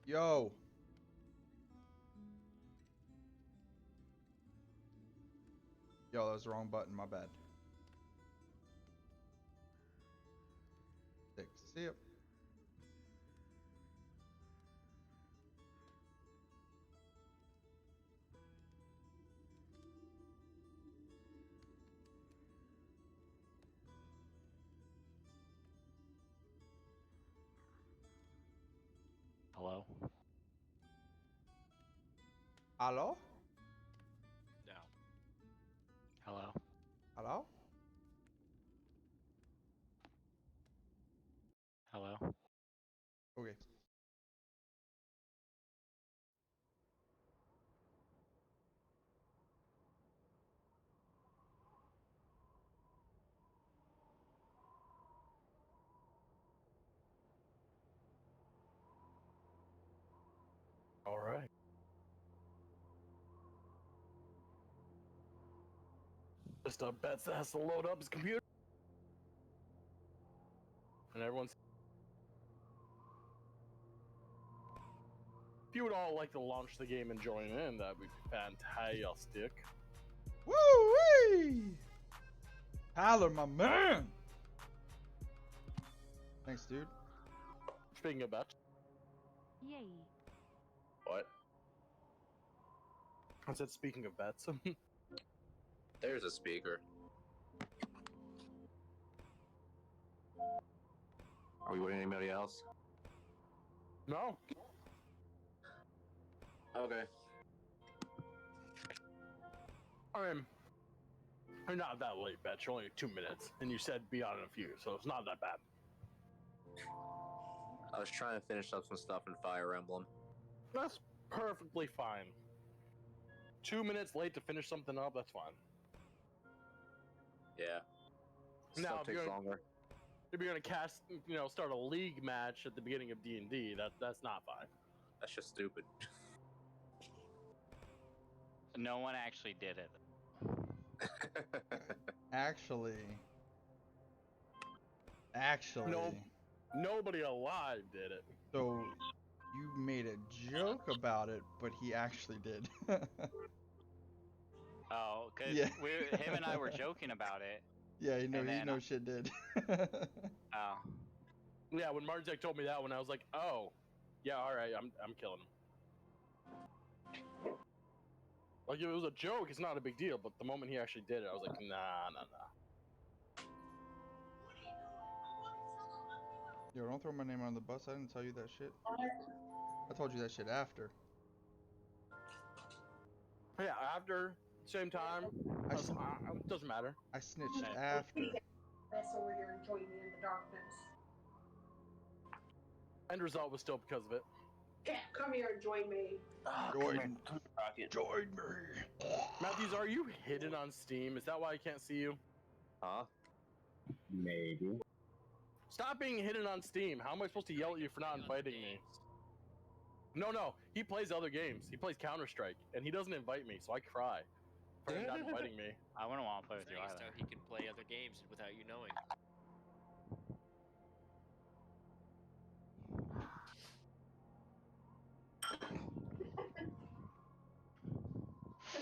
Yo. Yo, that was the wrong button. My bad. 6. See ya. Hello? Hello? No. Hello? Hello? Hello? Okay. All right. Just Bets has to load up his computer. And everyone's. If you would all like to launch the game and join in, that'd be fantastic. Woo-wee! Tyler, my man! Thanks, dude. Speaking of bets. Yay. What? I said speaking of bets. There's a speaker. Are we waiting anybody else? No. Okay. I mean, you're not that late, Bet. You're only 2 minutes. And you said be on in a few, so it's not that bad. I was trying to finish up some stuff in Fire Emblem. That's perfectly fine. 2 minutes late to finish something up, that's fine. Yeah. Now, Stuff if you're takes gonna- longer. If you're gonna start a league match at the beginning of D&D, that's not fine. That's just stupid. No one actually did it. Actually. No. Nobody alive did it. So, you made a joke about it, but he actually did. Oh, cause Yeah. him and I were joking about it. Yeah, you know, And you then, know shit did. Oh, Yeah, when Marjek told me that one, I was like, oh, yeah, all right, I'm killing him. Like, if it was a joke, it's not a big deal, but the moment he actually did it, I was like, nah. Yo, don't throw my name on the bus. I didn't tell you that shit. I told you that shit after. Yeah, after, same time, it doesn't matter. I snitched Shit. after. That's over here and join me in the darkness. End result was still because of it. Cat, come here and join me. Join, join me. Matthews, are you hidden on Steam? Is that why I can't see you? Huh? Maybe. Stop being hidden on Steam. How am I supposed to yell at you for not inviting me? No. He plays other games. He plays Counter-Strike, and he doesn't invite me, so I cry for him not inviting me. I wouldn't want to play with you Nice, either. so he can play other games without you knowing.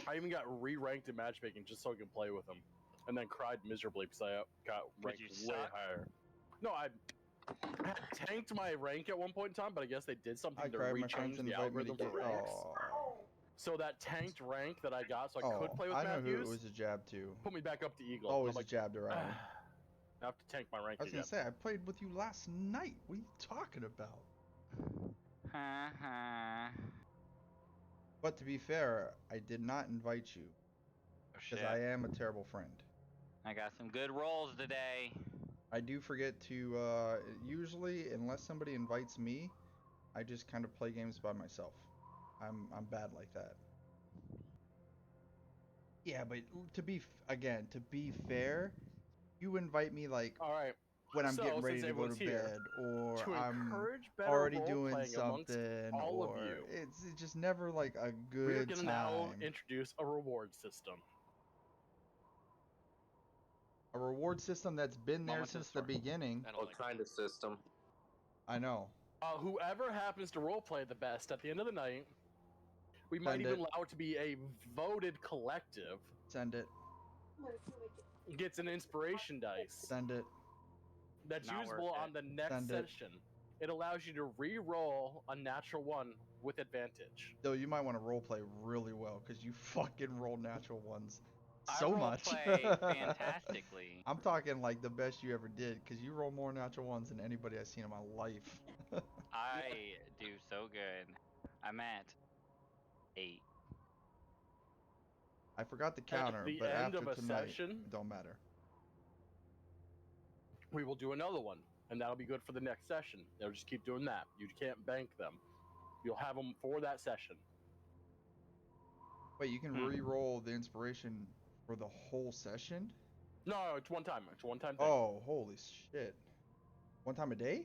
I even got re-ranked in matchmaking just so I could play with him, and then cried miserably because I got ranked you way suck? higher. No, I had tanked my rank at one point in time, but I guess they did something I to cried. My friends rechange the invite me to algorithm get. for ranks. Oh, So that tanked rank that I got, so I could play with I know who it Matthews, was a jab to. put me back up to Eagle. Always I'm a jab to Ryan. I have to tank my rank I was again. gonna say I played with you last night. What are you talking about? But to be fair, I did not invite you because Shit. I am a terrible friend. I got some good rolls today. I do forget to usually, unless somebody invites me, I just kind of play games by myself. I'm bad like that. Yeah, but to be fair, you invite me like All right. when I'm So, getting ready since to go to everyone's here, bed, or to I'm encourage better already role doing playing amongst something, all of or you, it's just never like a we're good gonna time. now introduce a reward system. A reward system that's been there Moment to since the start. beginning. I don't What like kind of system? I know. Whoever happens to roleplay the best at the end of the night, we might Send even it. allow it to be a voted collective, Send it. gets an inspiration dice Send it. that's Not usable worth on the next Send it. session. It allows you to re-roll a natural one with advantage. Though you might want to roleplay really well because you fucking roll natural ones I so much. roleplay fantastically. I'm talking like the best you ever did because you roll more natural ones than anybody I've seen in my life. I do so good. I'm at 8. I forgot the counter, At the but end after of a tonight, session, it don't matter. we will do another one, and that'll be good for the next session. They'll just keep doing that. You can't bank them. You'll have them for that session. Wait, you can re-roll the inspiration for the whole session? No, it's one time. It's a one-time thing. Oh, holy shit. One time a day?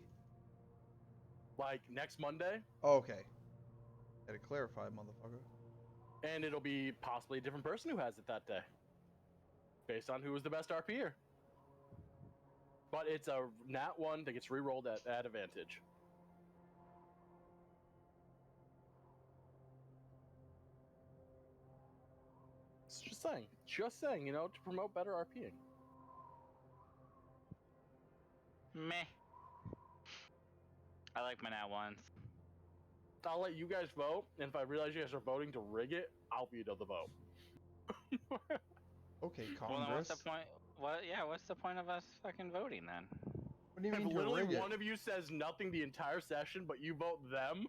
Like next Monday, Oh, okay. Gotta clarify, motherfucker. and it'll be possibly a different person who has it that day, based on who was the best RPer. But it's a nat 1 that gets re-rolled at advantage. It's just saying, you know, to promote better RPing. Meh. I like my nat ones. I'll let you guys vote, and if I realize you guys are voting to rig it, I'll veto the vote. Okay, Well, then what's Congress. the point? What? Yeah, what's the point of us fucking voting then? What do you If mean to literally rig it? one of you says nothing the entire session, but you vote them,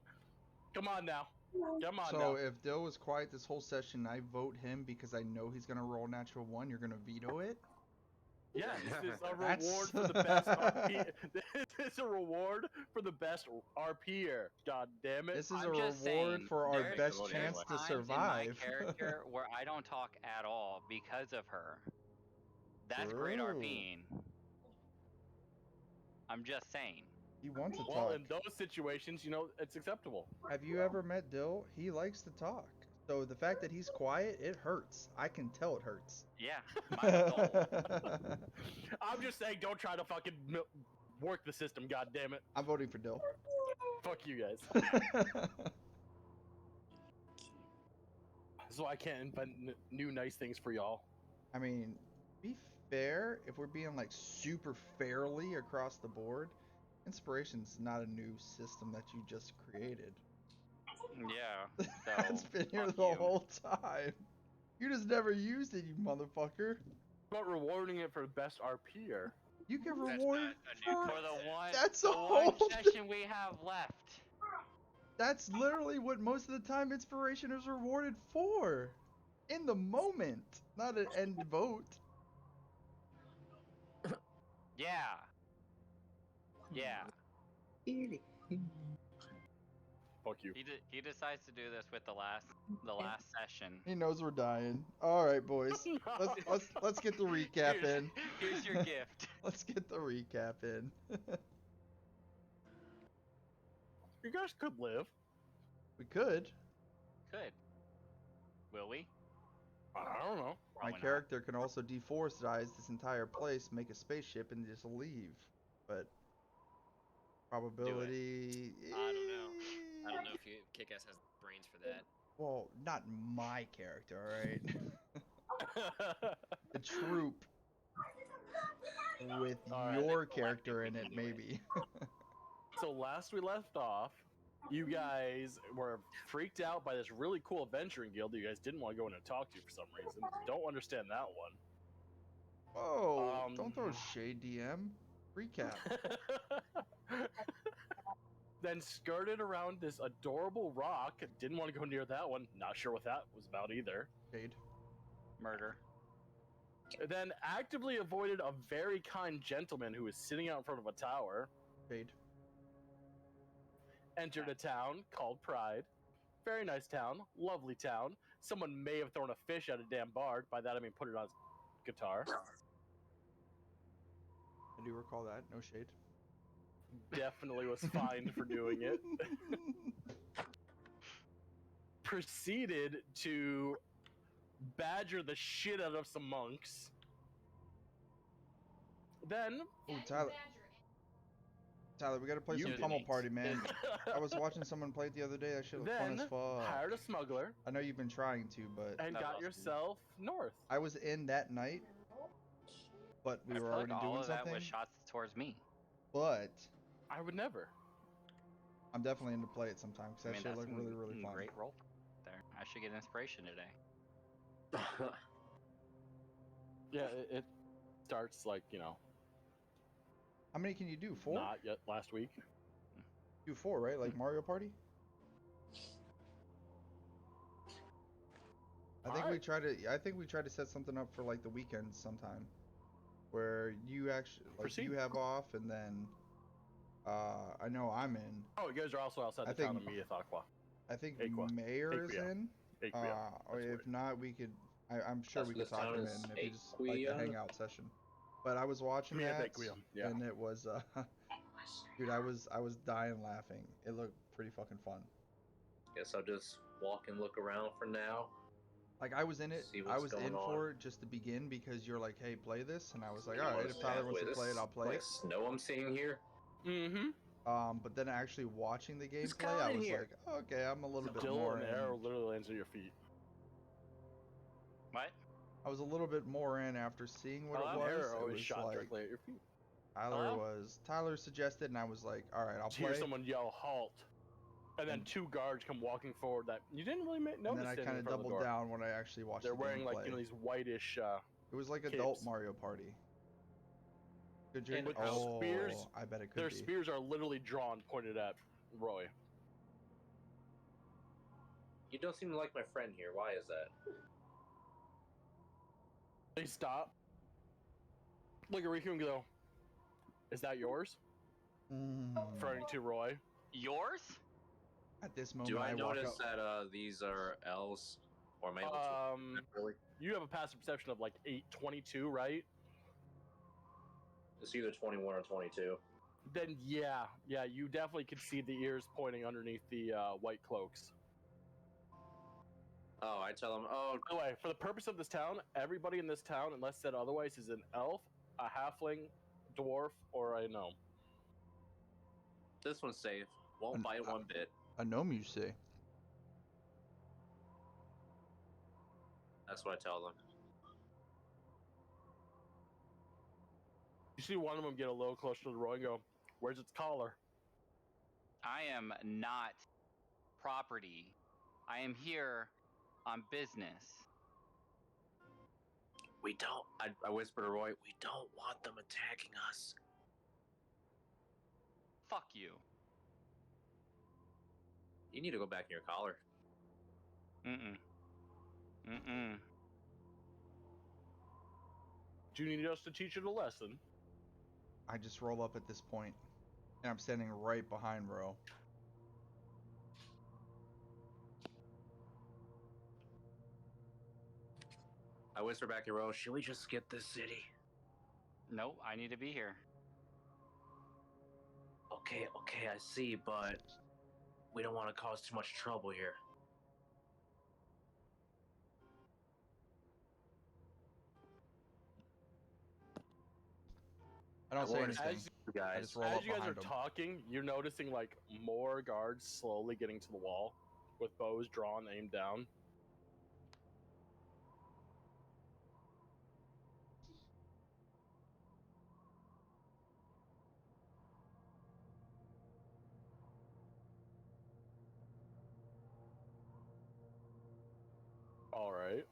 come on now. Come on So now. if Dill was quiet this whole session, I vote him because I know he's gonna roll natural 1. You're gonna veto it? Yeah, this is a That's- reward for the best RP. This is a reward for the best RPer. God damn it. This is I'm a just reward saying, for our there's- best there's chance to times survive. in my character where I don't talk at all because of her. That's great True. RPing. I'm just saying. He wants to Well, talk. in those situations, you know, it's acceptable. Have you ever met Dill? He likes to talk. So the fact that he's quiet, it hurts. I can tell it hurts. Yeah, my soul. I'm just saying, don't try to fucking work the system, god damn it. I'm voting for Dill. Fuck you guys. is why I can't invent new nice things for y'all. I mean, be fair, if we're being like super fairly across the board, inspiration's not a new system that you just created. Yeah. So It's been here fuck the you. whole time. You just never used it, you motherfucker. About rewarding it for best RPer. You get That's rewarded not a new for For the one, That's the the one whole session we have left. That's literally what most of the time inspiration is rewarded for. In the moment, not an end vote. Yeah. Yeah. Fuck you. He decides to do this with the last session. He knows we're dying. All right, boys. Let's get the recap in. Here's your gift. Let's get the recap in. You guys could live. We could. Good. Will we? I don't know. My Probably not. character can also deforestize this entire place, make a spaceship, and just leave. But probability. I don't know. I don't know if Kick-Ass has the brains for that. Well, not my character, alright? The troop with Alright. your character in it, maybe. So last we left off, you guys were freaked out by this really cool adventuring guild that you guys didn't want to go in and talk to for some reason. Don't understand that one. Whoa! Don't throw shade, DM. Recap. Then skirted around this adorable rock. Didn't want to go near that one. Not sure what that was about either. Shade. Murder. Then actively avoided a very kind gentleman who was sitting out in front of a tower. Shade. Entered a town called Pride. Very nice town. Lovely town. Someone may have thrown a fish at a damn bard. By that I mean put it on his guitar. I do recall that. No shade. Definitely was fined for doing it. Proceeded to badger the shit out of some monks. Then Ooh, Tyler, we gotta play You some did Pummel it. Party, man. I was watching someone play it the other day. That shit looked fun then as fuck. hired a smuggler I know you've been trying to, but and That got was awesome. yourself north. I was in that night, but we I were feel already like all doing of that something. was shots towards me. But I would never. I'm definitely in to play it sometime because I that mean, shit that's looked really, really fun. great role there. I should get inspiration today. Yeah, it starts like, How many can you do? 4? not yet last week. Do 4, right? Like Mario Party? I think we try to set something up for like the weekend sometime, where you actually Proceed. you have off, and then I know I'm in. Oh, you guys are also outside I the town think- of Miathaqua. I think Aqua. Mayor is Aquia. in. Aquia. Or That's if weird. not, we could. I'm sure That's we what could the talk town him is, in if he just like Aquia? a hangout session. But I was watching that, Aquia, yeah. and it was dude, I was dying laughing. It looked pretty fucking fun. Guess I'll just walk and look around for now. Like I was in it. See I what's was going in on. for it just to begin because you're like, hey, play this, and I was like, You all right, wanna if Tyler wants to wait, play it, this I'll play like it. Snow I'm seeing here. Mm-hmm. But then actually watching the There's gameplay, I Colin was here. like, okay, I'm a little bit Still more an in. arrow literally lands at your feet. What? I was a little bit more in after seeing what An it was. arrow It is was shot like directly at your feet. Tyler suggested, and I was like, all right, I'll To hear play. someone yell halt, and then And- 2 guards come walking forward that you didn't really notice. And then I standing kind in of front of the doubled door. down when I actually watched They're the wearing gameplay. like these whitish. It was like adult capes. Mario Party. Good drink. With Oh, spears, I bet it could Their be. spears are literally drawn, pointed at Roy. You don't seem to like my friend here. Why is that? They stop, look at Riku and go, "Is that yours?" Referring to Roy. Yours? At this moment, Do I walk notice up. that these are elves? Or am I able to? Really? You have a passive perception of like 822, right? It's either 21 or 22. Then yeah, you definitely can see the ears pointing underneath the white cloaks. Oh, I tell them, oh, By the way, for the purpose of this town, everybody in this town, unless said otherwise, is an elf, a halfling, dwarf, or a gnome. this one's safe. Won't An- bite one bit. A gnome, you say? That's what I tell them. You see one of them get a little closer to the row and go, "Where's its collar?" I am not property. I am here on business. We don't. I whisper to Roy. We don't want them attacking us. Fuck you. You need to go back in your collar. Mm-mm. Mm-mm. Do you need us to teach you the lesson? I just roll up at this point, and I'm standing right behind Ro. I whisper back to Rose, should we just skip this city? Nope, I need to be here. Okay, I see, but we don't want to cause too much trouble here. I don't say anything. As I just roll up As you guys are behind him. talking, you're noticing like more guards slowly getting to the wall with bows drawn, aimed down. All right.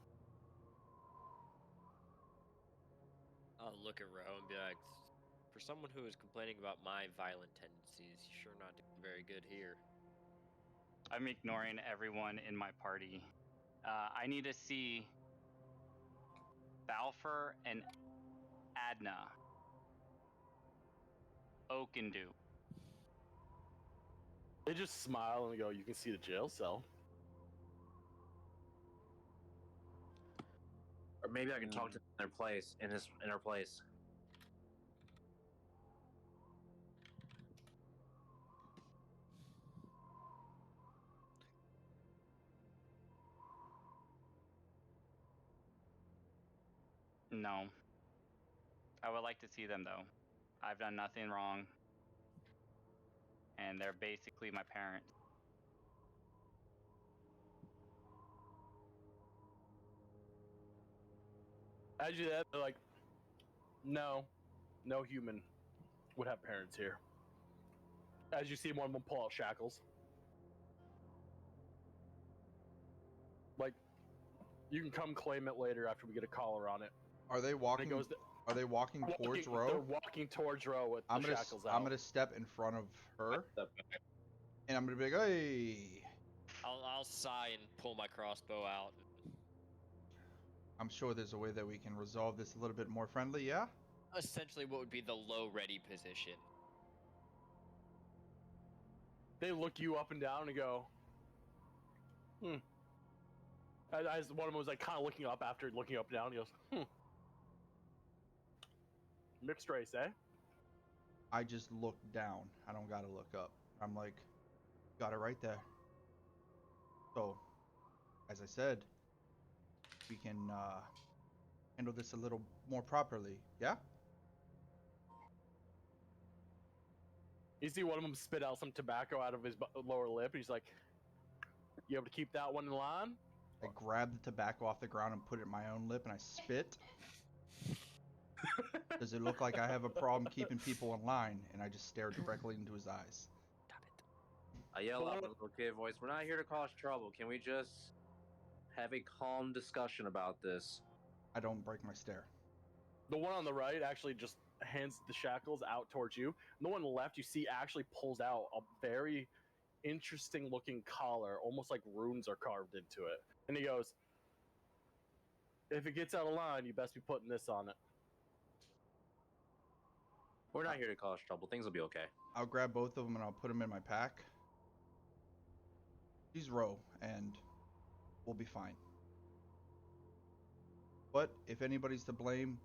I'll look at Ro and be like, for someone who is complaining about my violent tendencies, you're sure not doing very good here. I'm ignoring everyone in my party. I need to see Balfour and Adna. Oakendu. They just smile and go, "You can see the jail cell." Or maybe I can talk to them in their place, in our place. No. I would like to see them though. I've done nothing wrong. And they're basically my parents. As you do that, they're like, "No, no human would have parents here." As you see one of them pull out shackles. Like, you can come claim it later after we get a collar on it. Are they walking? Are they walking towards They're Ro? walking towards Ro with the shackles out. I'm gonna step in front of her, and I'm gonna be like, "Hey." I'll sigh and pull my crossbow out. I'm sure there's a way that we can resolve this a little bit more friendly, yeah? Essentially, what would be the low ready position. They look you up and down and go, As one of them was like kind of looking up after looking up and down, he goes, Mixed race, eh? I just look down. I don't gotta look up. I'm like, got it right there. So, as I said, we can handle this a little more properly, yeah? You see one of them spit out some tobacco out of his lower lip, and he's like, "You able to keep that one in line?" I grab the tobacco off the ground and put it in my own lip, and I spit. Does it look like I have a problem keeping people in line? And I just stare directly into his eyes. I yell out in a little kid voice, we're not here to cause trouble. Can we just have a calm discussion about this? I don't break my stare. The one on the right actually just hands the shackles out towards you. And the one on the left, you see, actually pulls out a very interesting looking collar, almost like runes are carved into it. And he goes, "If it gets out of line, you best be putting this on it." We're not here to cause trouble. Things will be okay. I'll grab both of them and I'll put them in my pack. He's Ro, and we'll be fine. But if anybody's to blame,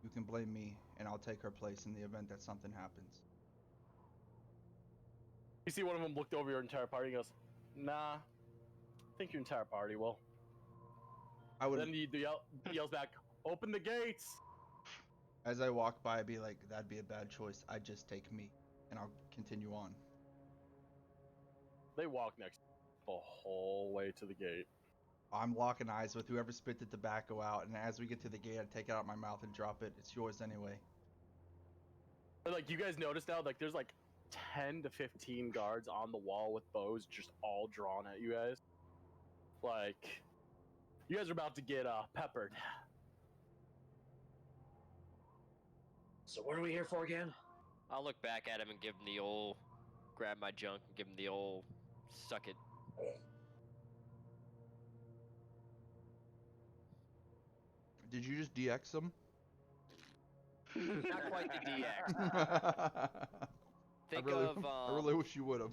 you can blame me, and I'll take her place in the event that something happens. You see one of them looked over your entire party and goes, "Nah, I think your entire party will." I would. Then he yells back, "Open the gates!" As I walk by, I'd be like, "That'd be a bad choice. I'd just take me, and I'll continue on." They walk next the whole way to the gate. I'm locking eyes with whoever spit the tobacco out, and as we get to the gate, I take it out of my mouth and drop it. It's yours anyway. But, like, you guys notice now, like, there's like 10 to 15 guards on the wall with bows just all drawn at you guys. Like, you guys are about to get peppered. So what are we here for again? I'll look back at him and give him the old, grab my junk and give him the old, suck it. Did you just DX them? Not quite the DX. Think I really, of I really wish you would have.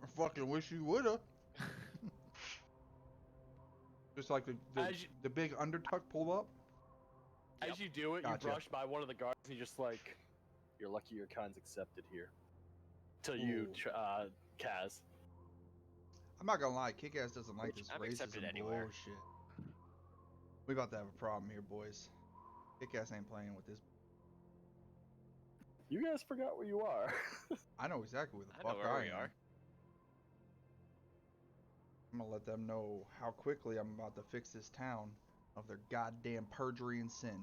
I fucking wish you would have. Just like the big undertuck pulled up. As you do it, Gotcha. you brush by one of the guards and you're just like, you're lucky your kind's accepted here. Till you, Kaz. I'm not gonna lie, Kick-Ass doesn't like this I'm accepted racism anywhere. bullshit. We about to have a problem here, boys. Kick-Ass ain't playing with this. You guys forgot where you are. I know exactly where the I know fuck where I we am. are. I'm gonna let them know how quickly I'm about to fix this town of their goddamn perjury and sin.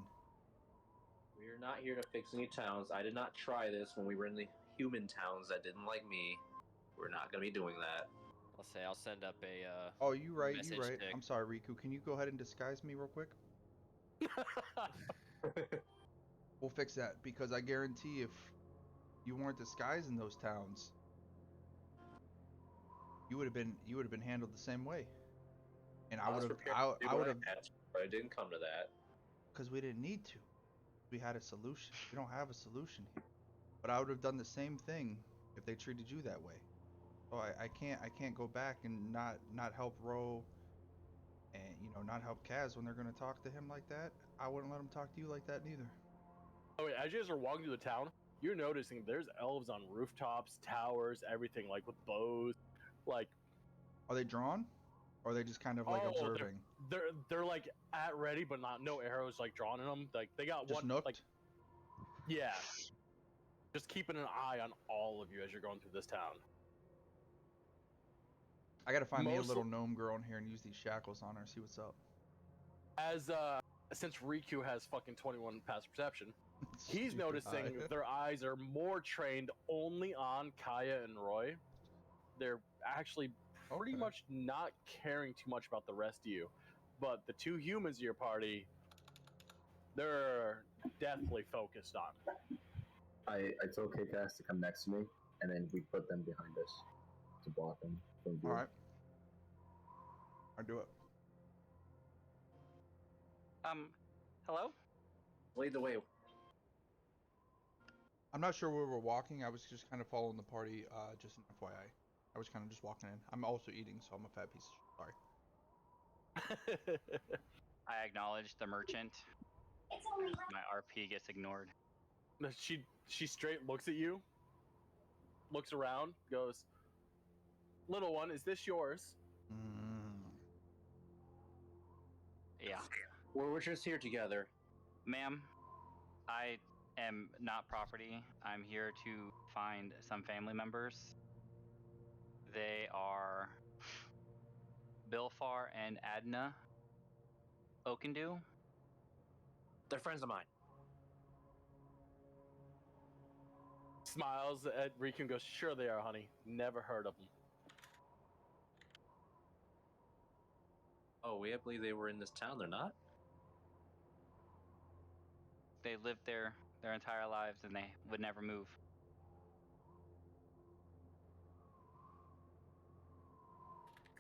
We're not here to fix any towns. I did not try this when we were in the human towns that didn't like me. We're not going to be doing that. I'll send up a Oh, you right, you message right. to- I'm sorry, Riku. Can you go ahead and disguise me real quick? We'll fix that because I guarantee if you weren't disguised in those towns, you would have been handled the same way. And I was would have prepared to do I what would have had to, but it didn't come to that. because we didn't need to. We had a solution. We don't have a solution here. But I would have done the same thing if they treated you that way. So I can't go back and not help Ro and not help Kaz when they're gonna talk to him like that. I wouldn't let him talk to you like that neither. Oh, wait, as you guys are walking through the town, you're noticing there's elves on rooftops, towers, everything, like with bows. Like, Are they drawn? Or are they just kind of like Oh, observing? they're like at ready, but no arrows like drawn in them. Like they got Just one nooked? like, yeah. Just keeping an eye on all of you as you're going through this town. I gotta find me a Most- little gnome girl in here and use these shackles on her, see what's up. As since Riku has fucking 21 passive perception, he's Stupid noticing eye. their eyes are more trained only on Kaya and Roy. They're actually pretty Okay. much not caring too much about the rest of you. But the two humans in your party, they're definitely focused on. I told Kick-Ass to come next to me, and then we put them behind us to block them from view. Alright. I do it. Hello? Lead the way. I'm not sure where we're walking. I was just kind of following the party, just an FYI. I was kind of just walking in. I'm also eating, so I'm a fat piece of shit. Sorry. I acknowledge the merchant. My RP gets ignored. She straight looks at you, looks around, goes, "Little one, is this yours?" Yeah. We're just here together. Ma'am, I am not property. I'm here to find some family members. They are Bilfar and Adna Okendu. They're friends of mine. Smiles at Riku and goes, "Sure they are, honey. Never heard of them." Oh, we believe they were in this town. They're not? They lived there their entire lives and they would never move.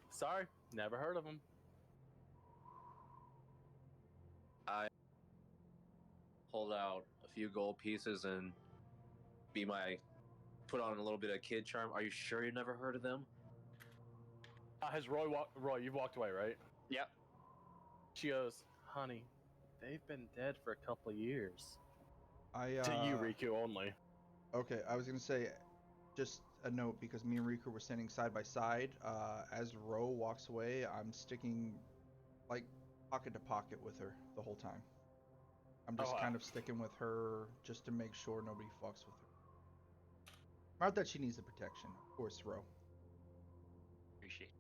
Sorry, never heard of them. I hold out a few gold pieces and put on a little bit of kid charm. Are you sure you never heard of them? Has Roy you've walked away, right? Yep. She goes, "Honey, they've been dead for a couple of years." I To you, Riku, only. Okay, I was gonna say, just a note because me and Riku were standing side by side. As Ro walks away, I'm sticking like pocket to pocket with her the whole time. I'm just kind of sticking with her just to make sure nobody fucks with her. Not that she needs the protection, of course, Ro. Appreciate it.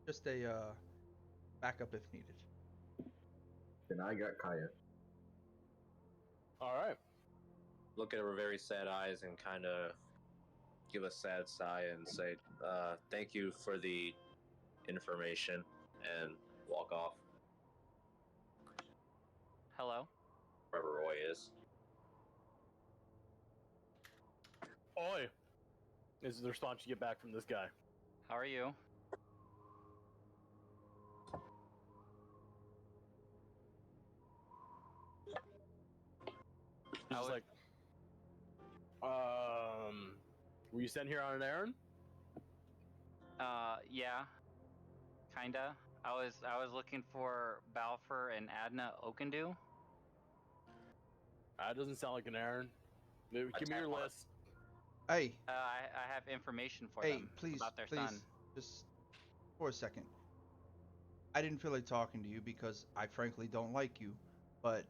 Just a backup if needed. Then I got Kaya. All right. Look at her very sad eyes and kind of give a sad sigh and say, "Thank you for the information," and walk off. Hello. Wherever Roy is. Oi! Is the response you get back from this guy. How are you? He's just like, were you sent here on an errand? Yeah. Kinda. I was looking for Balfour and Adna Okendu. That doesn't sound like an errand. Give me your list. Hey, I have information for hey, them please, about their please, son. just for a second. I didn't feel like talking to you because I frankly don't like you, but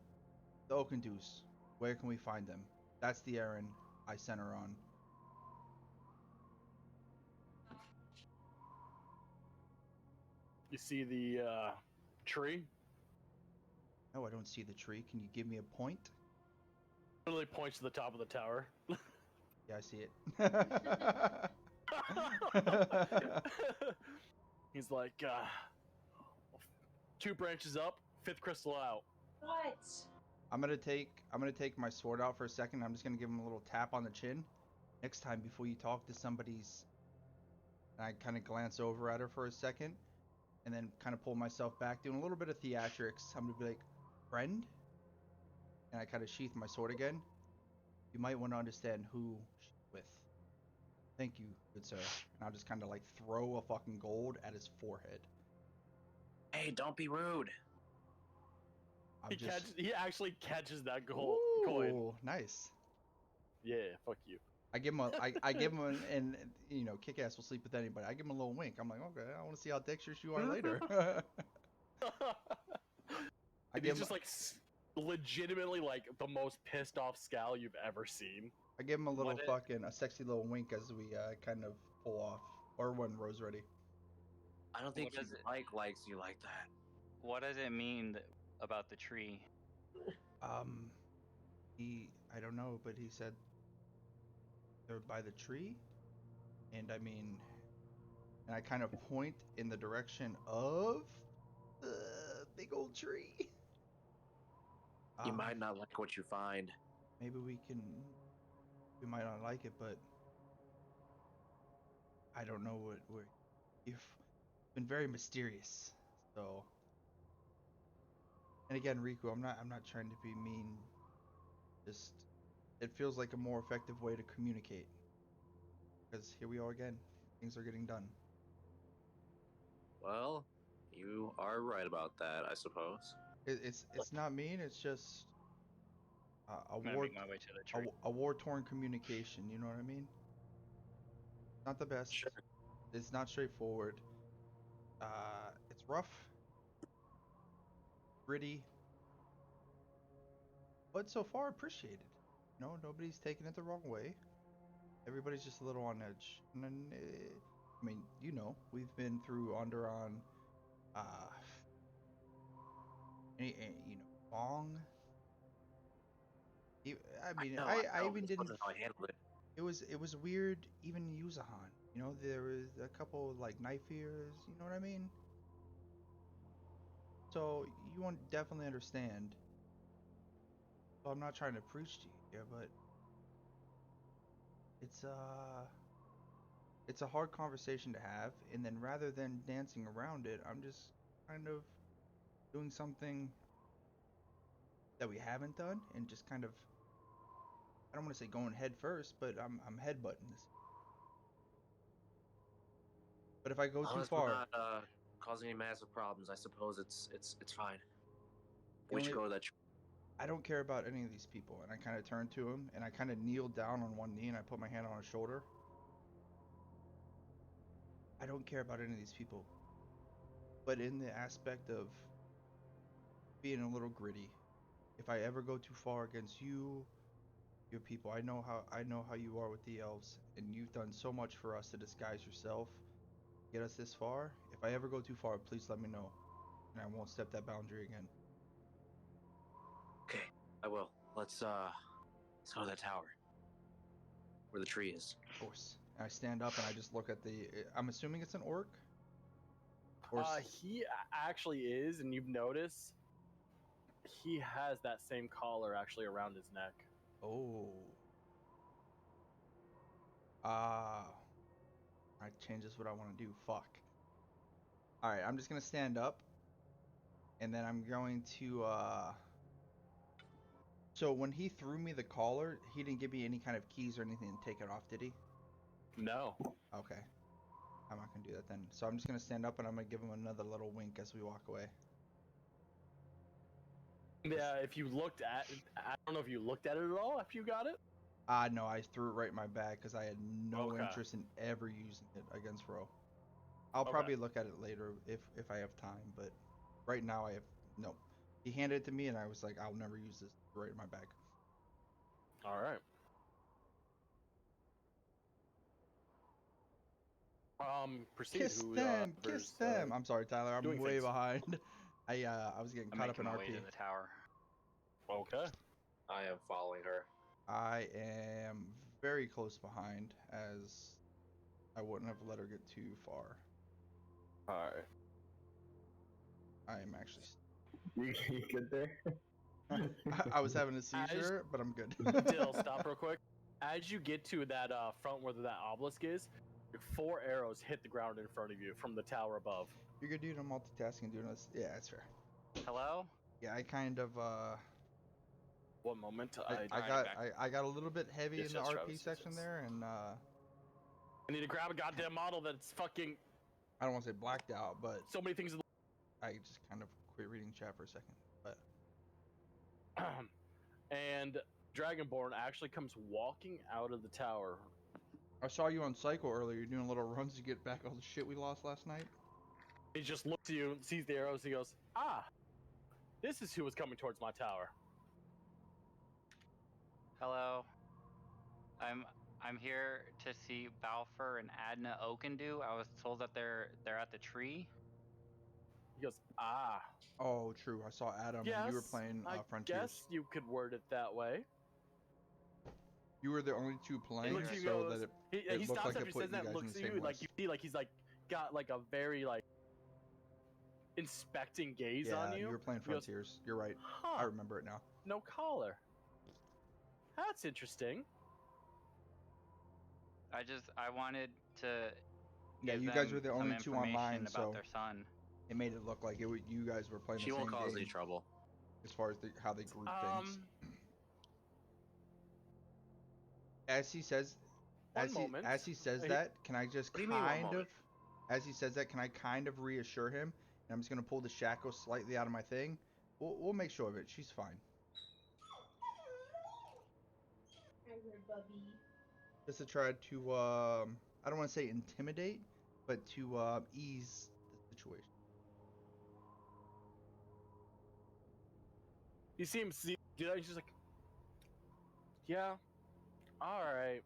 the Okendus, where can we find them? That's the errand I sent her on. You see the tree? No, I don't see the tree. Can you give me a point? Literally points to the top of the tower. Yeah, I see it. He's like, 2 branches up, 5th crystal out. What? I'm gonna take my sword out for a second. I'm just gonna give him a little tap on the chin. Next time, before you talk to somebody's, and I kind of glance over at her for a second, and then kind of pull myself back, doing a little bit of theatrics. I'm gonna be like, "Friend," and I kind of sheath my sword again. You might want to understand who she's with. Thank you, good sir. And I'll just kind of like throw a fucking gold at his forehead. Hey, don't be rude. He actually catches that gold coin. Ooh, nice. Yeah, fuck you. I give him I give him and you know, kick ass will sleep with anybody. I give him a little wink. I'm like, okay, I want to see how dexterous you are later. He's just like legitimately like the most pissed off scowl you've ever seen. I give him a little a sexy little wink as we kind of pull off, or when Rose ready. I don't think likes you like that. What does it mean about the tree? I don't know, but he said they're by the tree, and I mean, and I kind of point in the direction of the big old tree. You might not like what you find. Maybe we might not like it, but I don't know you've been very mysterious. So, and again, Riku, I'm not trying to be mean. Just, it feels like a more effective way to communicate. Because here we are again. Things are getting done. Well, you are right about that, I suppose. It's not mean. It's just I'm gonna make my way to the tree. a war-torn communication. You know what I mean? Not the best. Sure. It's not straightforward. It's rough, gritty, but so far appreciated. You know, nobody's taking it the wrong way. Everybody's just a little on edge. And then, I mean, you know, we've been through Onderon, you know, Bong. I mean, I even didn't. How I handled it. It was weird. Even Yuzahan, you know, there was a couple like knife ears. You know what I mean? So you won't definitely understand. So I'm not trying to preach to you here, but it's a hard conversation to have, and then rather than dancing around it, I'm just kind of doing something that we haven't done, and just kind of, I don't want to say going head first, but I'm headbutting this. But if I go too far, not causing any massive problems, I suppose it's fine. We should only- go to that. I don't care about any of these people. And I kind of turn to him, and I kind of kneel down on one knee, and I put my hand on his shoulder. I don't care about any of these people. But in the aspect of being a little gritty, if I ever go too far against you, your people, I know how you are with the elves, and you've done so much for us to disguise yourself, get us this far. If I ever go too far, please let me know, and I won't step that boundary again. Okay, I will. Let's go to that tower where the tree is. Of course. And I stand up and I just look at the. I'm assuming it's an orc. Or He actually is, and you've noticed he has that same collar actually around his neck. Oh. Alright, changes what I want to do. Fuck. Alright, I'm just gonna stand up. And then I'm going to, So when he threw me the collar, he didn't give me any kind of keys or anything to take it off, did he? No. Okay. I'm not gonna do that then. So I'm just gonna stand up and I'm gonna give him another little wink as we walk away. Yeah, if you looked at it, I don't know if you looked at it at all after you got it. No, I threw it right in my bag because I had no Okay. interest in ever using it against Ro. I'll Okay. probably look at it later if I have time, but right now I have no. He handed it to me and I was like, I'll never use this. Right in my bag. All right. Proceed. Kiss them, kiss them. I'm sorry, Tyler. I'm doing way things. behind. I was getting I'm caught up making in my way RP. to the tower. Okay. I am following her. I am very close behind, as I wouldn't have let her get too far. All right. I am actually. You good there? I was having a seizure, but I'm good. Dill, stop real quick. As you get to that front where that obelisk is, 4 arrows hit the ground in front of you from the tower above. You're good, dude. I'm multitasking, doing this. Yeah, that's fair. Hello? Yeah, I kind of What moment? I got a little bit heavy Yes, in the yes, RP Travis, yes, section yes. there, and I need to grab a goddamn model that's fucking I don't want to say blacked out, but so many things. I just kind of quit reading chat for a second. But And Dragonborn actually comes walking out of the tower. I saw you on Cycle earlier. You're doing little runs to get back all the shit we lost last night. He just looks at you, sees the arrows, he goes, "Ah, this is who was coming towards my tower." Hello. I'm here to see Balfour and Adna Oakendu. I was told that they're at the tree. He goes, "Ah, Oh, true. I saw Adam yes, and you were playing I Frontiers. guess you could word it that way." You were the only two He playing, looks at you, so goes, that it he looked stops like after it he put says you that, guys and in looks the at same you like list. you see like he's like got like a very like inspecting gaze Yeah, on you. you were playing He goes, Frontiers. You're right. "Huh, I remember it now. no collar. That's interesting." I wanted to Yeah, give you guys them were the some only two information online, about so their son. it made it look like you guys were playing She the won't same cause game any trouble. as far as how they group things. As he says, One moment. as he says He- that, can I just What do you mean, one kind of, moment? as he says that, can I kind of reassure him? And I'm just gonna pull the shackles slightly out of my thing. We'll make sure of it. She's fine. Hi, Red Bubby. Just to try to, I don't want to say intimidate, but to ease the situation. You see him do that, he's just like, "Yeah, all right."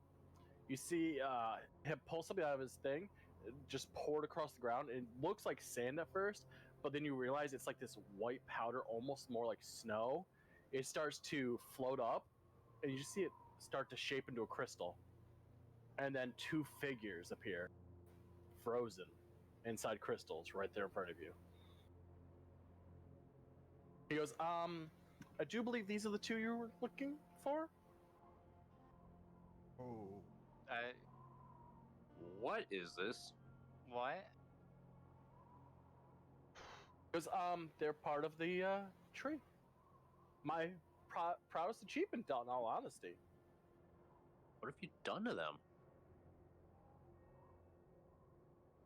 You see him pull something out of his thing, just pour it across the ground. It looks like sand at first, but then you realize it's like this white powder, almost more like snow. It starts to float up, and you just see it start to shape into a crystal. And then 2 figures appear, frozen inside crystals right there in front of you. He goes, I do believe these are the 2 you were looking for." Oh. What is this? What? He goes, they're part of the tree. My proudest achievement, in all honesty. What have you done to them?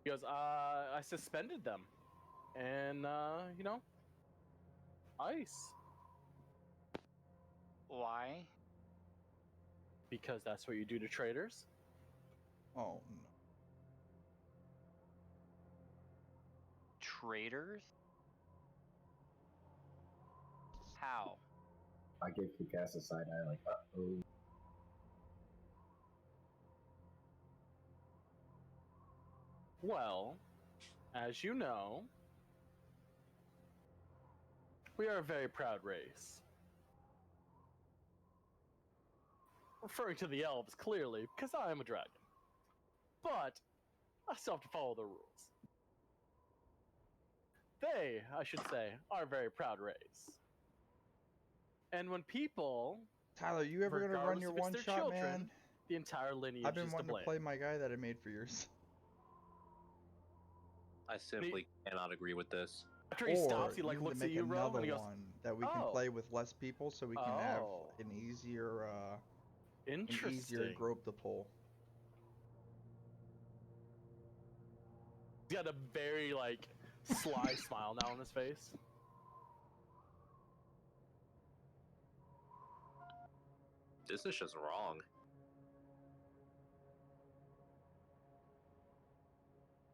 He goes, I suspended them. And, ice. Why? Because that's what you do to traitors. Oh no. Traitors? How? I give Kick-Ass a side eye, like, uh-oh. Well, As you know, we are a very proud race. Referring to the elves, clearly, because I am a dragon. But I still have to follow the rules. They, I should say, are a very proud race. And when people, Tyler, you ever gonna run regardless your if it's one their shot, children, man? the entire lineage I've been is to wanting to blame. play my guy that I made for yours. I simply cannot agree with this. After he stops, he like need to looks at make you, Ro, another and he goes, one that we can "Oh. play with less people, so we can have Oh. an easier Interesting." group to pull. He's got a very like sly smile now on his face. This is just wrong.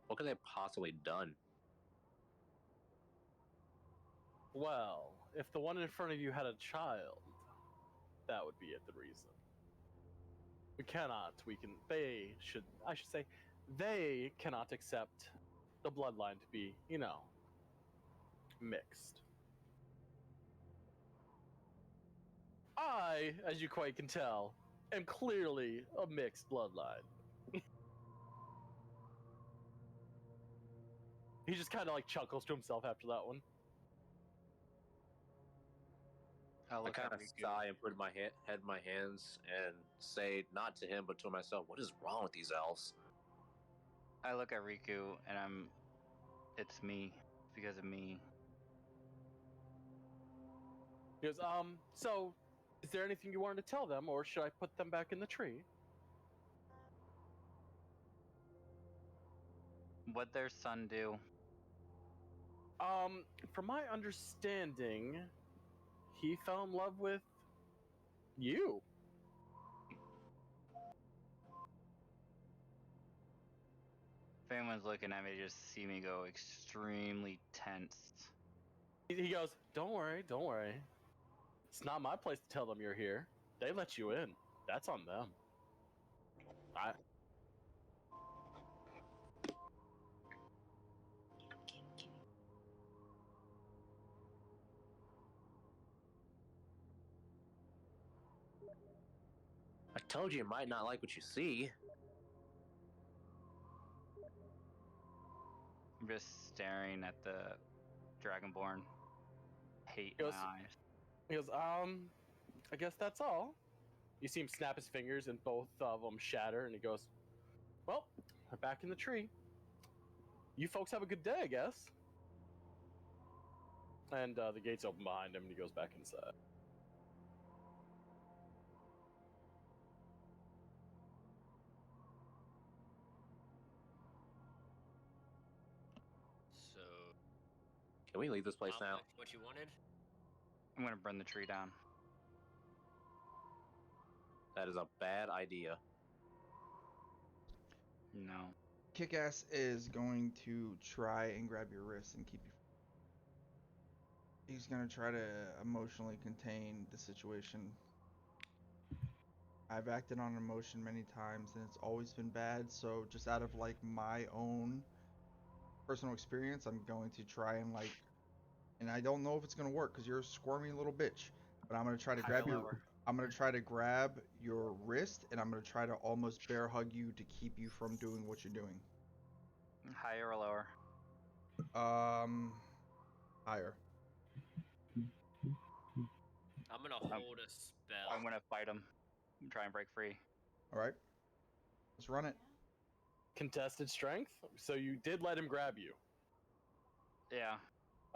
What could they have possibly done? Well, if the one in front of you had a child, that would be it, the reason. I should say, they cannot accept the bloodline to be, mixed. I, as you quite can tell, am clearly a mixed bloodline. He just kind of like chuckles to himself after that one. I'll I look kind at of Riku. sigh and put my head in my hands and say, not to him, but to myself, what is wrong with these elves? I look at Riku and it's me. It's because of me. He goes, so, is there anything you wanted to tell them, or should I put them back in the tree? What'd their son do? From my understanding, he fell in love with you. If anyone's looking at me, they just see me go extremely tense. He goes, don't worry. It's not my place to tell them you're here. They let you in. That's on them. I told you might not like what you see. I'm just staring at the Dragonborn. Hate in Goes- my eyes. He goes, I guess that's all. You see him snap his fingers and both of them shatter, and he goes, well, we're back in the tree. You folks have a good day, I guess. And the gates open behind him, and he goes back inside. So, Can we leave this place now? what you wanted? I'm gonna burn the tree down. That is a bad idea. No. Kick-Ass is going to try and grab your wrist and keep you. He's gonna try to emotionally contain the situation. I've acted on emotion many times and it's always been bad, so just out of like my own personal experience, I'm going to try and and I don't know if it's gonna work because you're a squirmy little bitch, but I'm gonna try to Higher or lower? I'm gonna try to grab your wrist and I'm gonna try to almost bear hug you to keep you from doing what you're doing. Higher or lower? Higher. I'm gonna hold a spell. I'm gonna fight him. Try and break free. All right, let's run it. Contested strength? So you did let him grab you. Yeah.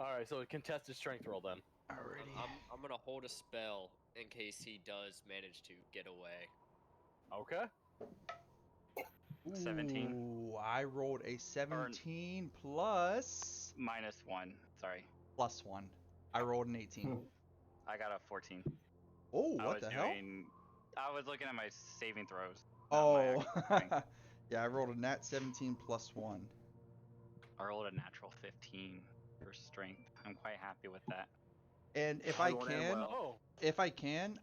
Alright, so a contested strength roll then. Alrighty. I'm gonna hold a spell in case he does manage to get away. Okay. 17. Ooh, I rolled a 17 plus -1. Sorry. plus 1. I rolled an 18. I got a 14. Oh, I what was the hell? I was looking at my saving throws. Oh, yeah, I rolled a nat 17 plus 1. I rolled a natural 15 for strength. I'm quite happy with that. And if I I won't end can, well.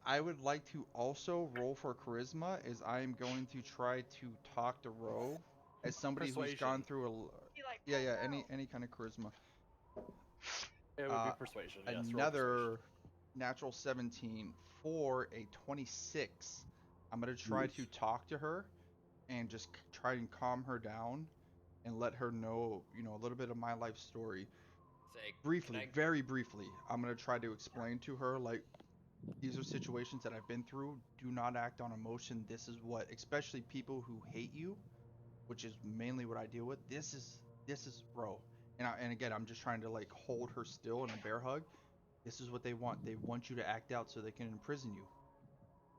I would like to also roll for charisma, as I am going to try to talk to Ro as somebody who's Persuasion. gone through He like Yeah, any kind of charisma. It would be persuasion. Yes, roll persuasion. Another natural 17 for a 26. I'm gonna try to talk to her and just try and calm her down and let her know, a little bit of my life story. Say, Briefly, very briefly. I'm gonna try to explain to her, like, these are situations that I've been through. Do not act on emotion. This is what, especially people who hate you, which is mainly what I deal with. This is bro. And again, I'm just trying to like hold her still in a bear hug. This is what they want. They want you to act out so they can imprison you.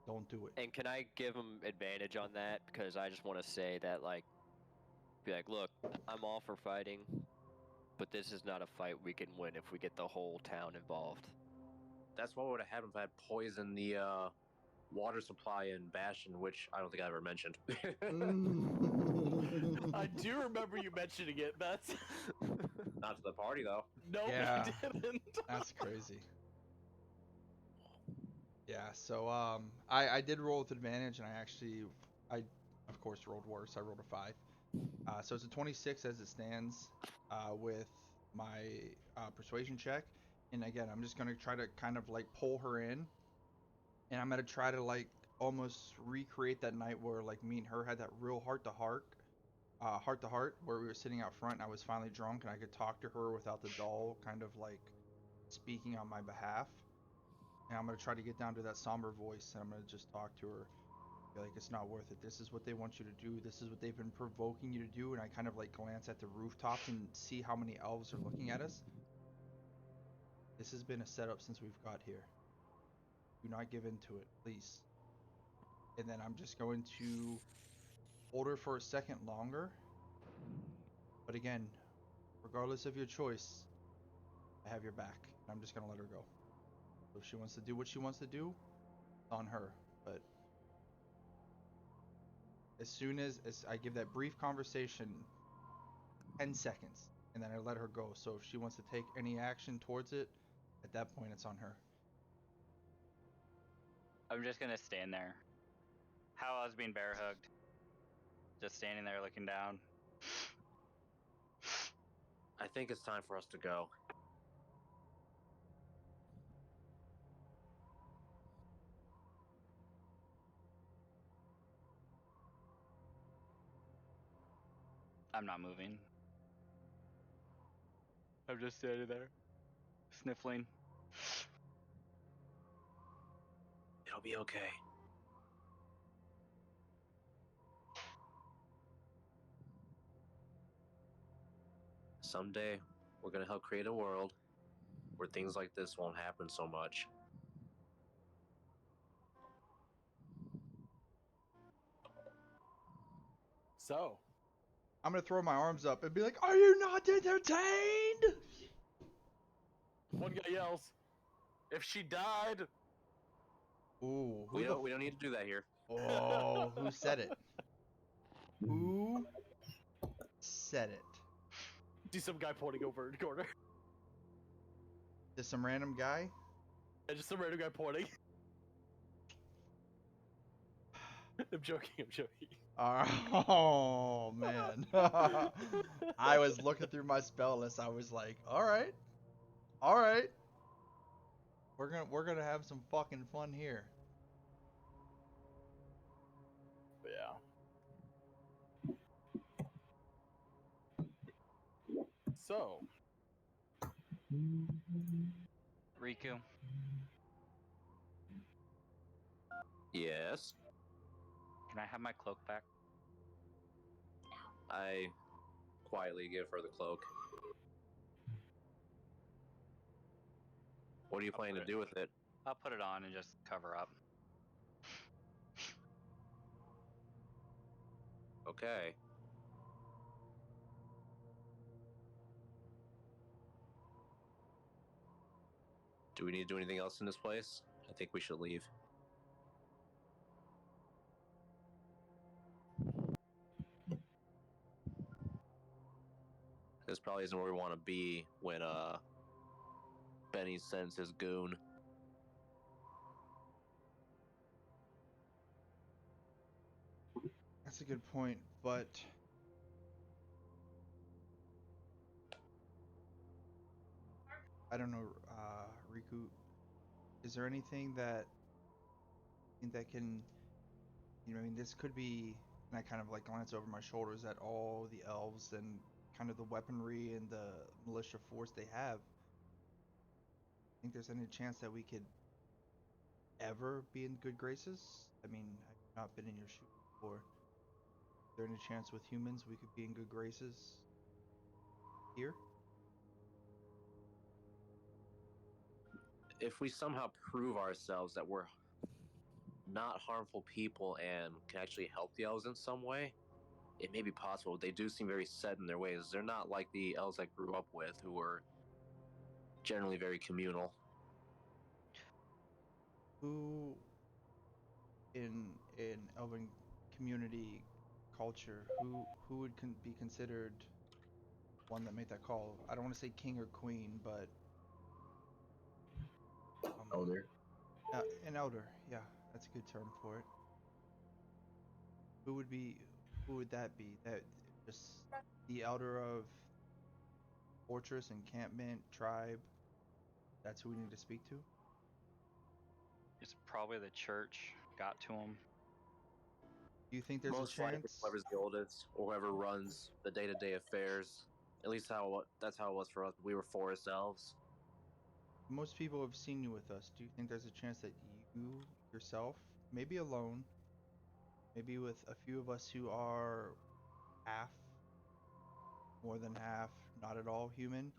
Don't do it. and can I give him advantage on that? Because I just want to say that, like, be like, look, I'm all for fighting, but this is not a fight we can win if we get the whole town involved. That's what would have happened if I had poisoned the water supply in Bastion, which I don't think I ever mentioned. I do remember you mentioning it. That's Not to the party though. no, Yeah. you didn't. That's crazy. Yeah, so I did roll with advantage, and I of course rolled worse. I rolled a 5. So it's a 26 as it stands with my persuasion check. And again, I'm just gonna try to kind of like pull her in, and I'm gonna try to like almost recreate that night where like me and her had that real heart to heart, where we were sitting out front and I was finally drunk and I could talk to her without the doll kind of like speaking on my behalf. And I'm gonna try to get down to that somber voice, and I'm gonna just talk to her. Be like, it's not worth it. This is what they want you to do. This is what they've been provoking you to do. And I kind of like glance at the rooftops and see how many elves are looking at us. This has been a setup since we've got here. Do not give in to it, please. And then I'm just going to hold her for a second longer. But again, regardless of your choice, I have your back. And I'm just gonna let her go. So if she wants to do what she wants to do, it's on her. But as soon as I give that brief conversation, 10 seconds, and then I let her go. So if she wants to take any action towards it, at that point it's on her. I'm just gonna stand there. How I was being bear hugged. Just standing there looking down. I think it's time for us to go. I'm not moving. I'm just standing there, sniffling. It'll be okay. Someday, we're gonna help create a world where things like this won't happen so much. So, I'm gonna throw my arms up and be like, "Are you not entertained?" one guy yells, "If she died!" Ooh, We don't need to do that here. Oh, who said it? Who said it? See some guy pointing over in the corner. Just some random guy? And just some random guy pointing. I'm joking. Oh man. I was looking through my spell list. I was like, all right. We're gonna have some fucking fun here. Yeah. So, Riku, Yes. can I have my cloak back? I quietly give her the cloak. What are you planning to do with it? I'll put it on and just cover up. Okay. Do we need to do anything else in this place? I think we should leave. This probably isn't where we want to be when Benny sends his goon. That's a good point, but I don't know, Riku. Is there anything that can, I mean, this could be, and I kind of like glance over my shoulders at all the elves and kind of the weaponry and the militia force they have. Think there's any chance that we could ever be in good graces? I mean, I've not been in your shoes before. Is there any chance with humans we could be in good graces here? If we somehow prove ourselves that we're not harmful people and can actually help the elves in some way, it may be possible. They do seem very set in their ways. They're not like the elves I grew up with, who were generally very communal. Who in elven community culture, who would be considered one that made that call? I don't want to say king or queen, but Elder. an elder. Yeah, that's a good term for it. Who would that be? That just the elder of fortress, encampment, tribe? That's who we need to speak to? It's probably the church got to him. Do you think there's Most a likely, chance? whoever's the oldest or whoever runs the day-to-day affairs. At least that's how it was for us. We were forest elves. Most people have seen you with us. Do you think there's a chance that you yourself, maybe alone, maybe with a few of us who are half, more than half, not at all human,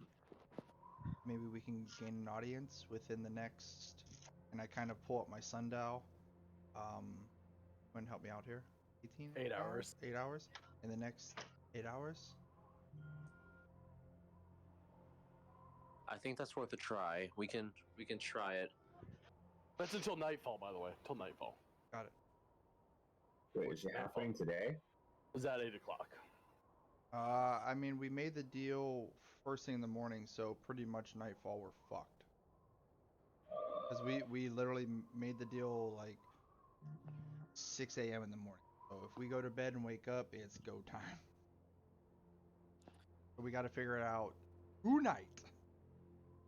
maybe we can gain an audience within the next, and I kind of pull up my sundial. Go and help me out here. 18 8 hours. 8 hours? In the next 8 hours? I think that's worth a try. We can try it. That's until nightfall, by the way. Till nightfall. Got it. Wait, is it happening today? Is that 8 o'clock? I mean, we made the deal first thing in the morning, so pretty much nightfall we're fucked. Because we literally made the deal like 6 a.m. in the morning. So if we go to bed and wake up, it's go time. So we got to figure it out tonight.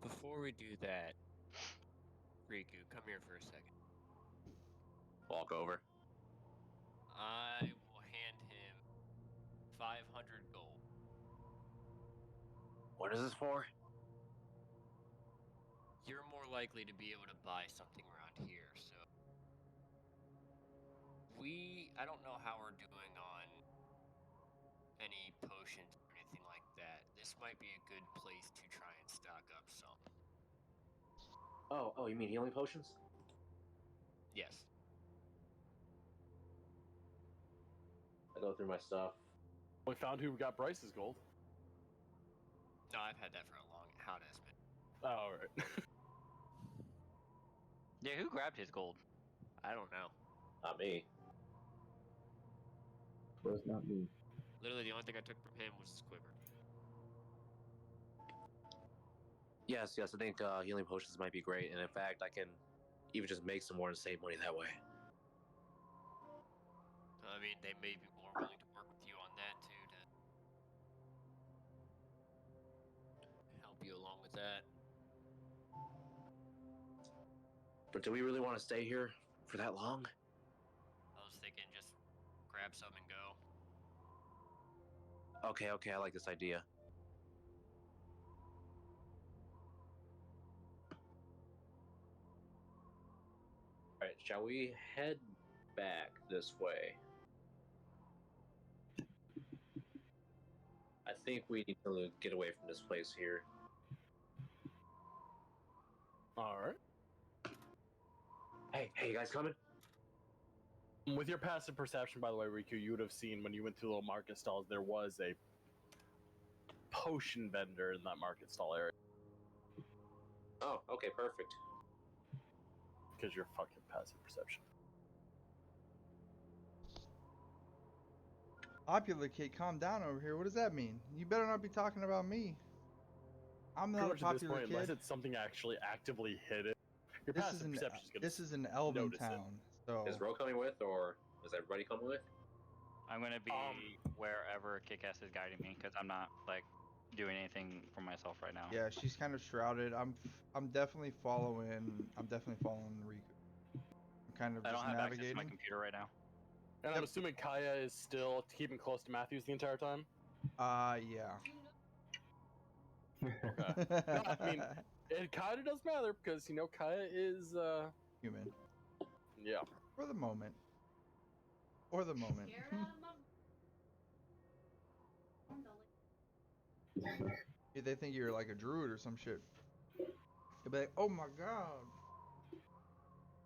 Before we do that, Riku, come here for a second. Walk over. I will hand him 500 gold. What is this for? You're more likely to be able to buy something around here, so I don't know how we're doing on any potions or anything like that. This might be a good place to try and stock up some. Oh, you mean healing potions? Yes. I go through my stuff. We found who got Bryce's gold. No, I've had that for a long. How has been? Oh, alright. Yeah, who grabbed his gold? I don't know. Not me. Was not me. Literally, the only thing I took from him was his quiver. Yes, I think healing potions might be great, and in fact, I can even just make some more and save money that way. I mean, they may be more willing to work with you on that too, to help you along with that. But do we really want to stay here for that long? I was thinking just grab some and go. Okay, I like this idea. Alright, shall we head back this way? I think we need to get away from this place here. Alright. Hey, you guys coming? With your passive perception, by the way, Riku, you would have seen when you went to the little market stalls, there was a potion vendor in that market stall area. Oh, okay, perfect. Because you're fucking passive perception. Popular kid, calm down over here. What does that mean? You better not be talking about me. I'm not a Pretty much at this popular point, unless kid. it's something actually actively hidden, your This passive is an perception is gonna this is an elven notice it. town, so Is Ro coming with, or is everybody coming with? I'm gonna be wherever Kick-Ass is guiding me, because I'm not like doing anything for myself right now. Yeah, she's kind of shrouded. I'm definitely following. I'm definitely following Riku. I'm kind of I just don't have access to navigating. my computer right now. And Yep. I'm assuming Kaya is still keeping close to Matthews the entire time. Yeah. Okay. No, I mean, it kind of does matter because Kaya is Human yeah. for the moment. For the moment. Yeah, they think you're like a druid or some shit. They'll be like, oh my god,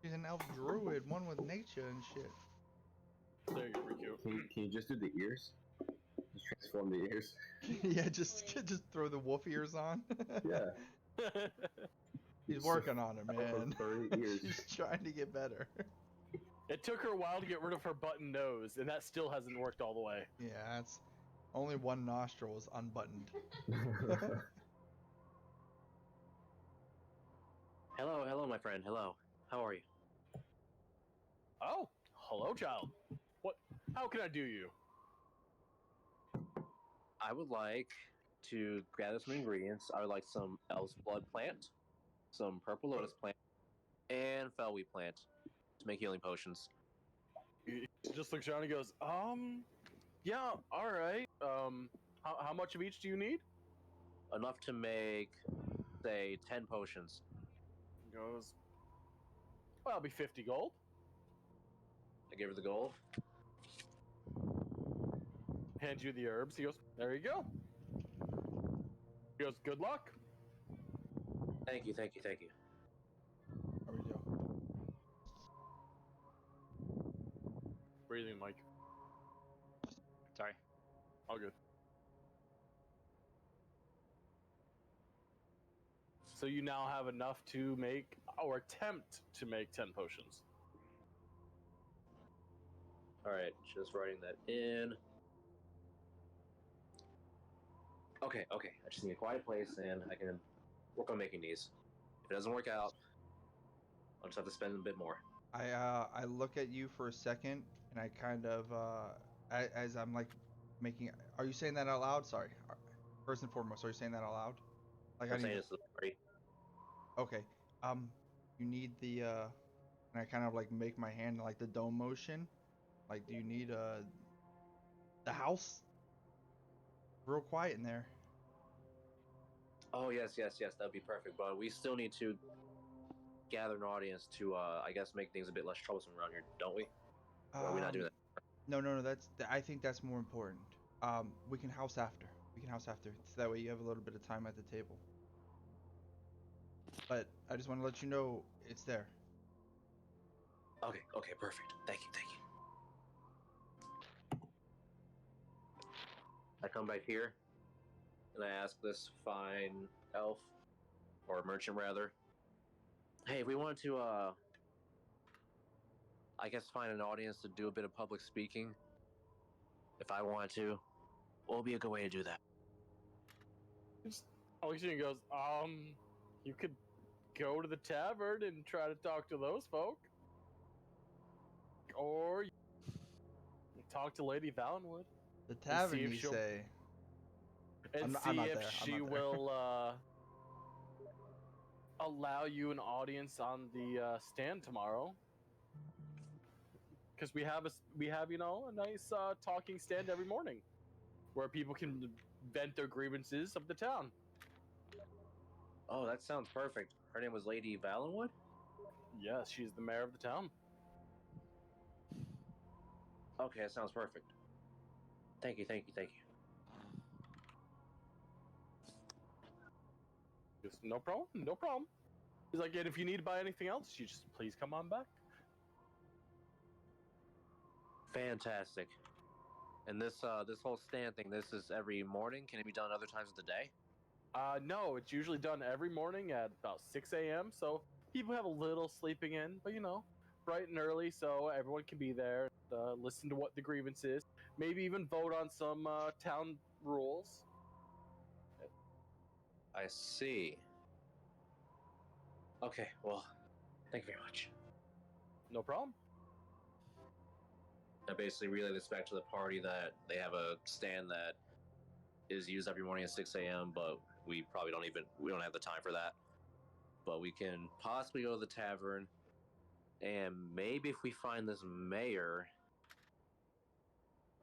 she's an elf druid, one with nature and shit. There you go, Riku. Can you just do the ears? Just transform the ears. Yeah, just throw the wolf ears on. Yeah. She's working on it, man. Furry ears. She's trying to get better. It took her a while to get rid of her button nose, and that still hasn't worked all the way. Yeah, it's only one nostril is unbuttoned. Hello, my friend. Hello. How are you? Oh, hello, child. What? How can I do you? I would like to gather some ingredients. I would like some elf's blood plant, some purple lotus plant, and fellweed plant to make healing potions. He just looks around and goes, yeah, all right. How much of each do you need? Enough to make, say, 10 potions. He goes, well, it'll be 50 gold. I give her the gold. Hands you the herbs. He goes, there you go. He goes, good luck. Thank you. There we go. Breathing, Mike. Sorry. All good. So you now have enough to make, or attempt to make 10 potions. Alright, just writing that in. Okay. I just need a quiet place and I can work on making these. If it doesn't work out, I'll just have to spend a bit more. I look at you for a second, and I kind of as I'm like making. Are you saying that out loud? Sorry. First and foremost, are you saying that out loud? Like I'm saying to- this to the party. Okay. You need the and I kind of like make my hand like the dome motion. Like, do you need the house? Real quiet in there. Oh, yes, that'd be perfect. But we still need to gather an audience to, I guess, make things a bit less troublesome around here, don't we? Or are we not doing that? No. I think that's more important. We can house after. So that way you have a little bit of time at the table. But I just want to let you know it's there. Okay, perfect. Thank you. I come back here, and I ask this fine elf, or merchant rather, hey, if we wanted to, I guess find an audience to do a bit of public speaking, if I wanted to, what would be a good way to do that? Alexia goes, you could go to the tavern and try to talk to those folk. Or you talk to Lady Valenwood. The tavern, if you she'll- say? And I'm see not if there, I'm she not there. will allow you an audience on the stand tomorrow. Because we have a nice talking stand every morning where people can vent their grievances of the town. Oh, that sounds perfect. Her name was Lady Valenwood? Yes, she's the mayor of the town. Okay, that sounds perfect. Thank you. Just, no problem. He's like, and if you need to buy anything else, you just please come on back. Fantastic. And this whole stand thing, this is every morning? Can it be done other times of the day? No, it's usually done every morning at about 6 a.m. So people have a little sleeping in, but bright and early, so everyone can be there, listen to what the grievance is, maybe even vote on some town rules. I see. Okay, well, thank you very much. No problem. I basically relay this back to the party that they have a stand that is used every morning at 6 a.m., but we probably we don't have the time for that. But we can possibly go to the tavern, and maybe if we find this mayor,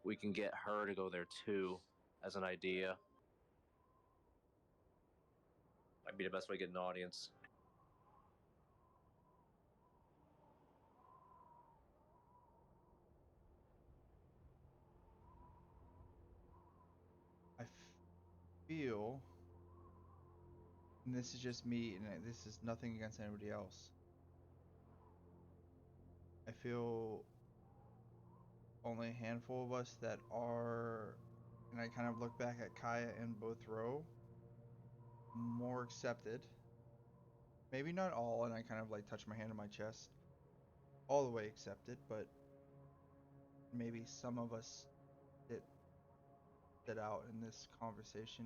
we can get her to go there too, as an idea. Might be the best way to get an audience. I feel, and this is just me, and this is nothing against anybody else. I feel only a handful of us that are, and I kind of look back at Kaya and both row, more accepted. Maybe not all, and I kind of like touch my hand on my chest, all the way accepted, but maybe some of us sit out in this conversation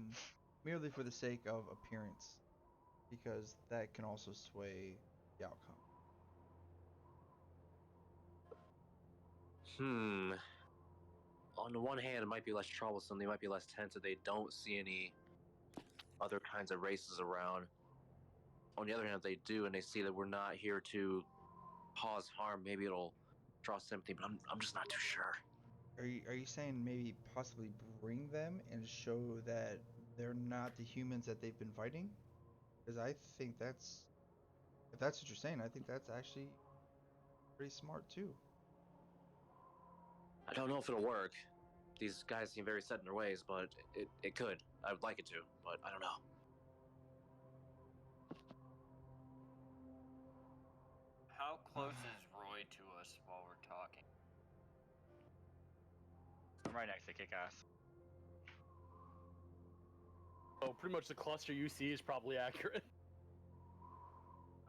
merely for the sake of appearance, because that can also sway the outcome. On the one hand, it might be less troublesome. They might be less tense if they don't see any other kinds of races around. On the other hand, if they do and they see that we're not here to cause harm, maybe it'll draw sympathy, but I'm just not too sure. Are you saying maybe possibly bring them and show that they're not the humans that they've been fighting? Because I think that's, if that's what you're saying, I think that's actually pretty smart too. I don't know if it'll work. These guys seem very set in their ways, but it could. I would like it to, but I don't know. How close is Roy to us while we're talking? I'm right next to Kick-Ass. So pretty much the cluster you see is probably accurate.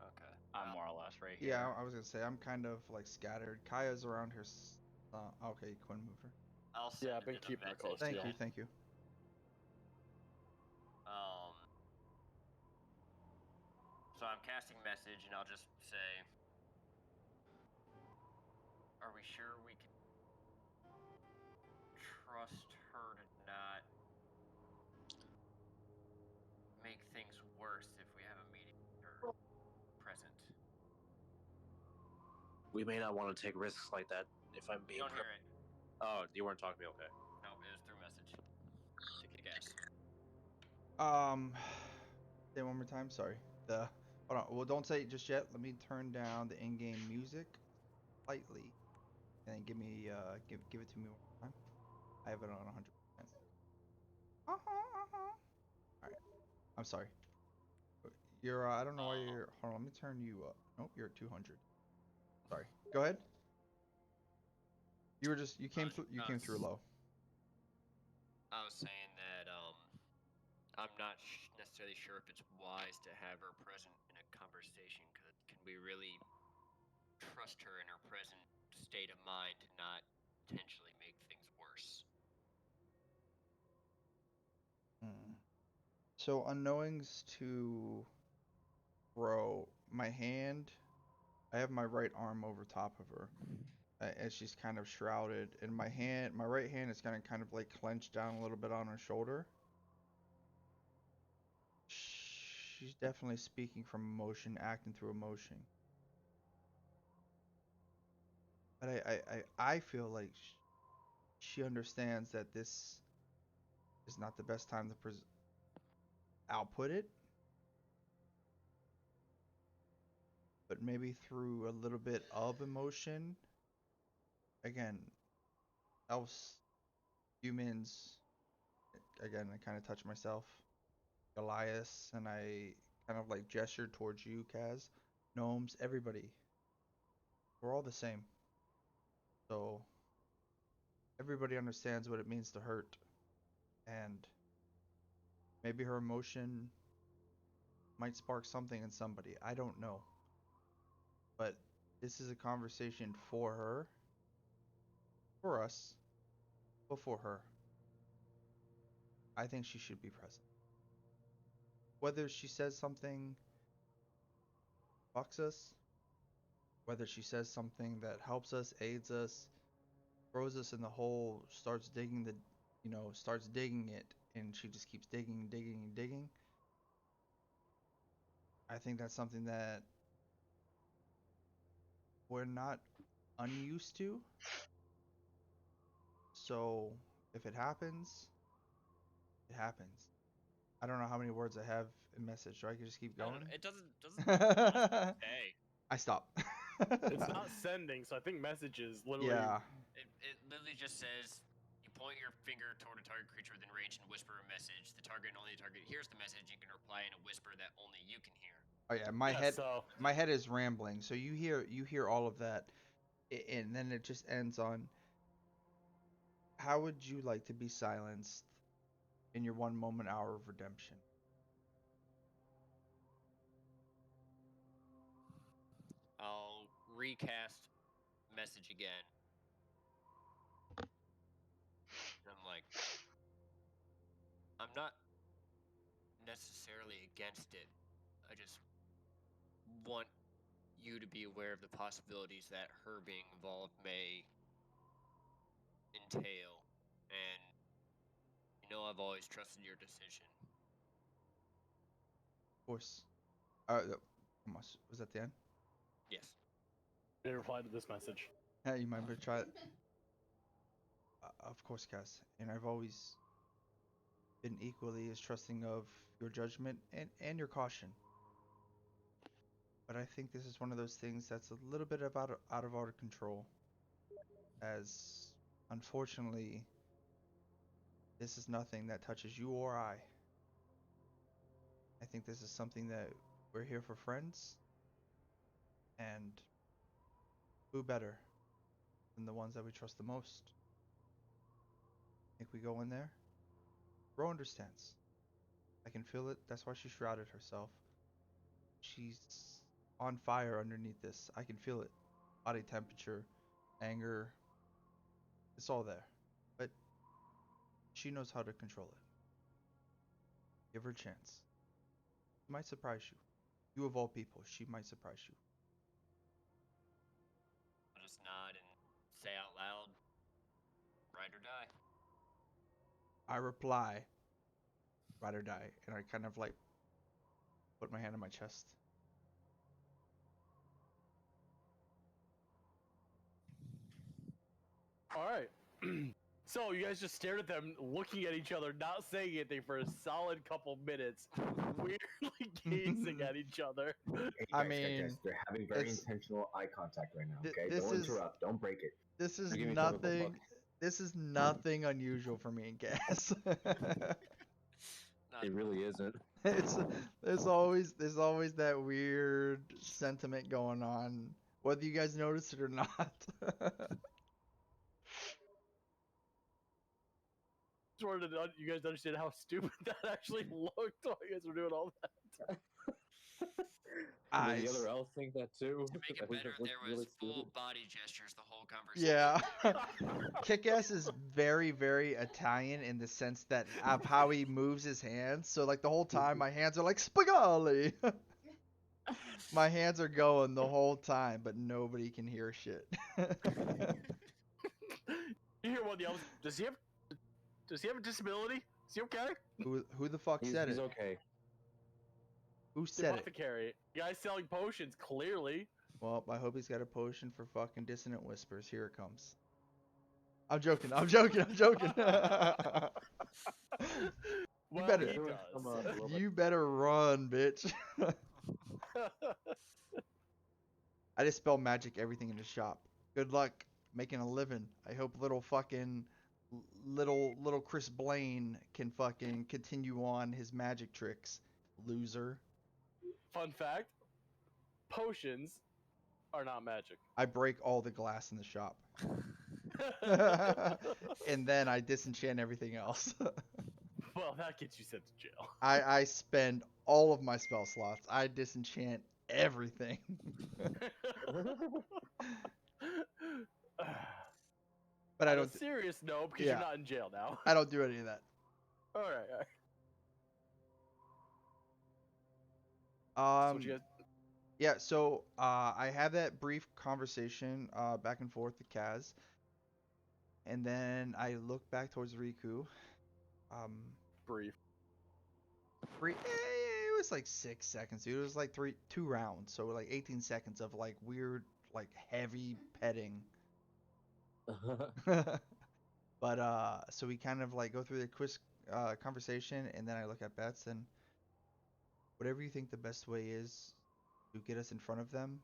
Okay. I'm more or less right here. Yeah, I was gonna say I'm kind of like scattered. Kaya's around her. Okay, Quinn moved her. I'll send Yeah, I've been in a keeping her message close. Thank Yeah. you, thank you. So I'm casting message, and I'll just say, are we sure we can trust her to not make things worse if we have a meeting with her present? We may not want to take risks like that if I'm being. You don't hear it. Oh, you weren't talking to me, okay. No, it was through message. To Kick-Ass. Say one more time. Sorry. Hold on. Well, don't say it just yet. Let me turn down the in-game music slightly, and then give it to me one more time. I have it on 100%. All right. I'm sorry. You're. I don't know why you're. Hold on. Let me turn you up. Nope. You're at 200. Sorry. Go ahead. You came through low. I was saying that I'm not necessarily sure if it's wise to have her present in a conversation, because can we really trust her in her present state of mind to not potentially make things worse? So unknowings to Bro, my hand, I have my right arm over top of her, as she's kind of shrouded, and my right hand is gonna kind of like clench down a little bit on her shoulder. She's definitely speaking from emotion, acting through emotion. But I feel like she understands that this is not the best time to output it. But maybe through a little bit of emotion. Again, else humans, again, I kind of touch myself, Elias, and I kind of like gestured towards you, Kaz, gnomes, everybody. We're all the same. So everybody understands what it means to hurt. And maybe her emotion might spark something in somebody. I don't know. But this is a conversation for her, for us, but for her. I think she should be present. Whether she says something fucks us, whether she says something that helps us, aids us, throws us in the hole, starts digging it, and she just keeps digging and digging and digging. I think that's something that we're not unused to. So if it happens, it happens. I don't know how many words I have in message, so I can just keep I don't going. know, it doesn't say. I stop. It's not sending, so I think messages literally. Yeah. It literally just says you point your finger toward a target creature within range and whisper a message. The target and only the target hears the message. You can reply in a whisper that only you can hear. Oh yeah, my Yeah, head so my head is rambling. So you hear all of that, and then it just ends on, how would you like to be silenced in your 1 moment hour of redemption? I'll recast message again. And I'm like, I'm not necessarily against it. I just want you to be aware of the possibilities that her being involved may entail. And you know I've always trusted your decision. Of course. Almost. Was that the end? Yes. they replied to this message. Yeah, you might try it. Of course, Cass. And I've always been equally as trusting of your judgment and your caution. But I think this is one of those things that's a little bit out of our control. As unfortunately, this is nothing that touches you or I. I think this is something that we're here for friends. And who better than the ones that we trust the most? I think we go in there. Ro understands. I can feel it. That's why she shrouded herself. She's on fire underneath this. I can feel it. Body temperature, anger. It's all there. But she knows how to control it. Give her a chance. She might surprise you. You of all people, she might surprise you. I'll just nod and say out loud, ride or die. I reply, ride or die. And I kind of like put my hand on my chest. All right. So you guys just stared at them, looking at each other, not saying anything for a solid couple minutes, weirdly gazing at each other. Hey, I guys, mean, they're having very it's- intentional eye contact right now. Th- Okay, this don't is- interrupt. Don't break it. This is They're giving each other the nothing. look. This is nothing unusual for me and Cass. Not It really isn't. It's there's always that weird sentiment going on, whether you guys notice it or not. Just wanted you guys to understand how stupid that actually looked while you guys were doing all that. Did Eyes. the other elf think that too? to make That it he better. just looked There really was full stupid? body gestures the whole conversation. Yeah. Kick-Ass is very, very Italian in the sense that of how he moves his hands. So like the whole time my hands are like spaghetti. My hands are going the whole time, but nobody can hear shit. You hear one of the elves? Does he have a disability? Is he okay? Who the fuck said He's it? okay. Who The said it? apothecary. Guy selling potions, clearly. Well, I hope he's got a potion for fucking dissonant whispers. Here it comes. I'm joking. I'm joking. I'm joking. Well, better- he Everyone's come up a does. little bit. You better run, bitch. I just spell magic everything in the shop. Good luck making a living. I hope little fucking little Chris Blaine can fucking continue on his magic tricks. Loser. Fun fact: potions are not magic. I break all the glass in the shop. And then I disenchant everything else. Well, that gets you sent to jail. I spend all of my spell slots. I disenchant everything. But I On a don't serious note, because Yeah. you're not in jail now. I don't do any of that. All right. So what you guys? Yeah, so I have that brief conversation back and forth with Kaz, and then I look back towards Riku. brief. It was like 6 seconds, dude. It was like 2 rounds, so like 18 seconds of like weird, like heavy petting. But so we kind of like go through the quiz conversation, and then I look at bets, and whatever you think the best way is to get us in front of them,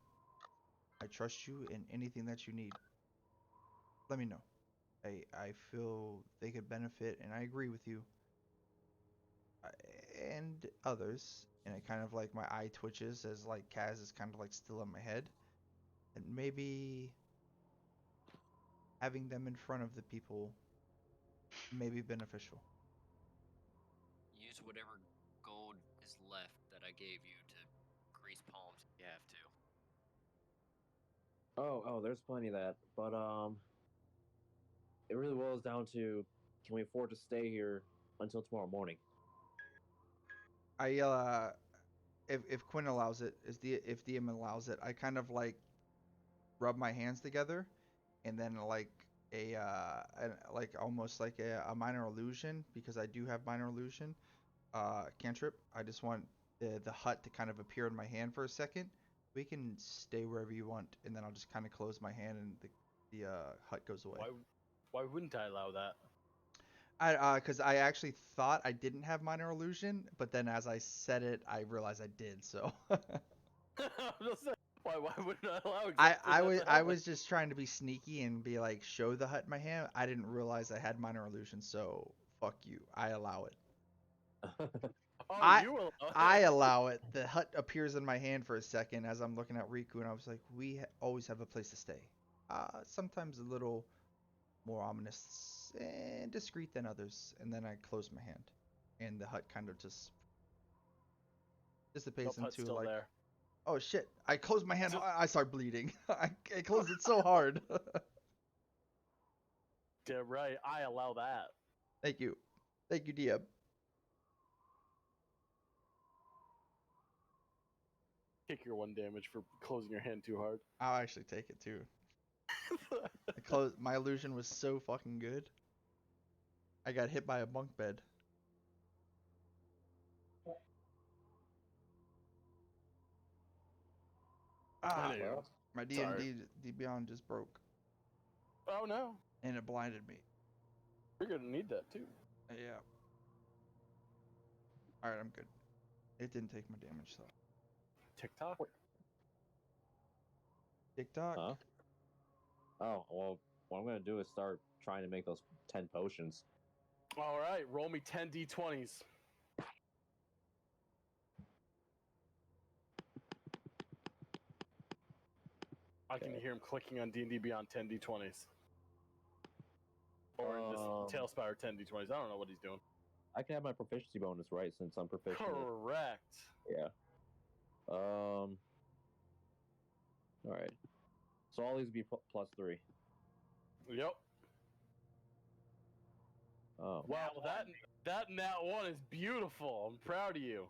I trust you in anything that you need. Let me know. I feel they could benefit, and I agree with you. And others, and it kind of like my eye twitches as like Kaz is kind of like still in my head, and maybe having them in front of the people may be beneficial. Use whatever gold is left that I gave you to grease palms if you have to. Oh, there's plenty of that. But it really boils down to, can we afford to stay here until tomorrow morning? I if Quinn allows it, if DM allows it, I kind of like rub my hands together, and then like like almost like a minor illusion, because I do have minor illusion cantrip. I just want the hut to kind of appear in my hand for a second. We can stay wherever you want, and then I'll just kind of close my hand, and the hut goes away. Why wouldn't I allow that? Because I actually thought I didn't have minor illusion, but then as I said it, I realized I did. So Why wouldn't I allow? I was just trying to be sneaky and be like, show the hut in my hand. I didn't realize I had minor illusion, so fuck you. I allow it. Oh, you allow it. I allow it. The hut appears in my hand for a second as I'm looking at Riku, and I was like, we always have a place to stay. Sometimes a little more ominous and discreet than others. And then I close my hand, and the hut kind of just dissipates Hut's into still like, there. oh shit! I close my hand. I start bleeding. I closed it so hard. Damn right, I allow that. Thank you, DM. Take your 1 damage for closing your hand too hard. I'll actually take it too. My illusion was so fucking good. I got hit by a bunk bed. Anywho, My D&D Beyond just broke, oh no, and it blinded me. you're gonna need that too. Yeah. All right, I'm good. It didn't take my damage though. TikTok. TikTok. Huh? Oh, well, what I'm going to do is start trying to make those 10 potions. All right, roll me 10 d20s. I can hear him clicking on D&D Beyond 10 d20s. Or in this Talespire 10 d20s. I don't know what he's doing. I can have my proficiency bonus, right, since I'm proficient. Correct. Yeah. All right. So all these be +3. Yep. Oh. Wow, that nat 1 is beautiful. I'm proud of you.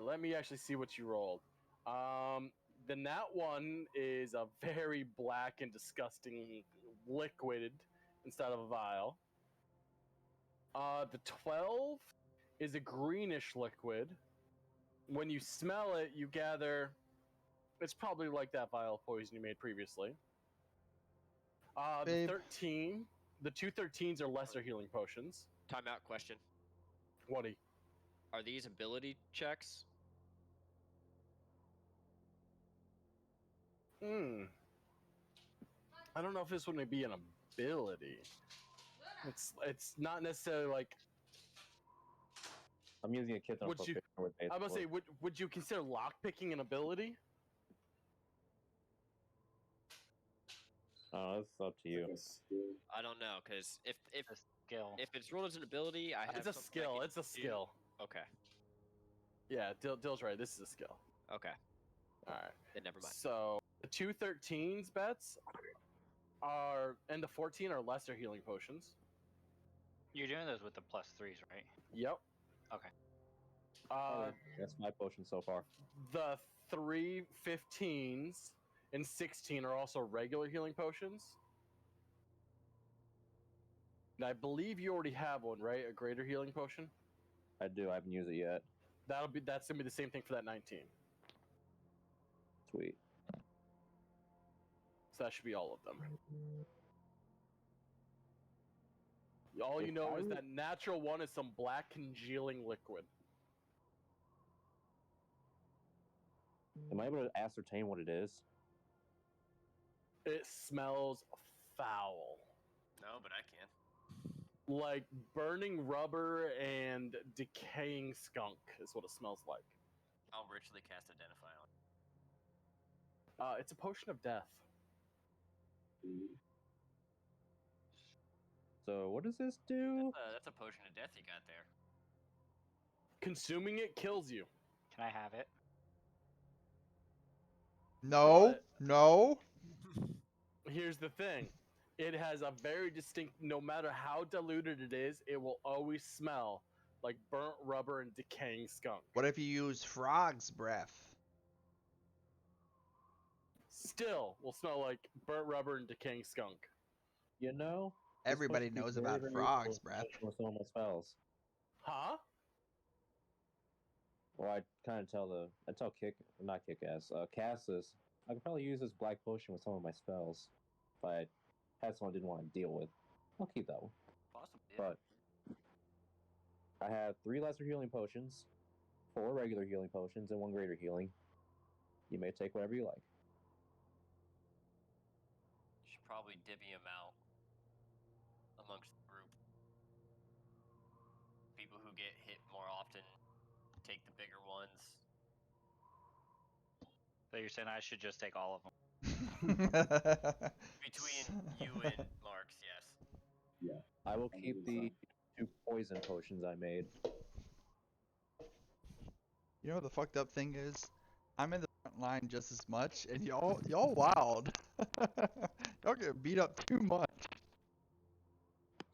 Let me actually see what you rolled. The nat 1 is a very black and disgusting liquid instead of a vial. The 12 is a greenish liquid. When you smell it, you gather it's probably like that vial of poison you made previously. The 13, the 2 13s are lesser healing potions. Timeout question. Whatty? Are these ability checks? I don't know if this would be an ability. It's not necessarily like. I'm using a kit that I'm proficient with. I was gonna say, would you consider lockpicking an ability? Oh, it's up to you. I don't know, because if A skill. if it's rolled as an ability, I have. It's a something I skill. can It's a do. skill. Okay. Yeah, Dill's right. This is a skill. Okay. All right. Then never mind. So the 2 13s bets are, and the 14 are lesser healing potions. You're doing those with the +3s, right? Yep. Okay. That's my potion so far. The 3 15s and 16 are also regular healing potions. And I believe you already have one, right? A greater healing potion. I do. I haven't used it yet. That's gonna be the same thing for that 19. Sweet. So that should be all of them. All you know is that natural one is some black congealing liquid. Am I able to ascertain what it is? It smells foul. No, but I can. Like burning rubber and decaying skunk is what it smells like. I'll ritually cast Identify on it. It's a potion of death. So what does this do? That's a potion of death you got there. Consuming it kills you. Can I have it? No, But- no. Here's the thing. It has a very distinct, no matter how diluted it is, it will always smell like burnt rubber and decaying skunk. What if you use frog's breath? Still will smell like burnt rubber and decaying skunk. You know, it's Everybody supposed to be knows very, about very frog's useful breath. with some of my spells. Huh? Well, I kind of tell Cassis, I could probably use this black potion with some of my spells. If I had someone I didn't want to deal with, I'll keep that one. Possibly. Yeah. But I have 3 lesser healing potions, 4 regular healing potions, and 1 greater healing. You may take whatever you like. You should probably divvy them out amongst the group. People who get hit more often take the bigger ones. So you're saying I should just take all of them? Between you and Marks, yes. I will keep the 2 poison potions I made. You know what the fucked up thing is? I'm in the front line just as much, and y'all wild. Y'all get beat up too much.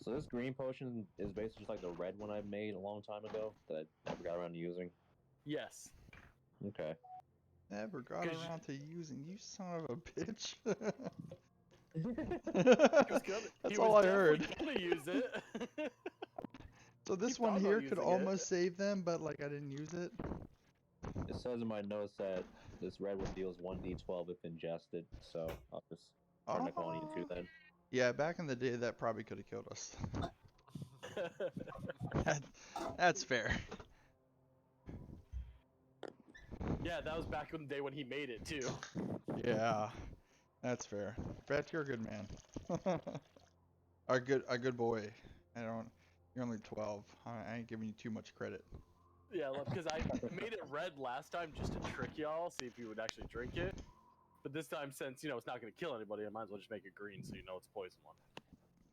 So this green potion is basically just like the red one I made a long time ago that I never got around to using. Yes. Okay. Never got 'Cause around to using, you son of a bitch. He was gonna, That's he all was I heard. definitely gonna use it. So this He one thought about here could using it. almost save them, but like I didn't use it. It says in my notes that this red one deals 1d12 if ingested, so I'll just turn it on you 2 then. Yeah, back in the day, that probably could have killed us. That's fair. Yeah, that was back in the day when he made it too. Yeah, that's fair. Bet you're a good man. a good boy. You're only 12. I ain't giving you too much credit. Yeah, because I made it red last time just to trick y'all, see if you would actually drink it. But this time, since it's not gonna kill anybody, I might as well just make it green so you know it's poison one.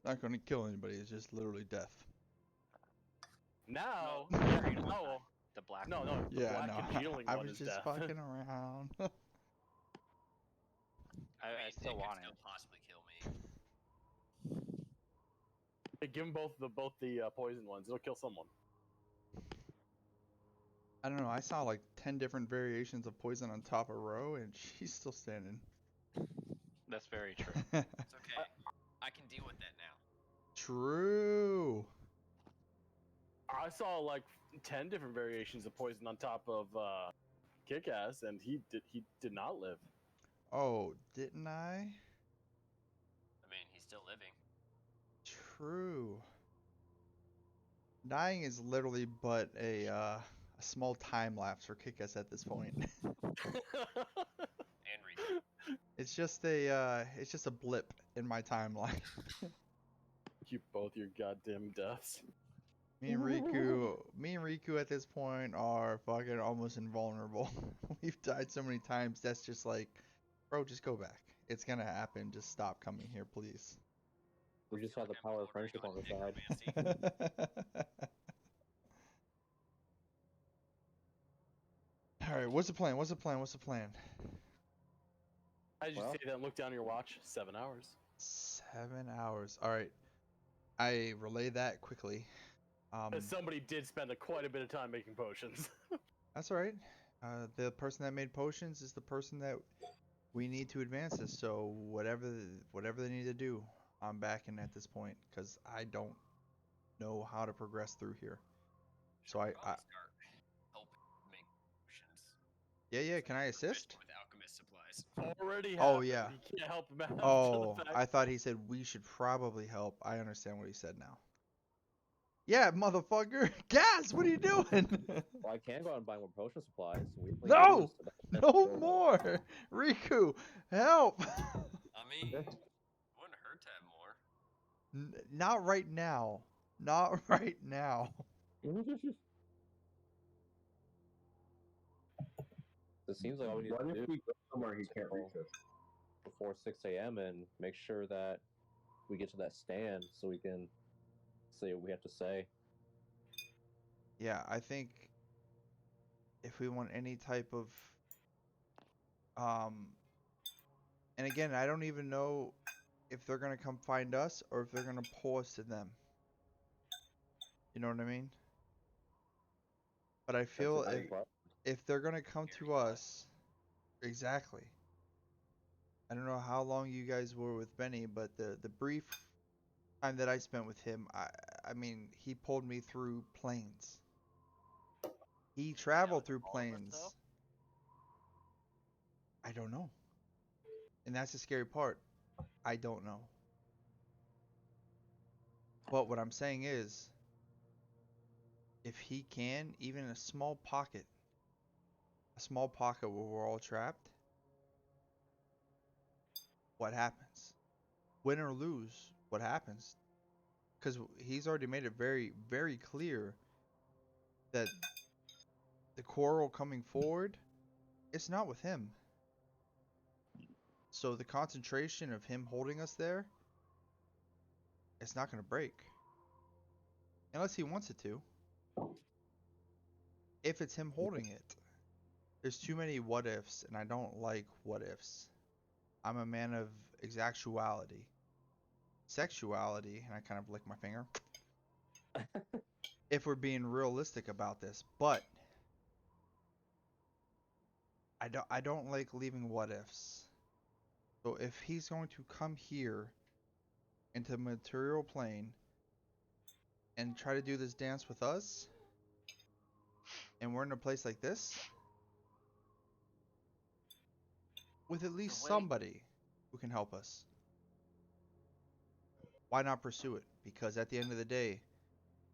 Not gonna kill anybody. It's just literally death. Now, No, yeah, green one, no, The black no, one. no, the Yeah, black no. congealing I one was is just death. fucking around. I still want Still it. possibly kill me. Hey, give them both the poison ones. It'll kill someone. I don't know. I saw like 10 different variations of poison on top of row, and she's still standing. That's very true. It's okay. I can deal with that now. True. I saw like 10 different variations of poison on top of Kick-Ass, and he did not live. Oh, didn't I? I mean, he's still living. True. Dying is literally but a small time lapse for Kick-Ass at this point. And Riku. It's just a blip in my timeline. You both your goddamn deaths. Me and Riku at this point are fucking almost invulnerable. We've died so many times. That's just like, bro, just go back. It's gonna happen. Just stop coming here, please. We just have the power of friendship on the side. All right, what's the plan? What's the plan? What's the plan? As you Well- say that, and look down at your watch. 7 hours. 7 hours. All right. I relay that quickly. As somebody did spend quite a bit of time making potions. That's all right. The person that made potions is the person that we need to advance this. So whatever they need to do, I'm backing at this point because I don't know how to progress through here. So I Probably start helping make potions. yeah, can I Progress assist? with alchemist supplies. Already Oh, happened. yeah. You can't help him out. Oh, I thought he said we should probably help. I understand what he said now. Yeah, motherfucker. Gas, what are you doing? Well, I can go out and buy more potion supplies. We only No! used about 10 No to more! Riku, help! I mean, wouldn't hurt to have more. Not right now. Not right now. It seems like all we need What to if do we go somewhere he is can't reach us? before 6 a.m. and make sure that we get to that stand so we can say what we have to say. Yeah, I think if we want any type of um and again, I don't even know if they're gonna come find us or if they're gonna pull us to them. You know what I mean? But I feel That's a good question. if they're gonna come to us, exactly. I don't know how long you guys were with Benny, but the brief time that I spent with him, I mean, he pulled me through plains. He traveled through all of us, plains. though? I don't know. And that's the scary part. I don't know. But what I'm saying is, if he can, even a small pocket where we're all trapped, what happens? Win or lose, what happens? Because he's already made it very, very clear that the quarrel coming forward, it's not with him. So the concentration of him holding us there, it's not going to break. Unless he wants it to. If it's him holding it. There's too many what ifs, and I don't like what ifs. I'm a man of exactuality. Sexuality, and I kind of lick my finger. If we're being realistic about this, but I don't like leaving what ifs. So if he's going to come here into the material plane and try to do this dance with us, and we're in a place like this, with at least somebody who can help us, why not pursue it? Because at the end of the day,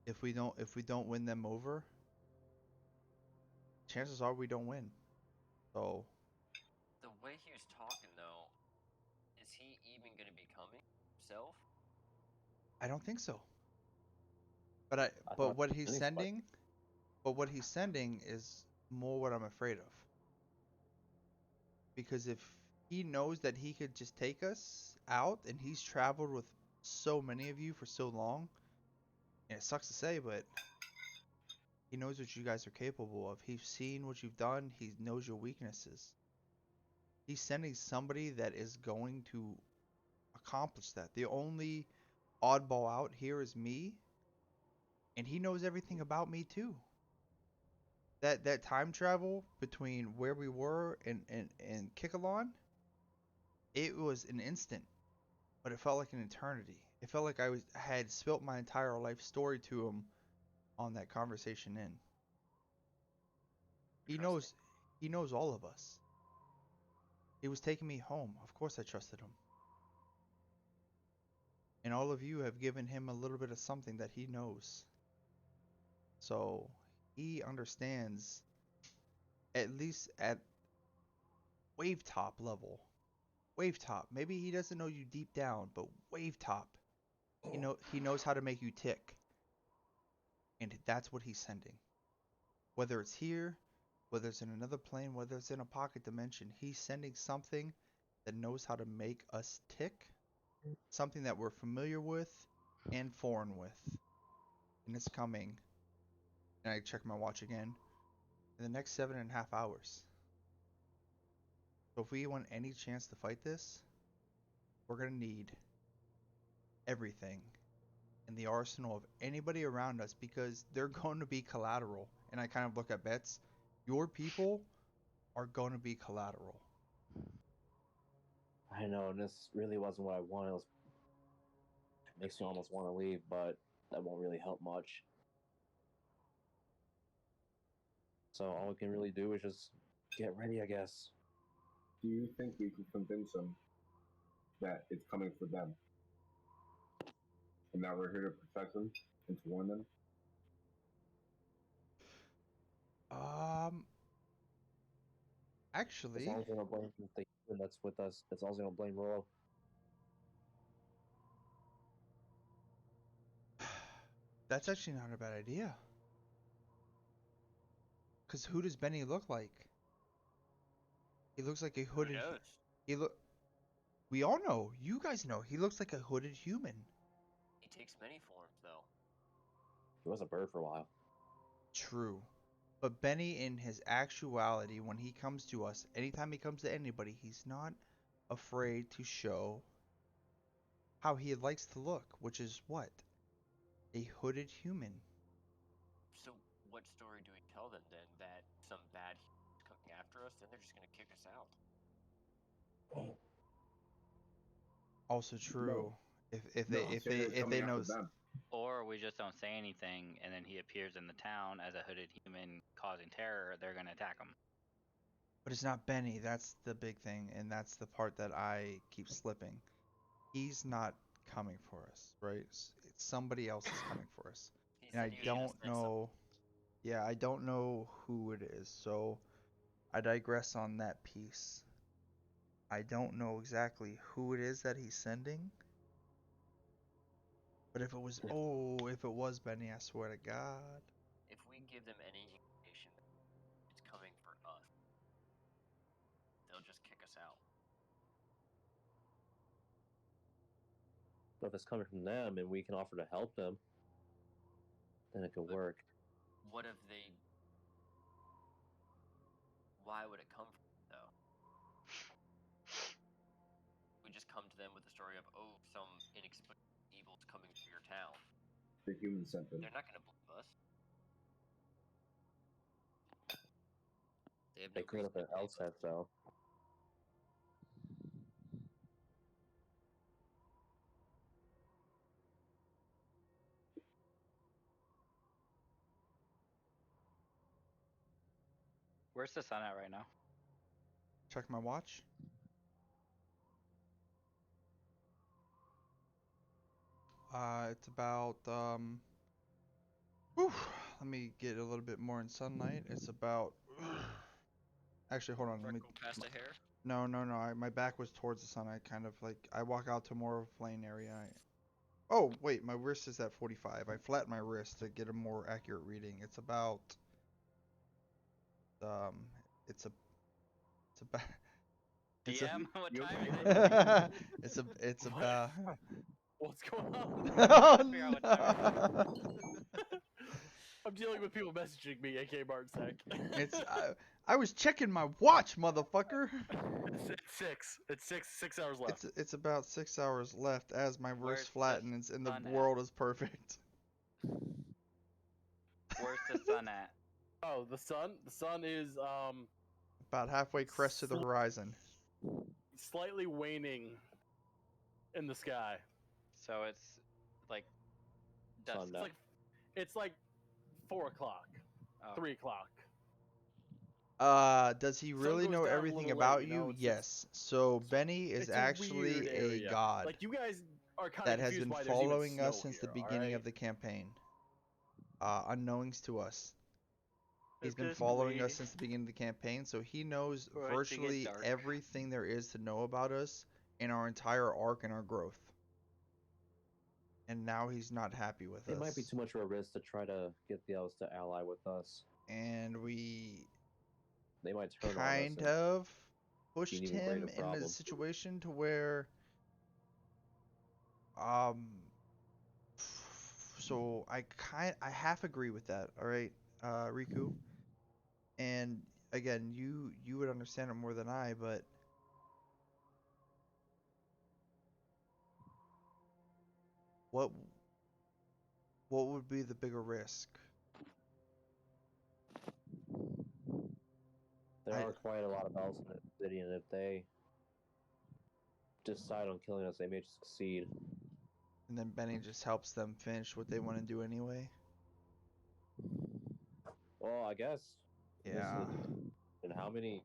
if we don't win them over, chances are we don't win. So The way he was talking, though, is he even going to be coming himself? I don't think so. But I thought what he's Benny's sending, is more what I'm afraid of. Because if he knows that he could just take us out, and he's traveled with so many of you for so long, and it sucks to say, but he knows what you guys are capable of. He's seen what you've done. He knows your weaknesses. He's sending somebody that is going to accomplish that. The only oddball out here is me, and he knows everything about me too. That time travel between where we were and Kikalon, it was an instant, but it felt like an eternity. It felt like I had spilt my entire life story to him on that conversation in. He knows all of us. He was taking me home. Of course I trusted him. And all of you have given him a little bit of something that he knows. So he understands, at least at wave top level. Wave top. Maybe he doesn't know you deep down, but wave top. He knows how to make you tick. And that's what he's sending. Whether it's here, whether it's in another plane, whether it's in a pocket dimension, he's sending something that knows how to make us tick. Something that we're familiar with and foreign with. And it's coming. And I check my watch again. In the next 7.5 hours. So if we want any chance to fight this, we're going to need everything in the arsenal of anybody around us, because they're going to be collateral. And I kind of look at Bets. Your people are going to be collateral. I know, and this really wasn't what I wanted. Makes me almost want to leave, but that won't really help much. So all we can really do is just get ready, I guess. Do you think we can convince them that it's coming for them, and that we're here to protect them and to warn them? As Actually, long as they don't blame the human that's with us, that's all gonna blame Roro. that's actually not a bad idea. Cause who does Benny look like? He looks like a Who hooded. knows? He look. We all know. You guys know. He looks like a hooded human. He takes many forms, though. He was a bird for a while. True. But Benny, in his actuality, when he comes to us, anytime he comes to anybody, he's not afraid to show how he likes to look, which is what? A hooded human. So, what story do we tell them then? That some bad is coming after us? Then they're just gonna kick us out. Also true. If No, they I'm if saying they they're if coming they after know them. Or we just don't say anything, and then he appears in the town as a hooded human causing terror. They're gonna attack him. But it's not Benny. That's the big thing, and that's the part that I keep slipping. He's not coming for us, right? It's somebody else is coming for us, He and I said he was gonna don't send some. know. Yeah, I don't know who it is, so I digress on that piece. I don't know exactly who it is that he's sending, but if it was Benny, I swear to God. If we give them any indication that it's coming for us, they'll just kick us out. But if it's coming from them and we can offer to help them, then it could But- work. What if they? Why would it come from them, though? We just come to them with the story of, oh, some inexplicable evil's coming through your town. The human sent them. They're not gonna believe us. They have They no could reason if to it believe else us. had though. Where's the sun at right now? Check my watch. It's about whew, let me get a little bit more in sunlight. It's about actually hold on. Let me. Freckle past a hair. No, no, no. My back was towards the sun. I kind of like I walk out to more of a plain area. Oh wait, my wrist is at 45. I flatten my wrist to get a more accurate reading. It's about um, it's a it's about it's a PM? What You time okay? is it? it's What? about What's going on? oh Figure out what time no. I'm dealing with people messaging me, aka Bartsack. It's I was checking my watch, motherfucker. It's six hours left. It's about 6 hours left as my Where's wrist the flattens and the sun at? world is perfect. Where's the sun at? Oh, the sun. The sun is About halfway crest to the horizon. slightly waning in the sky. So it's like dusk. Sun up. It's like 4 o'clock, Oh. 3 o'clock. Does he Sun really goes know down a everything little about late, you you? know, it's Yes. So Benny is it's a actually weird a area. god Like you guys are kind that of has confused been why there's even following us snow since the here, beginning alright? of the campaign. Unknowns to us. He's been just following us waiting since the beginning of the campaign, so he knows for it to get virtually dark. everything there is to know about us in our entire arc and our growth. And now he's not happy with It us. might be too much of a risk to try to get the elves to ally with us. And we They might turn on us. kind And of pushed an even greater him in a problem. situation to where um so I half agree with that, all right, Riku. And again, you would understand it more than I, but what what would be the bigger risk? there I- are quite a lot of elves in the city, and if they decide on killing us, they may succeed. And then Benny just helps them finish what they want to do anyway. Well, I guess. Yeah. And how many?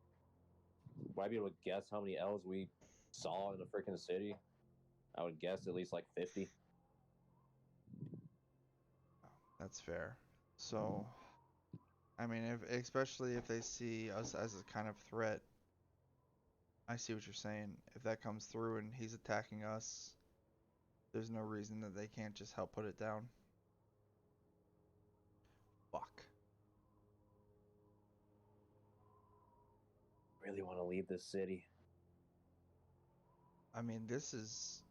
Might be able to guess how many L's we saw in the freaking city. I would guess at least like 50. That's fair. So, I mean, especially if they see us as a kind of threat, I see what you're saying. If that comes through and he's attacking us, there's no reason that they can't just help put it down. Fuck. Really want to leave this city. I mean, this is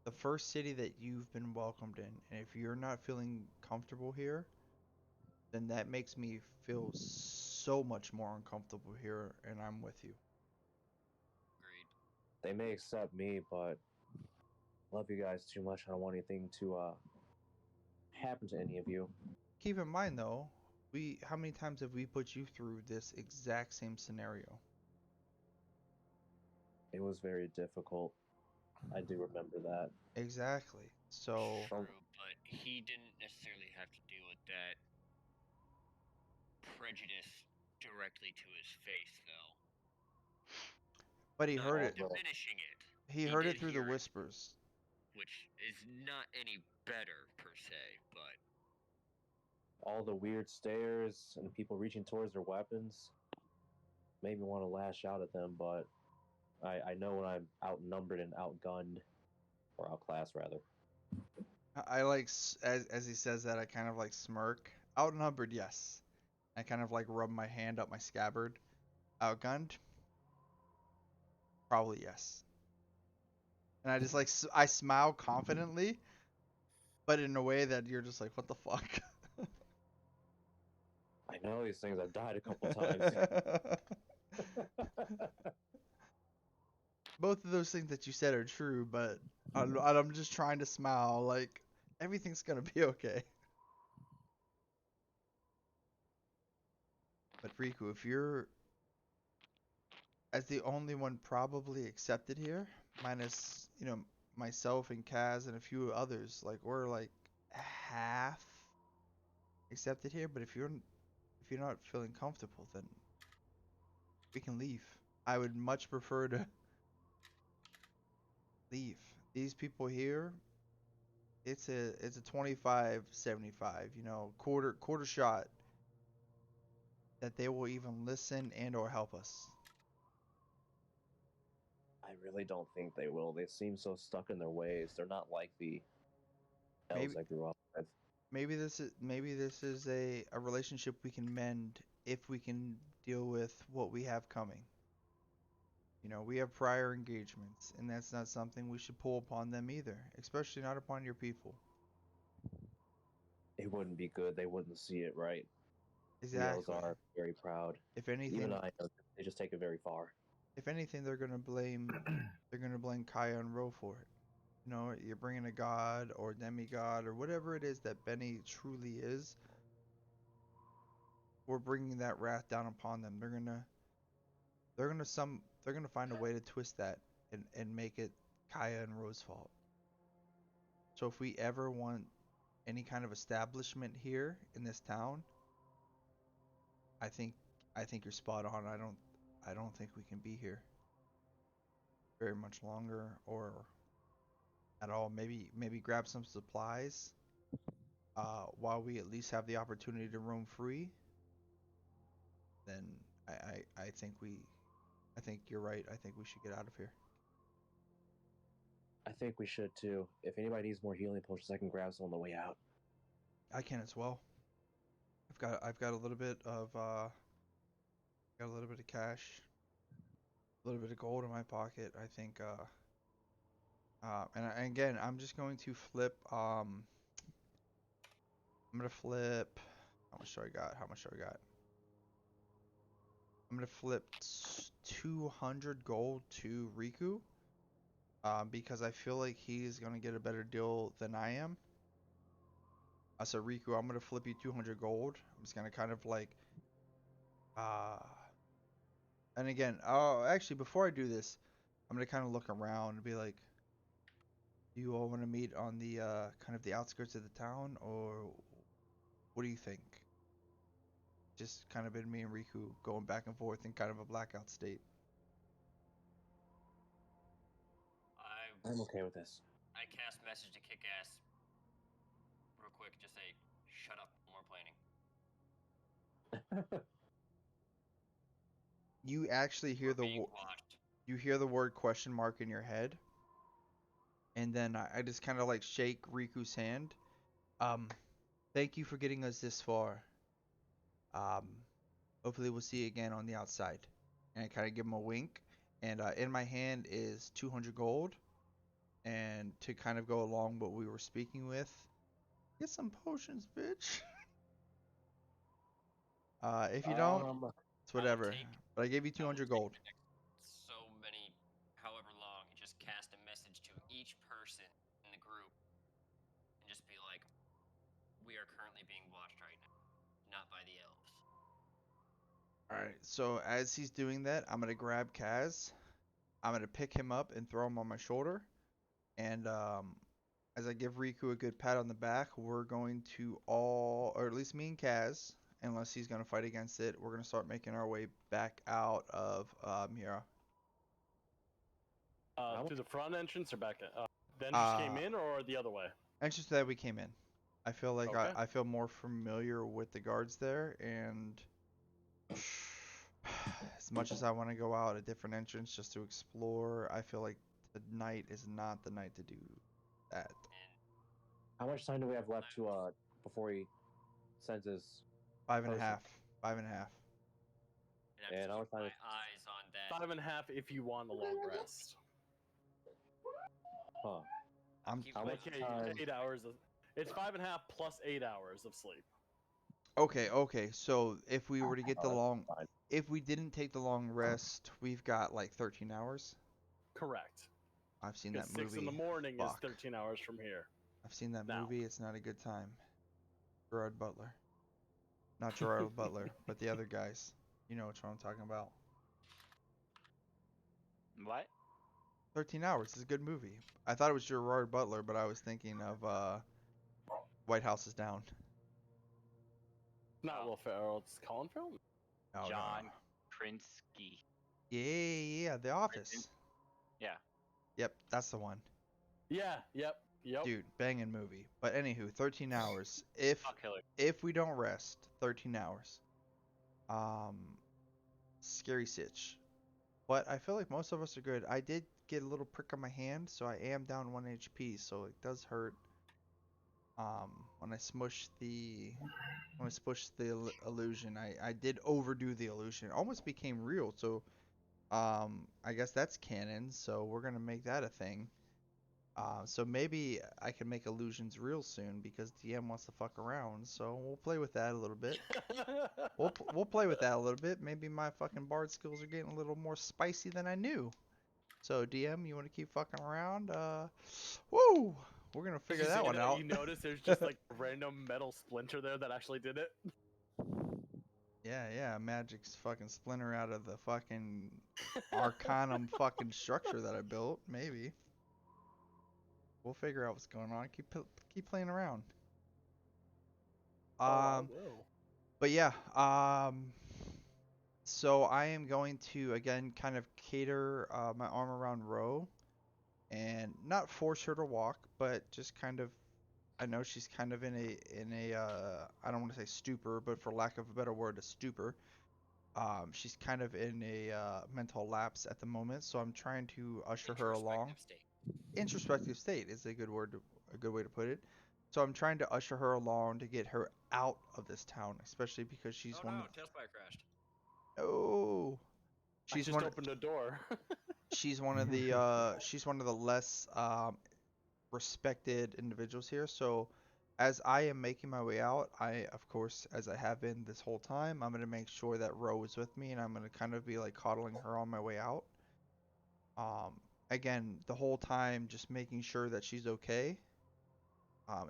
the first city that you've been welcomed in, and if you're not feeling comfortable here, then that makes me feel so much more uncomfortable here, and I'm with you. Agreed. They may accept me, but I love you guys too much. I don't want anything to happen to any of you. Keep in mind though, how many times have we put you through this exact same scenario? It was very difficult. I do remember that. Exactly. So, True, but he didn't necessarily have to deal with that prejudice directly to his face, though. but he Not heard it. diminishing it. He heard did it through the hear it, whispers. which is not any better per se, but All the weird stares and people reaching towards their weapons made me want to lash out at them, but I know when I'm outnumbered and outgunned, or outclassed rather. I like as he says that, I kind of like smirk. Outnumbered, yes. I kind of like rub my hand up my scabbard. Outgunned, probably yes. And I just like I smile confidently, but in a way that you're just like, what the fuck? I know these things. I've died a couple times. Both of those things that you said are true, but I'm just trying to smile like everything's gonna be okay. But Riku, if you're as the only one probably accepted here, minus, myself and Kaz and a few others, like we're like half accepted here, but if you're not feeling comfortable, then we can leave. I would much prefer to leave. These people here, it's a 25-75, quarter shot that they will even listen and or help us. I really don't think they will. They seem so stuck in their ways. They're not like the elves Maybe I grew up with. maybe this is a relationship we can mend if we can deal with what we have coming. We have prior engagements, and that's not something we should pull upon them either, especially not upon your people. It wouldn't be good. They wouldn't see it right. The elves Exactly. are very proud. If Even anything, I know they just take it very far. they're gonna blame Kaya and Ro for it. You're bringing a god or demigod or whatever it is that Benny truly is. We're bringing that wrath down upon them. They're gonna find a way to twist that and make it Kaya and Ro's fault. So if we ever want any kind of establishment here in this town, I think you're spot on. I don't think we can be here very much longer or at all. Maybe grab some supplies while we at least have the opportunity to roam free. Then I think you're right. I think we should get out of here. I think we should too. If anybody needs more healing potions, I can grab some on the way out. I can as well. I've got a little bit of cash, a little bit of gold in my pocket. I think and again, I'm just going to flip I'm gonna flip how much do I got? I'm gonna flip 200 gold to Riku because I feel like he's gonna get a better deal than I am. So Riku, I'm gonna flip you 200 gold. I'm just gonna kind of like uh and again, oh, actually before I do this, I'm gonna kind of look around and be like, Do you all want to meet on the kind of the outskirts of the town, or what do you think? Just kind of been me and Riku going back and forth in kind of a blackout state. I'm okay with this. I cast message to Kick-Ass real quick. Just say, shut up, no more planning. You actually hear We're being watched. you hear the word question mark in your head, and then I just kind of like shake Riku's hand. Thank you for getting us this far. Um, Hopefully we'll see you again on the outside. And I kind of give him a wink. And in my hand is 200 gold. And to kind of go along what we were speaking with, get some potions, bitch. If you don't, it's whatever. take- But I gave you I will 200 take gold. the next so many, however long, and just cast a message to each person in the group, and just be like, "We are currently being watched right now, not by the elves." Alright, so as he's doing that, I'm going to grab Kaz. I'm going to pick him up and throw him on my shoulder. And as I give Riku a good pat on the back, we're going to all, or at least me and Kaz, unless he's going to fight against it, we're going to start making our way back out of Mira. To the front entrance or back? The entrance came in or the other way? Entrance that we came in. I feel like Okay. I feel more familiar with the guards there, and as much as I want to go out a different entrance just to explore, I feel like tonight is not the night to do that. How much time do we have left to before he sends his 5.5. Person. 5.5. And I'm And just I was keeping my like- eyes on that. 5.5 if you want a long rest. huh? I'm Keep How my much Like eyes- time? 8 hours of. It's 5.5 plus 8 hours of sleep. okay. So if we were to get the that's long, fine. if we didn't take the long rest, we've got like 13 hours. Correct. I've seen Because that movie. 6 in the morning Fuck. is 13 hours from here. I've seen that Now. movie. It's not a good time. Gerard Butler. Not Gerard Butler, but the other guys. You know which one I'm talking about. What? 13 Hours is a good movie. I thought it was Gerard Butler, but I was thinking of White House is Down. Not Will Ferrell, it's Colin Farrell. Oh, no. John Krinsky. Yeah, The Office. Yeah. Yep, that's the one. Yeah, yep. Dude, banging movie. But anywho, 13 hours. If Fuck Hillary. we don't rest, 13 hours. Scary sitch. But I feel like most of us are good. I did get a little prick on my hand, so I am down 1 HP, so it does hurt. When I smushed the illusion, I did overdo the illusion. It almost became real, so I guess that's canon, so we're gonna make that a thing. So maybe I can make illusions real soon because DM wants to fuck around, so we'll play with that a little bit. We'll play with that a little bit. Maybe my fucking bard skills are getting a little more spicy than I knew. So DM, you want to keep fucking around? Woo! We're gonna figure that one out. You notice there's just like a random metal splinter there that actually did it. Yeah, magic's fucking splinter out of the fucking Arcanum fucking structure that I built. Maybe. We'll figure out what's going on. Keep playing around. Will. But yeah, so I am going to again kind of cater my arm around Ro and not force her to walk, but just kind of, I know she's kind of in a I don't want to say stupor, but for lack of a better word, a stupor. She's kind of in a mental lapse at the moment, so I'm trying to usher her along. State. Introspective state is a good way to put it. So I'm trying to usher her along to get her out of this town, especially because she's Oh one no, of Talespire crashed. oh, she's I just opened the door. she's one of the less respected individuals here. So as I am making my way out, I of course, as I have been this whole time, I'm gonna make sure that Ro is with me, and I'm gonna kind of be like coddling her on my way out. Again, the whole time just making sure that she's okay.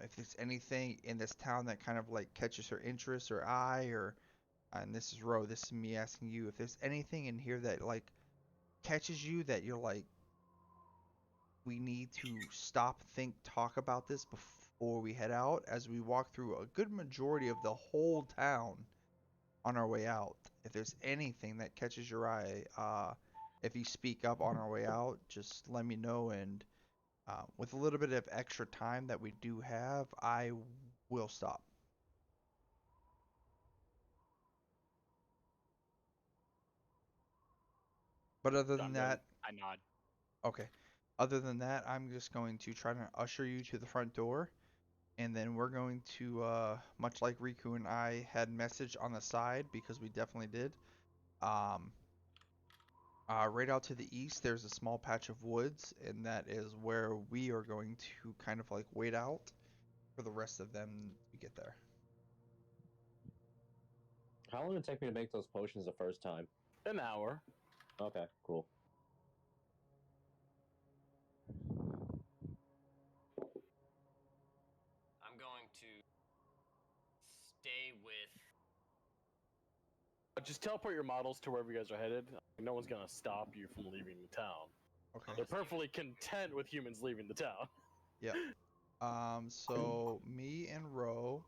If there's anything in this town that kind of like catches her interest or eye, or and this is Ro, this is me asking you, if there's anything in here that like catches you that you're like, we need to stop, think, talk about this before we head out, as we walk through a good majority of the whole town on our way out. If there's anything that catches your eye, if you speak up on our way out, just let me know, and with a little bit of extra time that we do have, I will stop. But other than I'm that, I nod. okay. Other than that, I'm just going to try to usher you to the front door, and then we're going to, much like Riku and I had message on the side, because we definitely did. Um, right out to the east, there's a small patch of woods, and that is where we are going to kind of like wait out for the rest of them to get there. How long did it take me to make those potions the first time? An hour. Okay, cool. I'm going to stay with. Just teleport your models to wherever you guys are headed. No one's gonna stop you from leaving the town. Okay. They're perfectly content with humans leaving the town. Yeah. So me and Ro,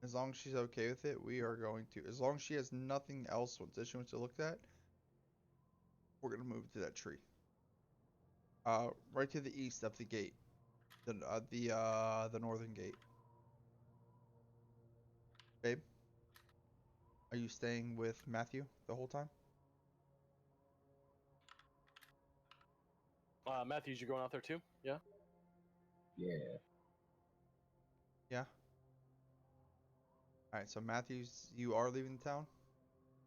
as long as she's okay with it, we are going to. As long as she has nothing else that she wants to look at, we're gonna move to that tree. Right to the east of the gate, the northern gate. Babe, are you staying with Matthew the whole time? Matthews, you going out there too? Yeah. Yeah. Yeah. All right. So Matthews, you are leaving the town.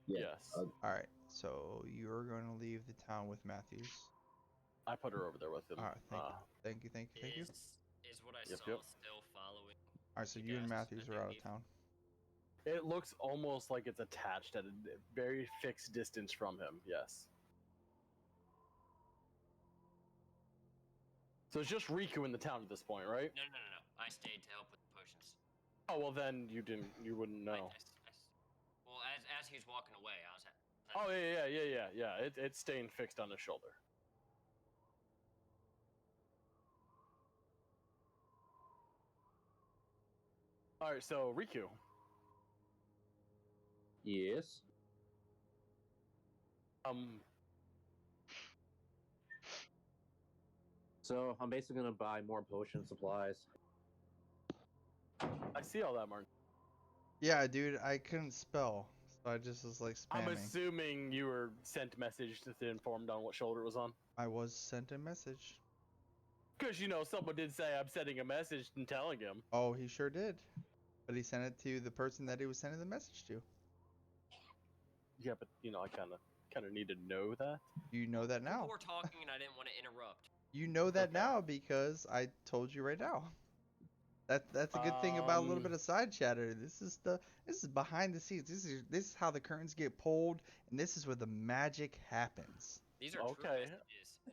Yeah. Yes. All right. So you're going to leave the town with Matthews. I put her over there with him. All right. Thank you. Thank you. Is what I Yep, saw yep. still following? All right. So you and Matthews are out of town. It looks almost like it's attached at a very fixed distance from him. Yes. So it's just Riku in the town at this point, right? No. I stayed to help with the potions. Oh well, then you wouldn't know. Well, as he was walking away, I was. Oh yeah. It's staying fixed on his shoulder. All right, so Riku. Yes. So I'm basically gonna buy more potion supplies. I see all that, Martin. Yeah, dude. I couldn't spell, so I just was like spamming. I'm assuming you were sent message to informed on what shoulder it was on. I was sent a message. Because someone did say I'm sending a message and telling him. Oh, he sure did. But he sent it to the person that he was sending the message to. Yeah, but I kind of need to know that. You know that now. People were talking, and I didn't want to interrupt. You know that Okay. now because I told you right now. That's a good thing about a little bit of side chatter. This is behind the scenes. This is how the curtains get pulled, and this is where the magic happens. These are true messages.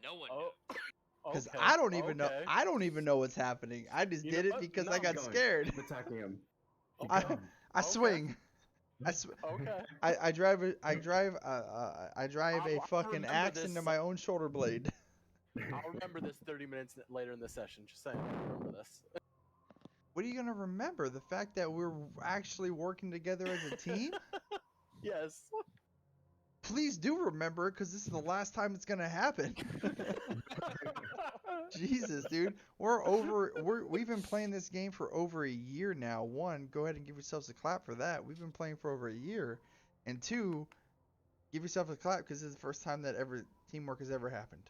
No one knows. Because Okay, I don't even know. okay. I don't even know what's happening. I just You did know it what? because No, I got keep going. scared. Keep attacking him. Keep I going. I Okay. swing. Okay. I drive a fucking remember axe this. into my own shoulder blade. I'll remember this 30 minutes later in the session. Just saying, I'll remember this. What are you gonna remember? The fact that we're actually working together as a team? Yes. Please do remember it, because this is the last time it's gonna happen. Jesus, dude. We've been playing this game for over a year now. One, go ahead and give yourselves a clap for that. We've been playing for over a year. And two, give yourself a clap because this is the first time that teamwork has ever happened.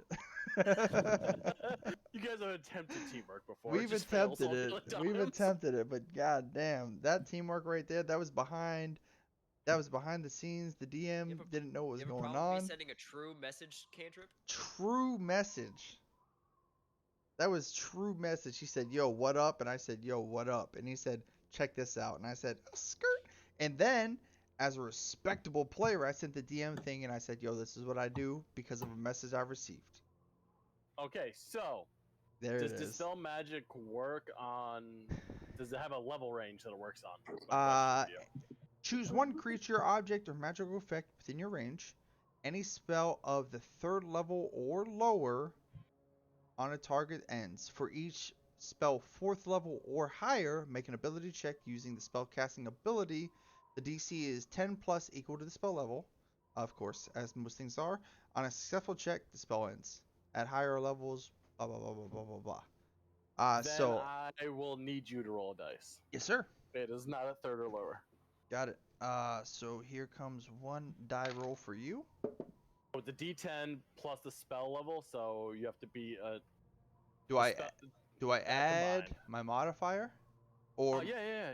You guys have attempted teamwork before. We've just fails all attempted the it. times. We've attempted it, but god damn, that teamwork right there, that was behind the scenes. The DM didn't know what was going on. Sending a true message, Cantrip? True message. That was true message. He said, "Yo, what up?" And I said, "Yo, what up?" And he said, "Check this out." And I said, "Skirt." And then, as a respectable player, I sent the DM thing and I said, "Yo, this is what I do because of a message I received." Okay, so There does it is. Dispel Magic work on? Does it have a level range that it works on? That's my question to you. Choose one creature, object, or magical effect within your range. Any spell of the 3rd level or lower on a target ends. For each spell 4th level or higher, make an ability check using the spell casting ability. The DC is 10 plus equal to the spell level, of course, as most things are. On a successful check, the spell ends. At higher levels, blah blah blah blah blah blah blah. Then So I will need you to roll a dice. yes, sir. It is not a 3rd or lower. Got it. So here comes one die roll for you. With the D10 plus the spell level, so you have to be a. Do I add combined. my modifier? Oh Or yeah.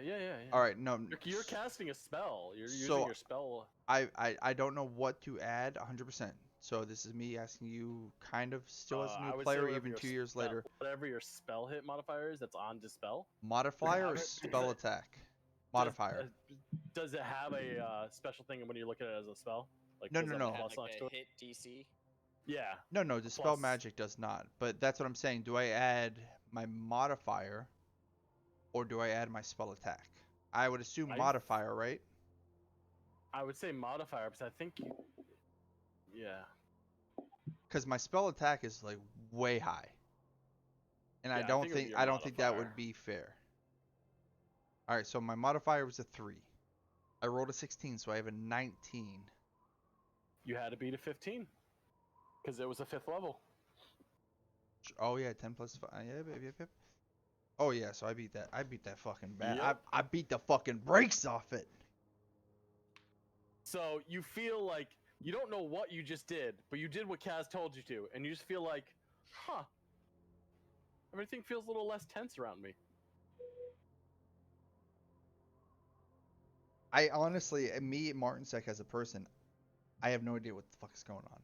all right, no. You're casting a spell. You're So using your spell. I don't know what to add 100%. So this is me asking you, kind of still as a I new would say player, whatever even your 2 years spell- later. Whatever your spell hit modifier is, that's on dispel. Modifier or Have it- spell attack? Modifier. Does it have a special thing when you look at it as a spell? Like No, does no, it no. have a Have plus like next a to it? hit DC. Yeah. No, dispel Plus- magic does not. But that's what I'm saying. Do I add my modifier or do I add my spell attack? I would assume modifier, right? I would say modifier because I think you. Yeah. Because my spell attack is like way high, and Yeah, I I don't think it would be think your I don't think that modifier. would be fair. All right, so my modifier was a 3. I rolled a 16, so I have a 19. You had to beat a 15 because it was a 5th level. Oh yeah, 10 plus 5. Yeah, baby. Yep. Oh yeah, so I beat that. I beat that fucking bad. Yep. I beat the fucking brakes off it. So you feel like you don't know what you just did, but you did what Kaz told you to, and you just feel like, huh? Everything feels a little less tense around me. I honestly, me, Martin Sec as a person, I have no idea what the fuck is going on.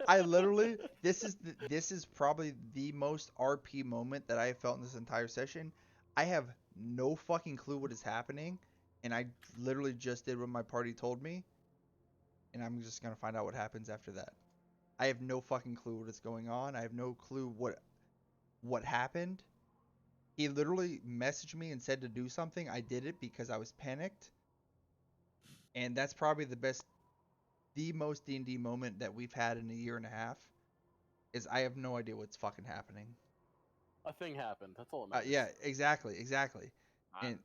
I literally, this is probably the most RP moment that I have felt in this entire session. I have no fucking clue what is happening, and I literally just did what my party told me, and I'm just gonna find out what happens after that. I have no fucking clue what is going on. I have no clue what happened. He literally messaged me and said to do something. I did it because I was panicked. And that's probably the most D&D moment that we've had in a year and a half. Is I have no idea what's fucking happening. A thing happened. That's all it matters. Yeah, exactly. And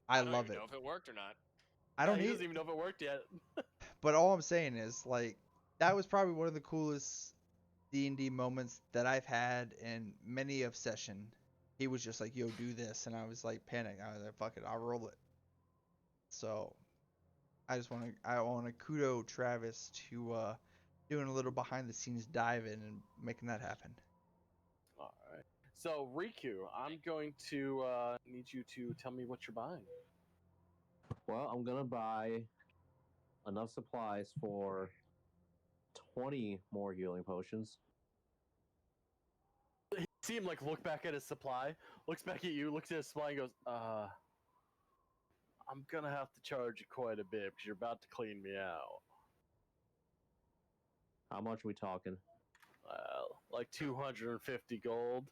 I don't love even it. know if it worked or not. I don't He need, doesn't even know if it worked yet. but all I'm saying is like that was probably one of the coolest D&D moments that I've had in many of session. He was just like, "Yo, do this," and I was like, panic. I was like, "Fuck it, I'll roll it." So I want to kudo Travis to doing a little behind the scenes dive in and making that happen. All right. So Riku, I'm going to need you to tell me what you're buying. Well, I'm gonna buy enough supplies for 20 more healing potions. See him like look back at his supply, looks back at you, looks at his supply, and goes, I'm gonna have to charge you quite a bit because you're about to clean me out. How much are we talking? Like 250 gold.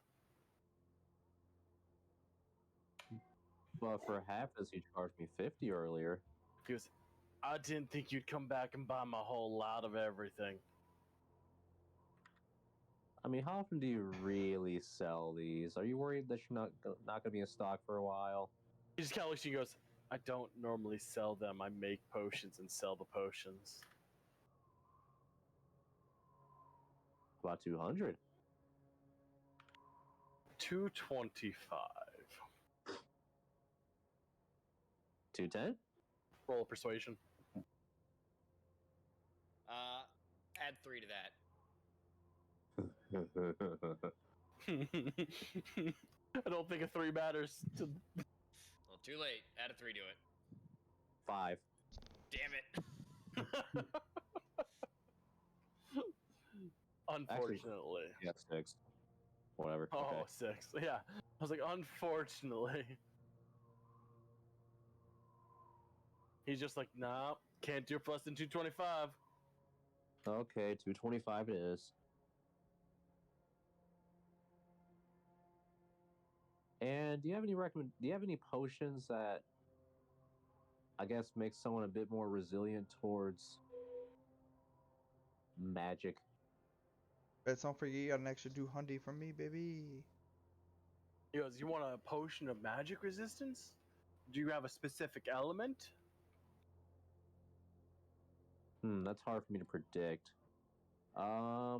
But for half this, you charged me 50 earlier. He goes, I didn't think you'd come back and buy my whole lot of everything. I mean, how often do you really sell these? Are you worried that you're not gonna be in stock for a while? He just kind of looks at you and goes, I don't normally sell them. I make potions and sell the potions. About 200. 225. 210. Roll of persuasion. Add 3 to that. I don't think a 3 matters. Well, too late. Add a 3 to it. 5. Damn it. Unfortunately. Yeah, 6. Whatever. Oh, Okay. 6. Yeah. I was like, unfortunately. He's just like, nah, can't do it for less than 225. Okay, 225 it is. And do you have any potions that I guess make someone a bit more resilient towards magic? Bet don't forget you got an extra 200 from me, baby. He goes, you want a potion of magic resistance? Do you have a specific element? That's hard for me to predict. I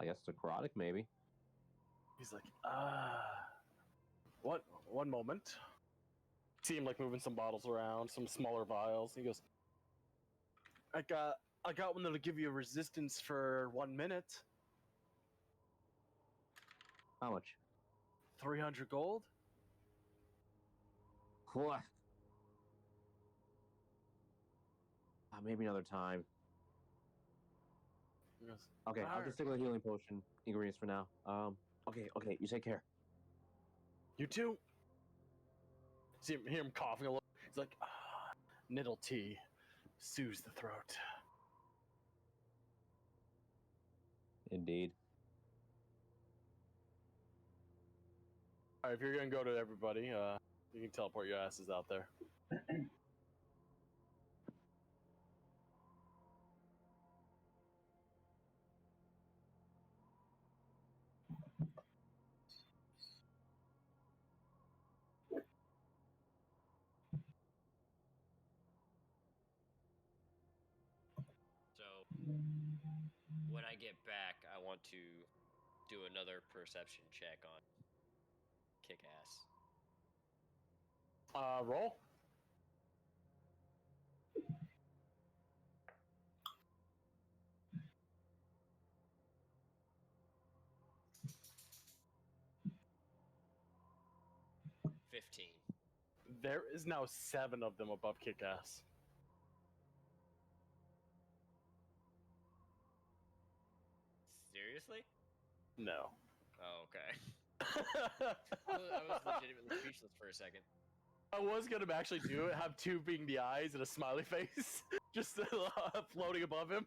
guess necrotic, maybe. He's like, what? One moment. See him like moving some bottles around, some smaller vials. He goes, I got one that'll give you a resistance for 1 minute. How much? 300 gold? What? Maybe another time. He goes, Okay, I'll "Alright." just stick with the healing potion ingredients for now. Okay, you take care. You too. Hear him coughing a little. He's like, Niddle tea soothes the throat. Indeed. Alright, if you're gonna go to everybody, you can teleport your asses out there. So when I get back, I want to do another perception check on Kick-Ass. Roll. There is now 7 of them above Kick-Ass. Seriously? No. Oh, okay. I was legitimately speechless for a second. I was gonna actually do it, have 2 being the eyes and a smiley face, just floating above him.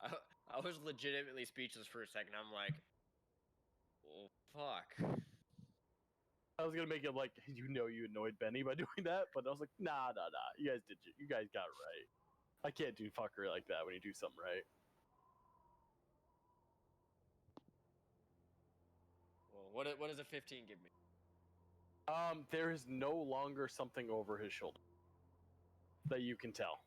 I was legitimately speechless for a second. I'm like, well, fuck. I was gonna make it like, you annoyed Benny by doing that, but I was like, nah. You guys got it right. I can't do fuckery like that when you do something right. Well, what does a 15 give me? There is no longer something over his shoulder that you can tell.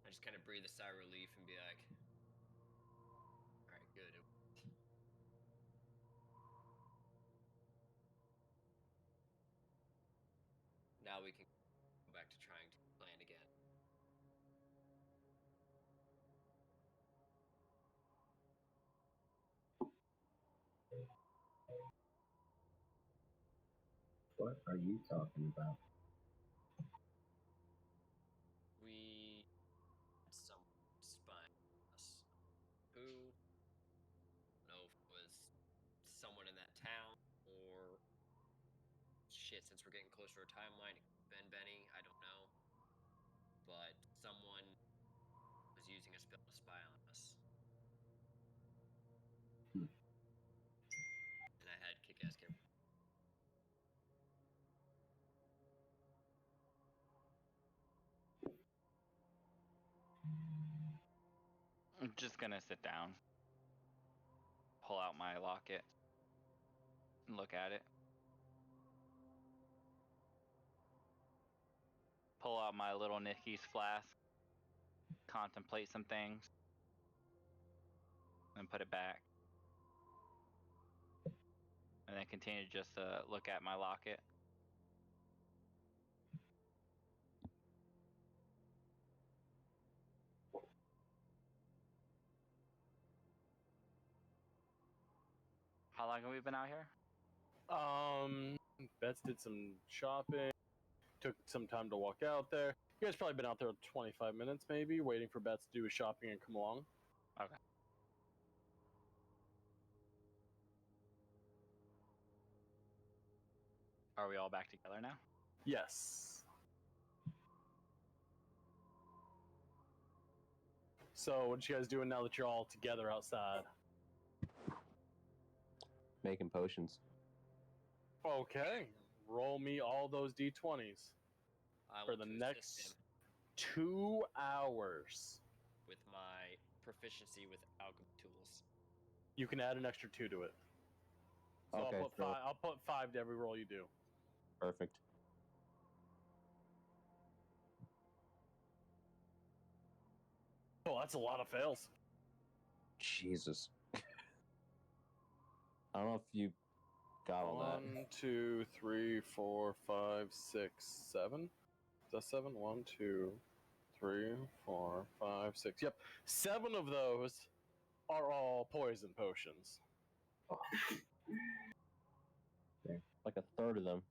I just kind of breathe a sigh of relief and be like, all right, good. Now we can go back to trying to plan again. What are you talking about? We had someone spying on us. Who? I don't know if it was someone in that town or shit, since we're getting closer to a timeline, it could have been Benny, I don't know. But someone was using a spell to spy on us. And I had Kick-Ass get. I'm just gonna sit down, pull out my locket, and look at it. Pull out my little Nicky's flask, contemplate some things, and put it back. And then continue to just look at my locket. How long have we been out here? Bets did some shopping, took some time to walk out there. You guys probably been out there 25 minutes maybe, waiting for Bets to do his shopping and come along. Okay. Are we all back together now? Yes. So what you guys doing now that you're all together outside? Making potions. Okay. Roll me all those d20s. I For want the to next- assist him. 2 hours. with my proficiency with alchemy tools. You can add an extra 2 to it. So Okay, I'll put sure. 5. I'll put 5 to every roll you do. Perfect. Oh, that's a lot of fails. Jesus. I don't know if you got all that. 1, 2, 3, 4, 5, 6, 7. Is that 7? 1, 2, 3, 4, 5, 6. Yep. 7 of those are all poison potions. Like a third of them.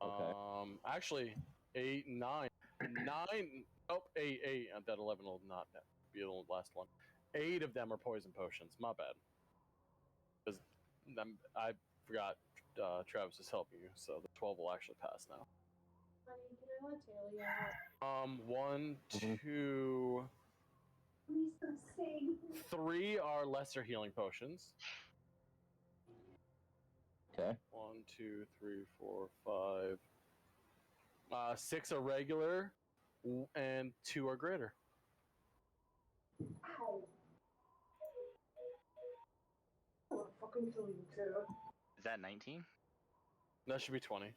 Okay. Actually, 8, 9. 9. Oh, 8, 8. That 11 will not be the last one. 8 of them are poison potions. My bad. Because I forgot Travis is helping you, so the 12 will actually pass now. Honey, can I let Taylor out? 1, Mhm. 2, Please don't sing. 3 are lesser healing potions. Okay. 1, 2, 3, 4, 5. 6 are regular, and 2 are greater. Ow. I wanna fucking kill you, kid. Is that 19? That should be 20.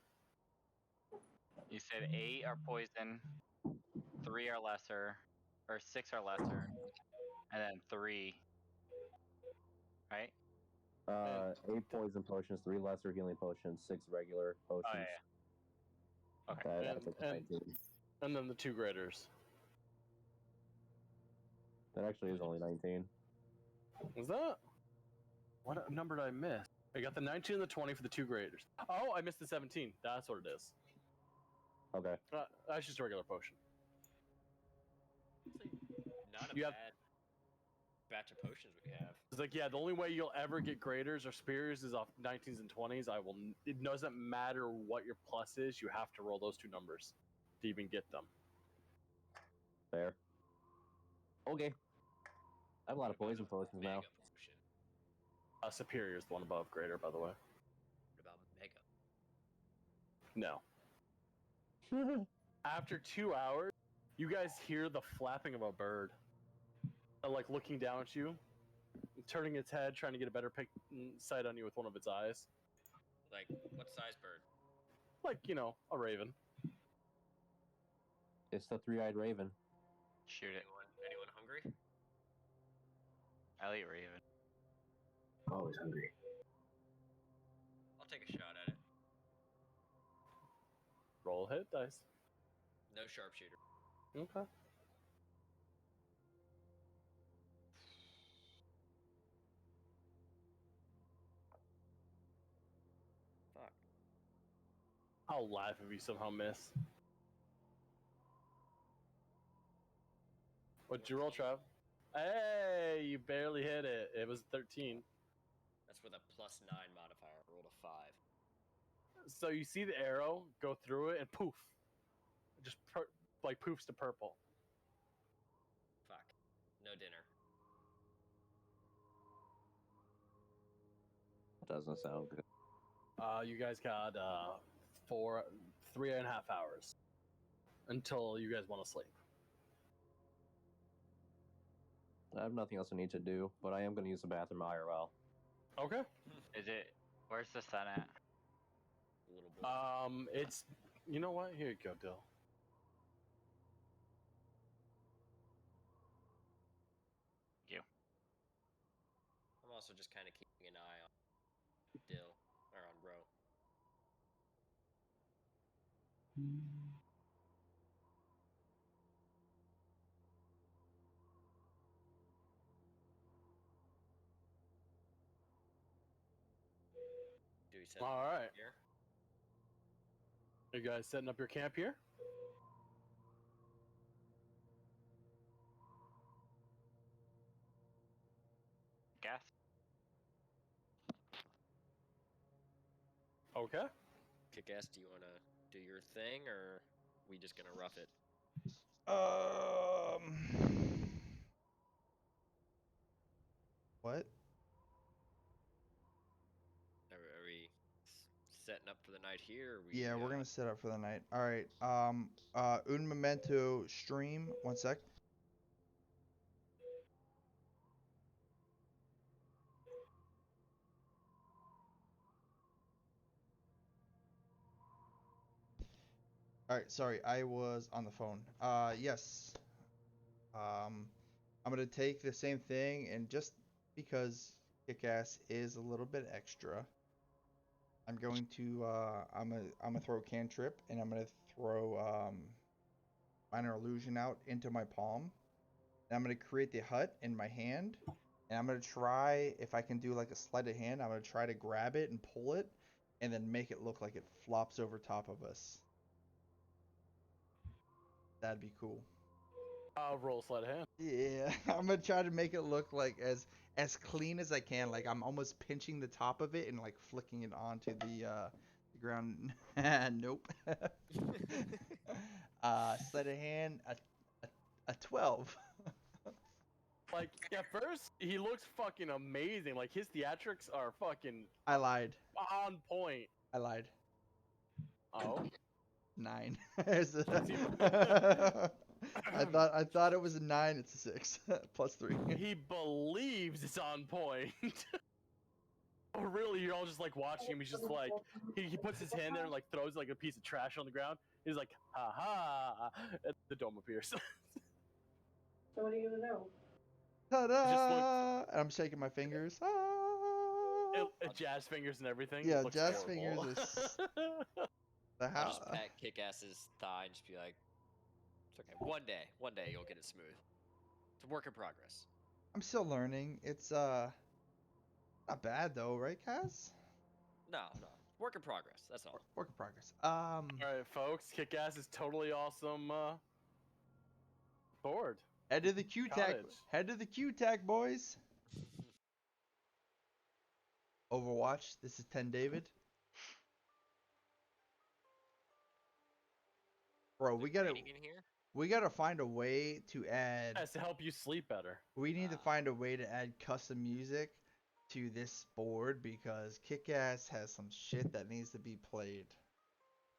You said 8 are poison, 3 are lesser, or 6 are lesser, and then 3. Right? 8 poison potions, 3 lesser healing potions, 6 regular potions. Oh yeah. Okay. That And- adds up to and- 19. And then the 2 graders. That actually is only 19. Was that? What number did I miss? I got the 19 and the 20 for the 2 graders. Oh, I missed the 17. That's what it is. Okay. That's just a regular potion. Not a You have- bad batch of potions we have. It's like, yeah, the only way you'll ever get graders or spears is off 19s and 20s. It doesn't matter what your plus is, you have to roll those 2 numbers to even get them. Fair. Okay. I have a lot of What about poison a potions now. mega potion? Superior is the one above greater, by the way. What about mega? No. After 2 hours, you guys hear the flapping of a bird. Like looking down at you, turning its head, trying to get a better sight on you with one of its eyes. Like, what size bird? Like, a raven. It's the 3-eyed raven. Shoot it. Anyone hungry? I'll eat Raven. Always hungry. I'll take a shot at it. Roll a hit dice. No sharpshooter. Okay. Fuck. I'll laugh if you somehow miss. What'd you roll, Trav? Hey, you barely hit it. It was 13. That's with a +9 modifier. I rolled a 5. So you see the arrow go through it, and poof, it just poofs to purple. Fuck. No dinner. That doesn't sound good. You guys got 3.5 hours until you guys want to sleep. I have nothing else I need to do, but I am going to use the bathroom IRL. Okay. Where's the sun at? A little bit. It's, you know what? Here you go, Dill. I'm also just kind of keeping an eye on Dill, or on Ro. Do we set All up right. here? You guys setting up your camp here? Gas? Okay. Kick-ass, do you want to do your thing, or we just gonna rough it? What? Are we setting setting up for the night here? Or Yeah, we're gonna set up for the night. All right. Un momento stream. 1 sec. All right. Sorry, I was on the phone. Yes. I'm gonna take the same thing, and just because Kick-Ass is a little bit extra, I'm going to I'm gonna throw Cantrip, and I'm gonna throw Minor Illusion out into my palm, and I'm gonna create the hut in my hand, and I'm gonna try if I can do like a sleight of hand. I'm gonna try to grab it and pull it, and then make it look like it flops over top of us. That'd be cool. I'll roll sleight of hand. Yeah, I'm gonna try to make it look like as clean as I can. Like I'm almost pinching the top of it and like flicking it onto the ground. Nope. Sleight of hand, a 12. Like at first, he looks fucking amazing. Like his theatrics are fucking I lied. on point. I lied. Oh, 9. He I thought it was a 9. It's a 6 plus 3. he believes it's on point. Oh, really? You're all just like watching him. He's just like he puts his hand there and like throws like a piece of trash on the ground. He's like, ha ha, and the dome appears. So what are you gonna do? Ta-da! And I'm shaking my fingers. Ah! Jazz fingers and everything. Yeah, It looks jazz horrible. fingers is the I'll house. just pat Kick-Ass's thigh and just be like, "It's okay. One day you'll get it smooth. It's a work in progress." I'm still learning. It's not bad though, right, Kaz? No, work in progress. That's all. Work in progress. All right, folks. Kick-Ass is totally awesome. Board. Head to the Q-Tac. Cottage. Head to the Q-Tac, boys. Overwatch. This is 10 David. Bro, we gotta Raining in here? find a way to add. That's to help you sleep better. We need to find a way to add custom music to this board because Kick-Ass has some shit that needs to be played.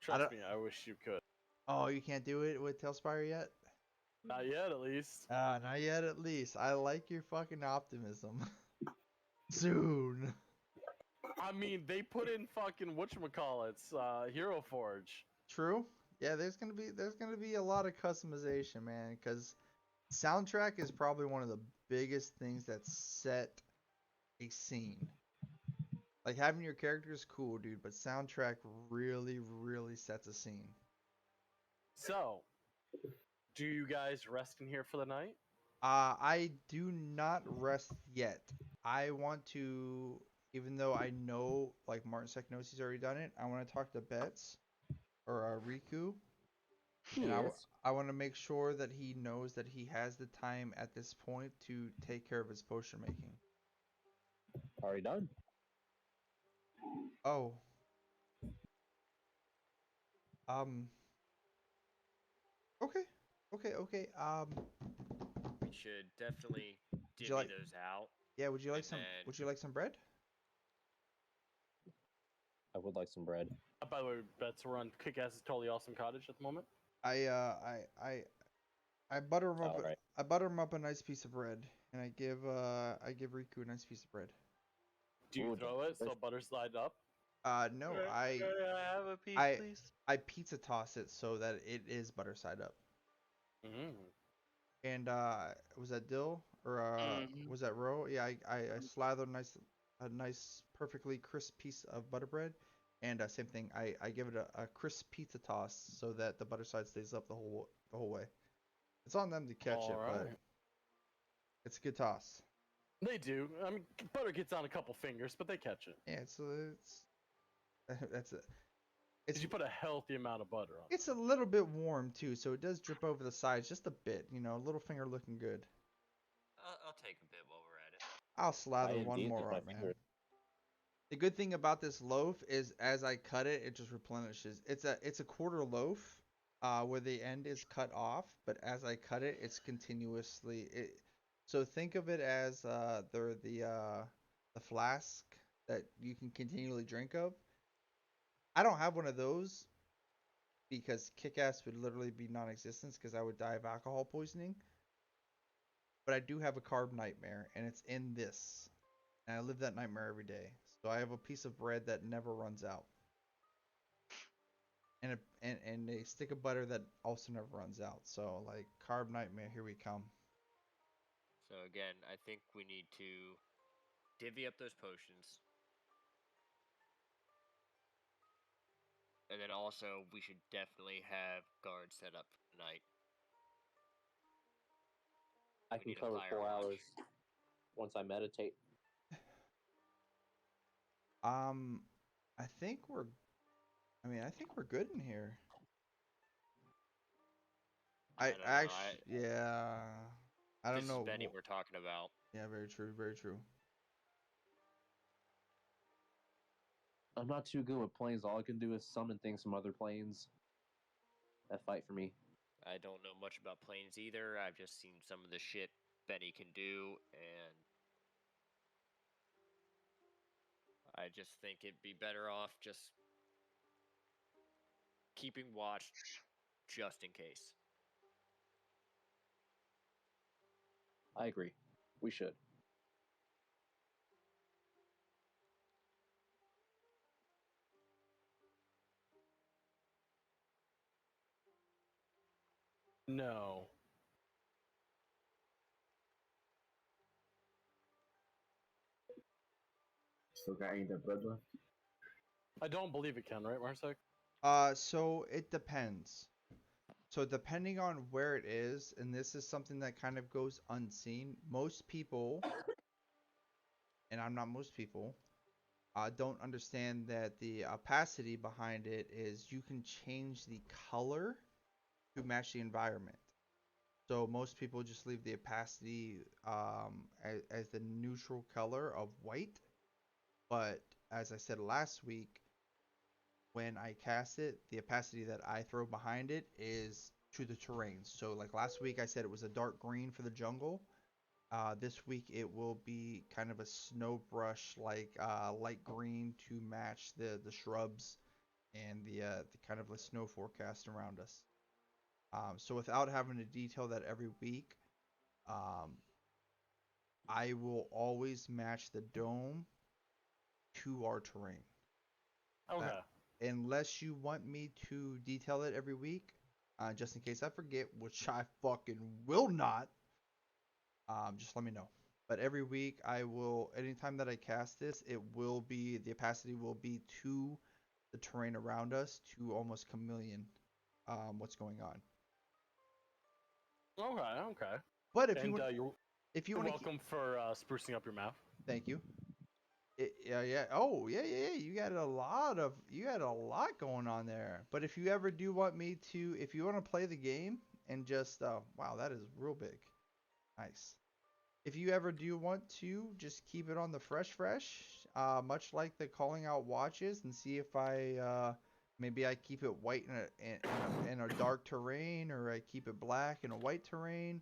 Trust me, I wish you could. Oh, you can't do it with Talespire yet? Not yet, at least. Not yet at least. I like your fucking optimism. Soon. I mean, they put in fucking whatchamacallits, Hero Forge. True. Yeah, there's gonna be a lot of customization, man, because soundtrack is probably one of the biggest things that set a scene. Like having your characters cool, dude, but soundtrack really, really sets a scene. So, do you guys rest in here for the night? I do not rest yet. I want to, even though I know, like Martin Sec knows he's already done it, I want to talk to Betts or Riku. And I want to make sure that he knows that he has the time at this point to take care of his potion making. Already done. Oh. Okay. We should definitely you divvy like- those out. Yeah, would you like And some then- would you like some bread? I would like some bread. By the way, Bets, we're on Kick-Ass's Totally Awesome Cottage at the moment. I butter him up. Alright. I butter him up a nice piece of bread, and I give Riku a nice piece of bread. Do you Ooh, throw it so delicious. butter slide up? No, Can I have a piece, I- please? I pizza toss it so that it is butter side up. Mm. And was that dill or Mhm. was that roe? Yeah, I slather a nice perfectly crisp piece of butter bread, and same thing. I give it a crisp pizza toss so that the butter side stays up the whole way. It's on them to catch it, but Alright. it's a good toss. They do. I mean, butter gets on a couple fingers, but they catch it. Yeah, it's that's it. Did you put a healthy amount of butter on it? It's a little bit warm too, so it does drip over the sides just a bit. You know, little finger looking good. I'll take a bit while we're at it. I'll slather I one indeed more with my on, man. finger. The good thing about this loaf is as I cut it, it just replenishes. It's a quarter loaf, where the end is cut off, but as I cut it, it's continuously So think of it as the flask that you can continually drink of. I don't have one of those because kick-ass would literally be non-existent because I would die of alcohol poisoning. But I do have a carb nightmare, and it's in this. And I live that nightmare every day. So I have a piece of bread that never runs out. And a stick of butter that also never runs out. So, like, carb nightmare, here we come. So again, I think we need to divvy up those potions. And then also, we should definitely have guards set up for tonight. I We can need a cover fire 4 watch. hours once I meditate. I think we're good in here. I don't know. Yeah. I This don't know. is Benny we're talking about. Yeah, very true, very true. I'm not too good with planes. All I can do is summon things from other planes that fight for me. I don't know much about planes either. I've just seen some of the shit Benny can do, and I just think it'd be better off just keeping watch just in case. I agree. We should. No. Still got any of that blood left? I don't believe it can, right, Marsek? So it depends. So depending on where it is, and this is something that kind of goes unseen, most people, and I'm not most people, don't understand that the opacity behind it is you can change the color to match the environment. So most people just leave the opacity as the neutral color of white. But as I said last week, when I cast it, the opacity that I throw behind it is to the terrain. So like last week I said it was a dark green for the jungle. This week it will be kind of a snow brush like light green to match the shrubs and the kind of the snow forecast around us. So without having to detail that every week, um, I will always match the dome to our terrain. Okay. Unless you want me to detail it every week, just in case I forget, which I fucking will not. Just let me know. But every week I will, anytime that I cast this, it will be, the opacity will be to the terrain around us to almost chameleon what's going on. Okay. But if you And want, you're if you want to, welcome for sprucing up your map. thank you. Yeah. Oh, yeah. You got a lot going on there. But if you ever do want me to, if you want to play the game and just, wow, that is real big. Nice. If you ever do want to, just keep it on the fresh, much like the calling out watches, and see if I, maybe I keep it white in a dark terrain, or I keep it black in a white terrain.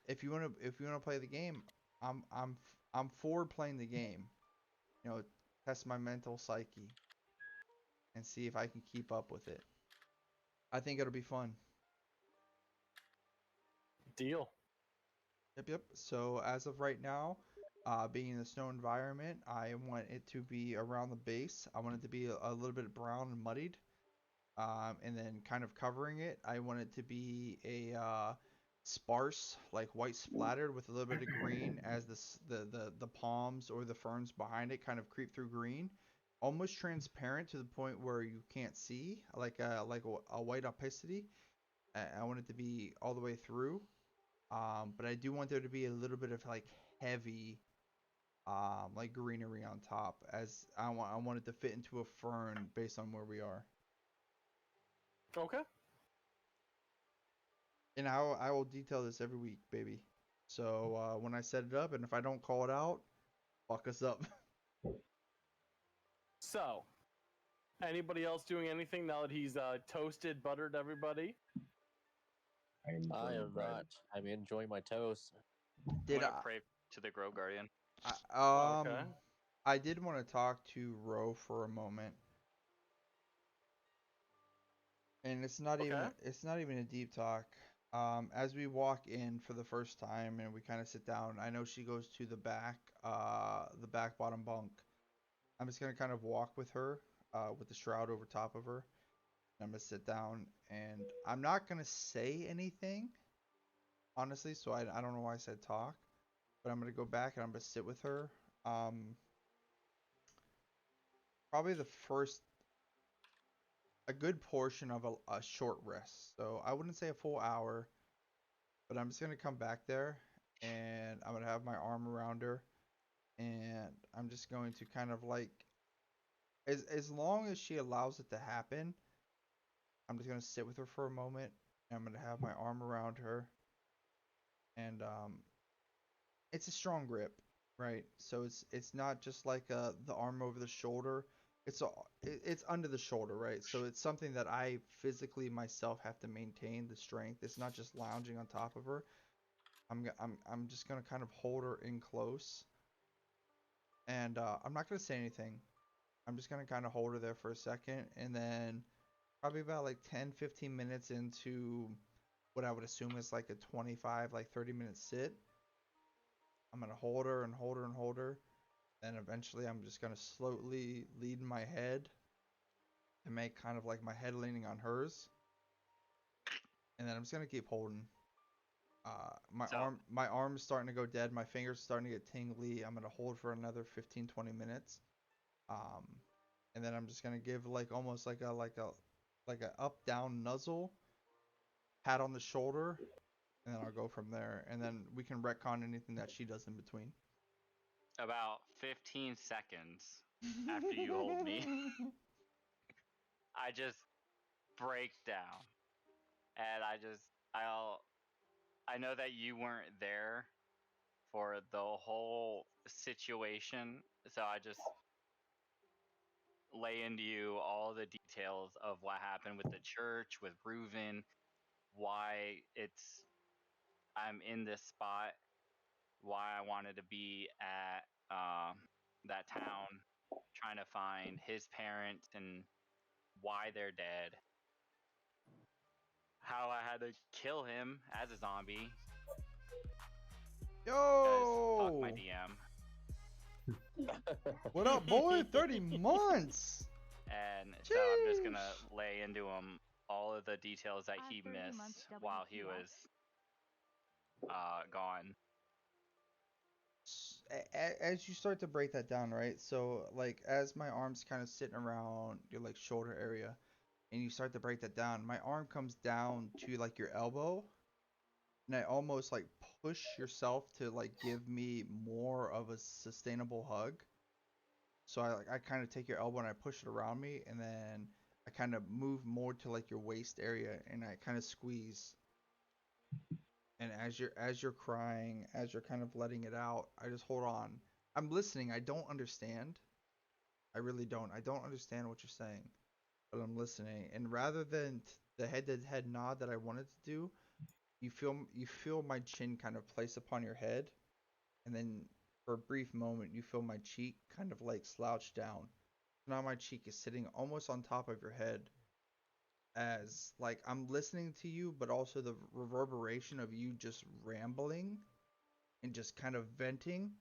If you wanna play the game, I'm for playing the game. You know, test my mental psyche and see if I can keep up with it. I think it'll be fun. Deal. Yep. So as of right now, being in the snow environment, I want it to be around the base. I want it to be a little bit brown and muddied. And then kind of covering it, I want it to be a sparse, like white splattered with a little bit of green as the palms or the ferns behind it kind of creep through green. Almost transparent to the point where you can't see, like a white opacity. I want it to be all the way through. But I do want there to be a little bit of like heavy, like greenery on top, as I want it to fit into a fern based on where we are. Okay. And I will detail this every week, baby. So when I set it up, and if I don't call it out, fuck us up. So, anybody else doing anything now that he's toasted, buttered everybody? I am not. I'm enjoying my toast. Did I'm I? gonna pray to the Grow Guardian. Okay. I did want to talk to Ro for a moment. And it's not Okay. even a deep talk. As we walk in for the first time and we kind of sit down, I know she goes to the back bottom bunk. I'm just gonna kind of walk with her, with the shroud over top of her. I'm gonna sit down and I'm not gonna say anything, honestly. So I don't know why I said talk, but I'm gonna go back and I'm gonna sit with her. Probably a good portion of a short rest. So I wouldn't say a full hour, but I'm just gonna come back there and I'm gonna have my arm around her and I'm just going to kind of like as long as she allows it to happen, I'm just gonna sit with her for a moment and I'm gonna have my arm around her and it's a strong grip, right? So it's not just like the arm over the shoulder. It's under the shoulder, right? So it's something that I physically myself have to maintain the strength. It's not just lounging on top of her. I'm just gonna kind of hold her in close, and I'm not gonna say anything. I'm just gonna kind of hold her there for a second, and then probably about like 10-15 minutes into what I would assume is like a 25 like 30-minute sit, I'm gonna hold her and hold her and hold her. And eventually I'm just gonna slowly lean my head to make kind of like my head leaning on hers. And then I'm just gonna keep holding. So My arm's starting to go dead, my fingers starting to get tingly. I'm gonna hold for another 15-20 minutes. Um and then I'm just gonna give like almost like a up down nuzzle, pat on the shoulder, and then I'll go from there. And then we can retcon anything that she does in between. about 15 seconds after you hold me, I just break down, and I know that you weren't there for the whole situation, so I just lay into you all the details of what happened with the church, with Reuven, why I'm in this spot, why I wanted to be at that town trying to find his parents and why they're dead, how I had to kill him as a zombie because fuck my Yo! DM. What up, boy? 30 months! And so I'm just gonna Sheesh. lay into him all of the details that he 30 months missed while he WTF. was gone. As you start to break that down, right? So, like, as my arm's kind of sitting around your, like, shoulder area, and you start to break that down, my arm comes down to, like, your elbow, and I almost, like, push yourself to, like, give me more of a sustainable hug. So I kind of take your elbow and I push it around me, and then I kind of move more to, like, your waist area, and I kind of squeeze. And as you're crying, as you're kind of letting it out, I just hold on. I'm listening. I don't understand. I really don't. I don't understand what you're saying, but I'm listening. And rather than the head-to-head nod that I wanted to do, you feel my chin kind of place upon your head, and then for a brief moment, you feel my cheek kind of like slouch down. Now my cheek is sitting almost on top of your head, as like I'm listening to you, but also the reverberation of you just rambling and just kind of venting,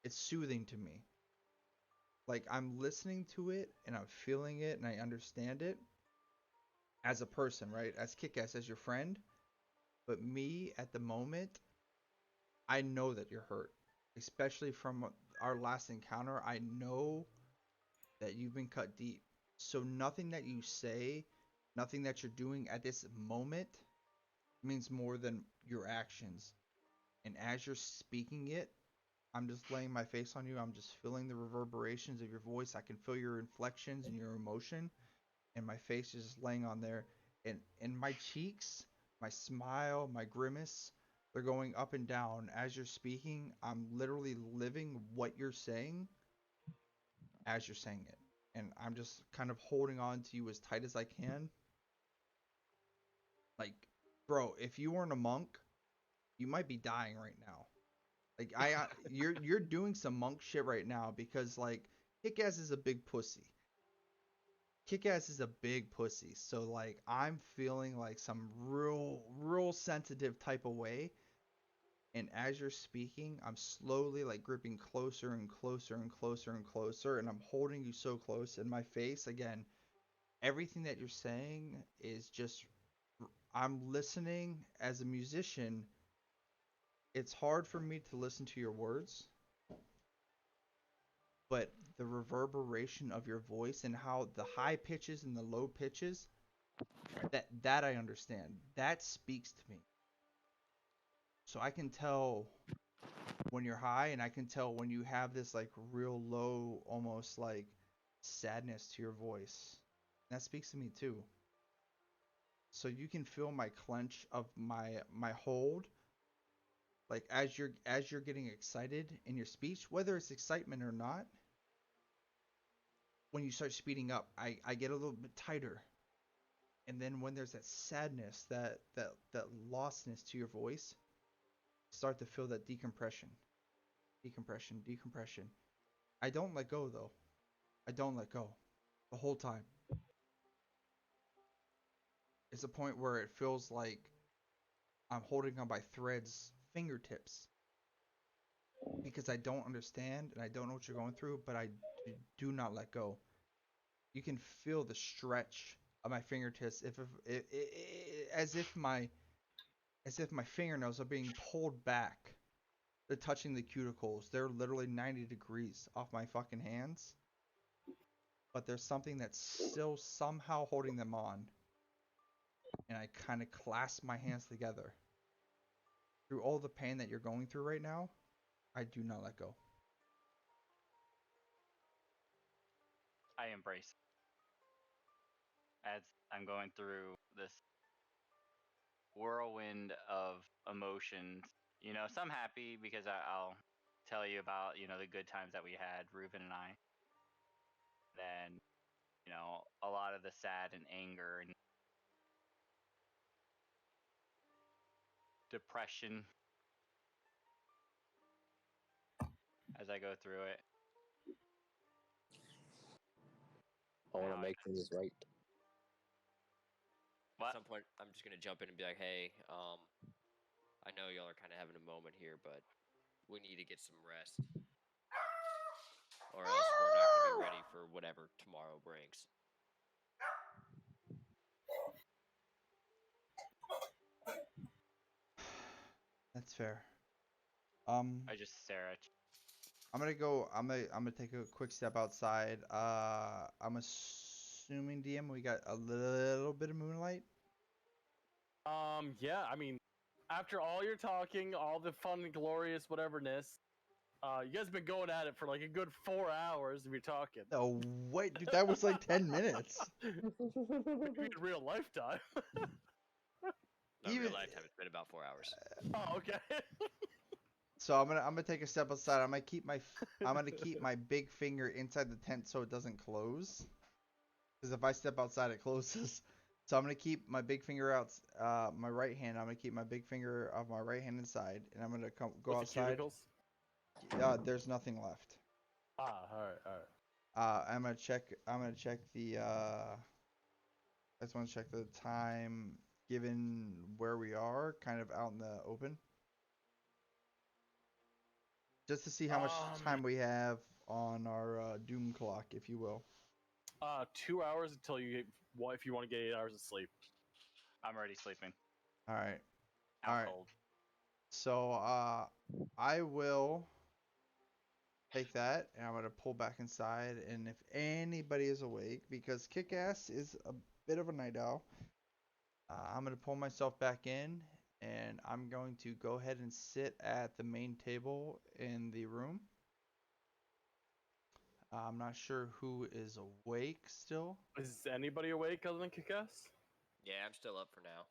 it's soothing to me. Like I'm listening to it and I'm feeling it and I understand it as a person, right? As Kick-Ass, as your friend. But me at the moment, I know that you're hurt. Especially from our last encounter, I know that you've been cut deep. So nothing that you say, nothing that you're doing at this moment means more than your actions. And as you're speaking it, I'm just laying my face on you. I'm just feeling the reverberations of your voice. I can feel your inflections and your emotion. And my face is just laying on there. And my cheeks, my smile, my grimace, they're going up and down. As you're speaking, I'm literally living what you're saying as you're saying it. And I'm just kind of holding on to you as tight as I can. Like, bro, if you weren't a monk, you might be dying right now. Like you're doing some monk shit right now because like Kick-Ass is a big pussy. Kick-Ass is a big pussy, so like I'm feeling like some real sensitive type of way. And as you're speaking, I'm slowly like gripping closer and closer and closer and closer, and I'm holding you so close in my face. Again, everything that you're saying is just, I'm listening as a musician. It's hard for me to listen to your words, but the reverberation of your voice and how the high pitches and the low pitches, that I understand. That speaks to me. So I can tell when you're high, and I can tell when you have this like real low, almost like sadness to your voice. And that speaks to me too. So you can feel my clench of my hold, like as you're getting excited in your speech, whether it's excitement or not. When you start speeding up, I get a little bit tighter. And then when there's that sadness, that lostness to your voice, start to feel that decompression. Decompression. I don't let go though. I don't let go the whole time. It's a point where it feels like I'm holding on by threads, fingertips, because I don't understand and I don't know what you're going through, but I do not let go. You can feel the stretch of my fingertips, as if my fingernails are being pulled back. They're touching the cuticles. They're literally 90 degrees off my fucking hands. But there's something that's still somehow holding them on. And I kind of clasp my hands together. Through all the pain that you're going through right now, I do not let go. I embrace as I'm going through this whirlwind of emotions. You know, some happy because I'll tell you about, you know, the good times that we had, Ruben and I. Then, you know, a lot of the sad and anger and depression as I go through it. I want Now to I make things right. What? At some point, I'm just gonna jump in and be like, "Hey, I know y'all are kind of having a moment here, but we need to get some rest, or else we're not gonna be ready for whatever tomorrow brings." That's fair. I just stare at you. I'm gonna take a quick step outside. I'm assuming DM we got a little bit of moonlight. Yeah, I mean, after all your talking, all the fun and glorious whateverness, you guys have been going at it for like a good 4 hours if you're talking. No, wait, dude, that was like 10 minutes. Maybe in real lifetime. No, Even- real lifetime, it's been about 4 hours. Oh, okay. So I'm gonna take a step outside. I'm gonna keep my big finger inside the tent so it doesn't close. Because if I step outside, it closes. So I'm gonna keep my big finger out, my right hand. I'm gonna keep my big finger of my right hand inside, and I'm gonna go With the outside. cuticles? There's nothing left. Ah, alright. I'm gonna check the. I just want to check the time given where we are, kind of out in the open. Just to see how much time we have on our doom clock, if you will. 2 hours until you get, well, if you want to get 8 hours of sleep. I'm already sleeping. All right. Out All right. cold. So I will take that, and I'm gonna pull back inside. And if anybody is awake, because Kick-Ass is a bit of a night owl, I'm gonna pull myself back in, and I'm going to go ahead and sit at the main table in the room. I'm not sure who is awake still. Is anybody awake other than Kick-Ass? Yeah, I'm still up for now.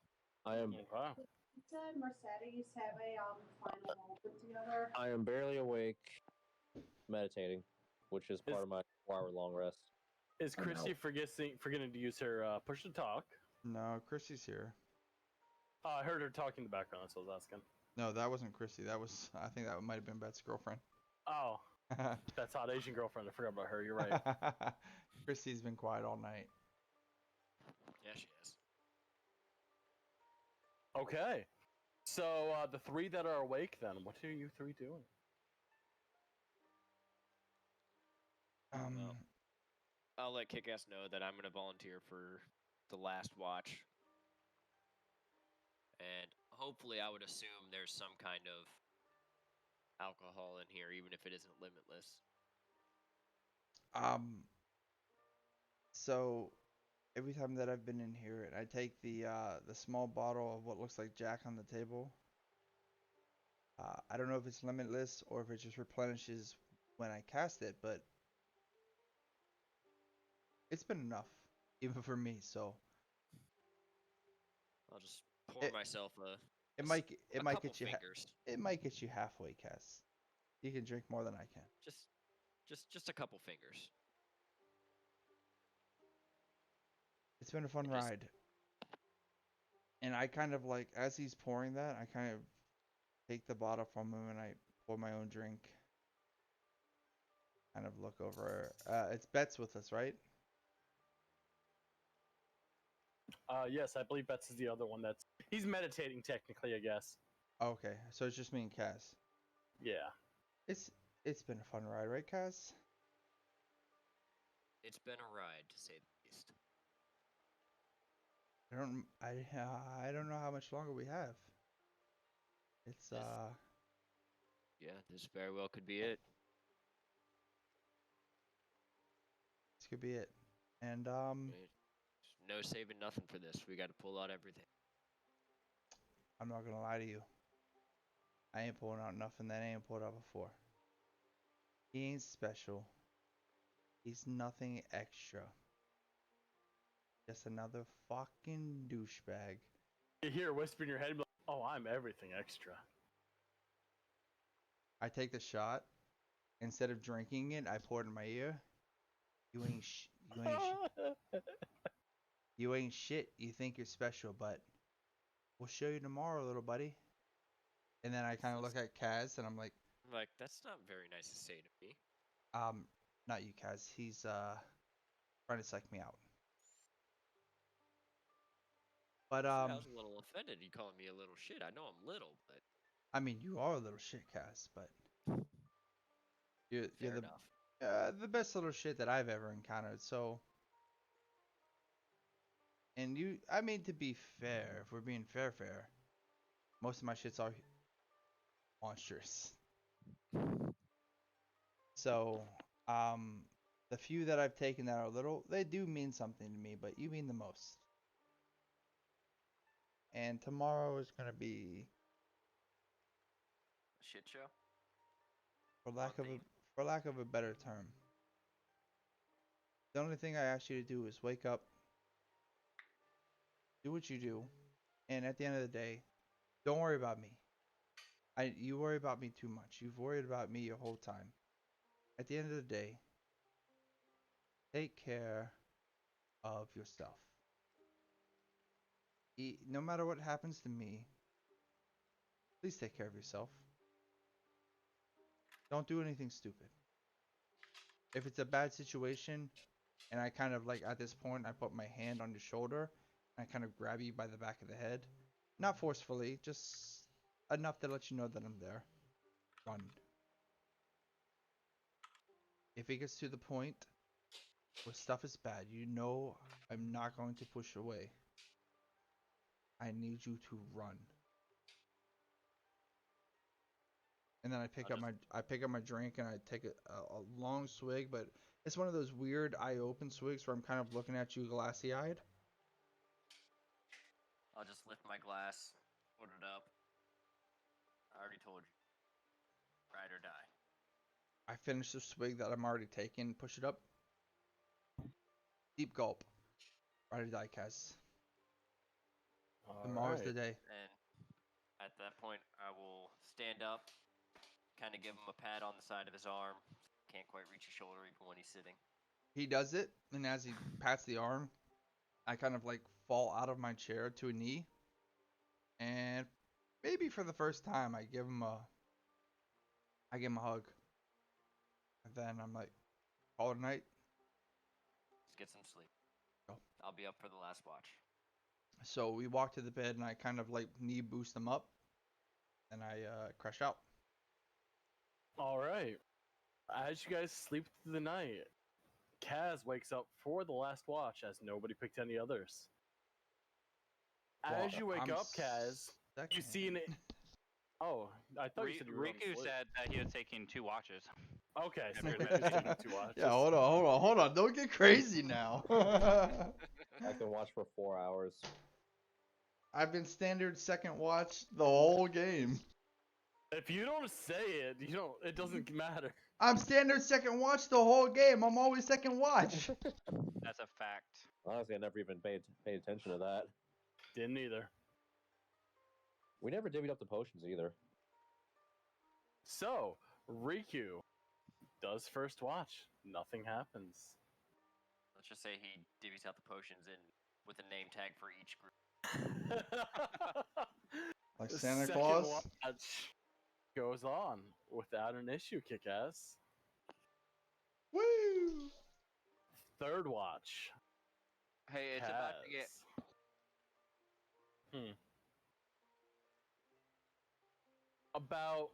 I am Wow. Pizza and Mercedes have a final moment together. I am barely awake, meditating, which is part of my 4-hour-long rest. Is Christy forgetting to use her push to talk? No, Chrissy's here. I heard her talking in the background, so I was asking. No, that wasn't Chrissy. I think that might have been Beth's girlfriend. Oh, that's hot Asian girlfriend. I forgot about her. You're right. Chrissy's been quiet all night. Okay. So the three that are awake, then, what are you three doing? Um, I'll let Kick-Ass know that I'm going to volunteer for the last watch. And hopefully I would assume there's some kind of alcohol in here, even if it isn't limitless. So every time that I've been in here, I take the small bottle of what looks like Jack on the table. I don't know if it's limitless or if it just replenishes when I cast it, but it's been enough, even for me. So I'll just pour it myself it a might couple get you fingers. it might get you halfway, Cass. You can drink more than I can. Just a couple fingers. It's been a fun Just- ride. And I kind of like, as he's pouring that, I kind of take the bottle from him and I pour my own drink. Kind of look over. It's Bet's with us, right? Yes, I believe Betts is the other one that's... He's meditating, technically, I guess. Okay, so it's just me and Cass. Yeah. It's been a fun ride, right, Cass? It's been a ride, to say the least. I don't know how much longer we have. It's Yeah, this very well could be it. this could be it. And No saving nothing for this. We got to pull out everything. I'm not gonna lie to you. I ain't pulling out nothing that I ain't pulled out before. He ain't special. He's nothing extra. Just another fucking douchebag. You hear a whisper in your head, like, oh, I'm everything extra. I take the shot. Instead of drinking it, I pour it in my ear. You ain't you ain't shit. You think you're special, but we'll show you tomorrow, little buddy. And then I kind of look at Kaz and I'm like, that's not very nice to say to me. not you, Kaz. He's trying to psych me out. But I was a little offended. You calling me a little shit. I know I'm little, but I mean, you are a little shit, Kaz, but you're fair enough. the best little shit that I've ever encountered. So, and I mean, to be fair, if we're being fair, most of my shits are monstrous. So, the few that I've taken that are little, they do mean something to me, but you mean the most. And tomorrow is gonna be, Shit show. for lack of a better term, the only thing I ask you to do is wake up, do what you do, and at the end of the day, don't worry about me. You worry about me too much. You've worried about me your whole time. At the end of the day, take care of yourself. No matter what happens to me, please take care of yourself. Don't do anything stupid. If it's a bad situation, and I kind of like at this point, I put my hand on your shoulder, and I kind of grab you by the back of the head. Not forcefully, just enough to let you know that I'm there. Run. If it gets to the point where stuff is bad, you know I'm not going to push away. I need you to run. And then I pick up my drink and I take a long swig, but it's one of those weird eye open swigs where I'm kind of looking at you glassy eyed. I'll just lift my glass, put it up. I already told you. Ride or die. I finish the swig that I'm already taking, push it up. Deep gulp. Ride or die, Kaz. Tomorrow's the day. And at that point, I will stand up, kind of give him a pat on the side of his arm. Can't quite reach his shoulder even when he's sitting. He does it, and as he pats the arm, I kind of like fall out of my chair to a knee. And maybe for the first time, I give him a hug. And then I'm like, call it a night. Let's get some sleep. Go. I'll be up for the last watch. So we walk to the bed, and I kind of like knee boost him up, and I crash out. All right. As you guys sleep through the night, Kaz wakes up for the last watch as nobody picked any others. As Well, you wake I'm up, Kaz, you see an. Oh, I thought you said you were on Riku sleep. said that he was taking 2 watches. Okay, so After you're that. just taking 2 watches. Yeah, hold on. Don't get crazy now. I can watch for 4 hours. I've been standard second watch the whole game. If you don't say it, you don't. It doesn't matter. I'm standard second watch the whole game. I'm always second watch. That's a fact. Honestly, I never even paid attention to that. Didn't either. We never divvied up the potions either. So Riku does first watch. Nothing happens. Let's just say he divvies out the potions in with a name tag for each group. Like The Santa second Claus. watch goes on without an issue, Kick-Ass. Woo! Third watch. Hey, it's about to get. Kaz. About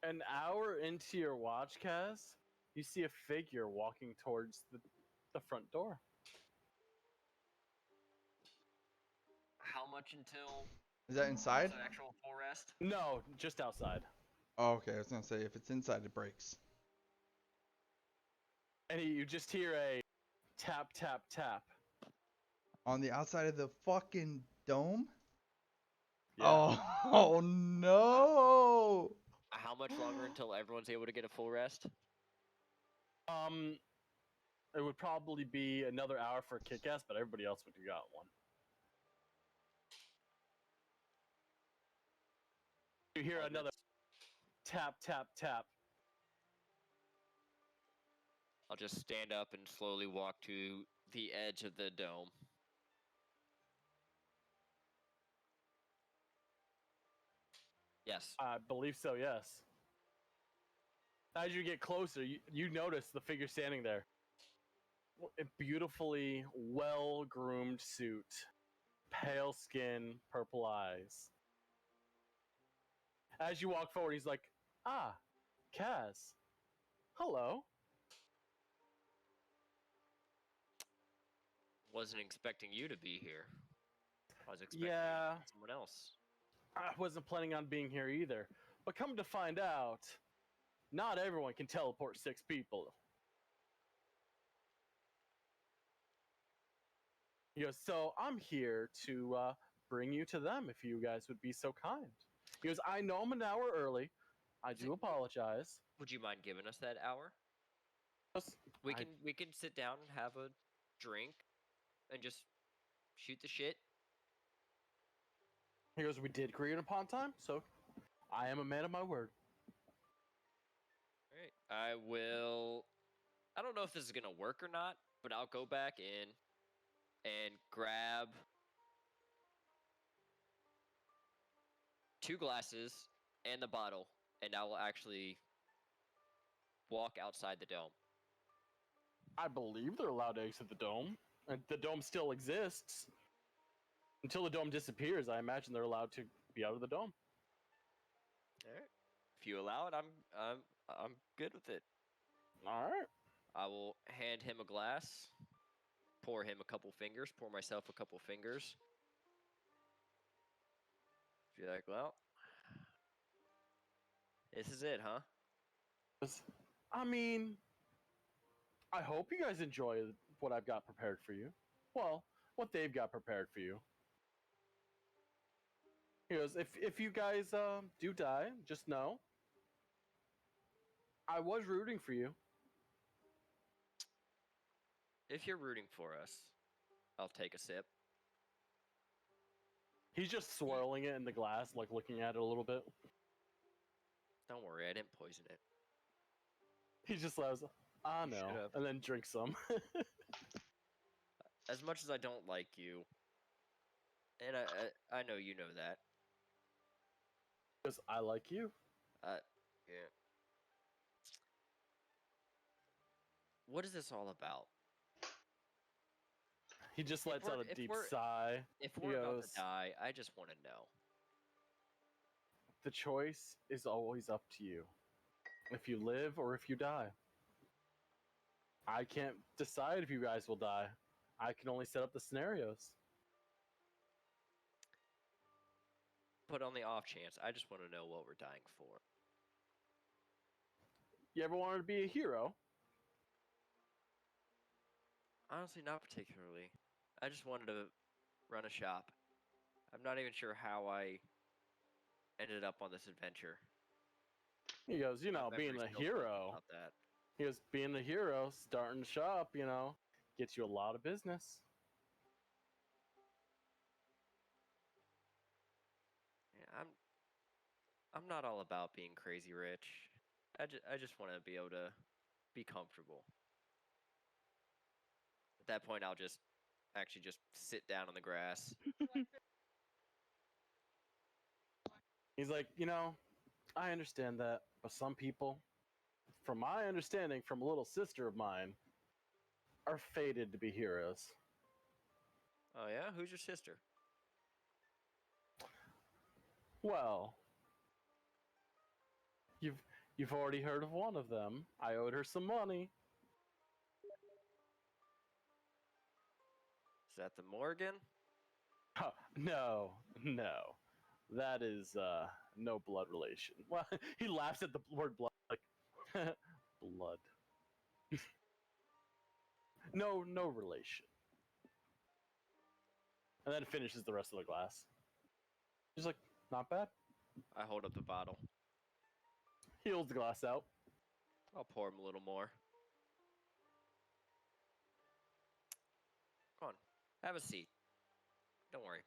an hour into your watch, Kaz, you see a figure walking towards the front door. How much until Is that inside? an actual full rest? No, just outside. Oh, okay. I was gonna say if it's inside, it breaks. And you just hear a tap, tap, tap. On the outside of the fucking dome? Yeah. Oh no! How much longer until everyone's able to get a full rest? It would probably be another hour for Kick-Ass, but everybody else would have got one. You hear another tap, tap, tap. I'll just stand up and slowly walk to the edge of the dome. Yes. I believe so, yes. As you get closer, you notice the figure standing there. A beautifully well-groomed suit, pale skin, purple eyes. As you walk forward, he's like, "Ah, Kaz. Hello." Wasn't expecting you to be here. I was expecting Yeah, someone else. I wasn't planning on being here either. But come to find out, not everyone can teleport 6 people. He goes, so I'm here to bring you to them if you guys would be so kind. He goes, I know I'm an hour early. I do apologize. Would you mind giving us that hour? We can sit down and have a drink and just shoot the shit. He goes, we did agree upon time, so I am a man of my word. All right. I will. I don't know if this is gonna work or not, but I'll go back in and grab 2 glasses and the bottle, and I will actually walk outside the dome. I believe they're allowed to exit the dome. And the dome still exists. Until the dome disappears, I imagine they're allowed to be out of the dome. All right. If you allow it, I'm good with it. All right. I will hand him a glass, pour him a couple fingers, pour myself a couple fingers. Be like, well, this is it, huh? I mean, I hope you guys enjoy what I've got prepared for you. Well, what they've got prepared for you. He goes, if you guys do die, just know I was rooting for you. If you're rooting for us, I'll take a sip. He's just swirling it in the glass, like looking at it a little bit. Don't worry, I didn't poison it. He just says, I know, Shut up. and then drinks some. As much as I don't like you, and I know you know that. Because I like you. Yeah. What is this all about? He just If lets we're- out a if deep we're- sigh. If He we're about goes, to die, I just want to know. the choice is always up to you. If you live or if you die. I can't decide if you guys will die. I can only set up the scenarios. But on the off chance, I just want to know what we're dying for. You ever wanted to be a hero? Honestly, not particularly. I just wanted to run a shop. I'm not even sure how I ended up on this adventure. He goes, My being memory's a still fuzzy hero. about that. He goes, being a hero, starting a shop, gets you a lot of business. Yeah, I'm not all about being crazy rich. I just want to be able to be comfortable. At that point, I'll just actually just sit down on the grass. He's like, I understand that, but some people, from my understanding from a little sister of mine, are fated to be heroes. Oh yeah, who's your sister? Well, you've already heard of one of them. I owed her some money. Is that the Morgan? Huh, no. That is no blood relation. Well, he laughs at the word blood, like blood. No relation. And then finishes the rest of the glass. He's like, not bad. I hold up the bottle. He holds the glass out. I'll pour him a little more. Come on, have a seat. Don't worry,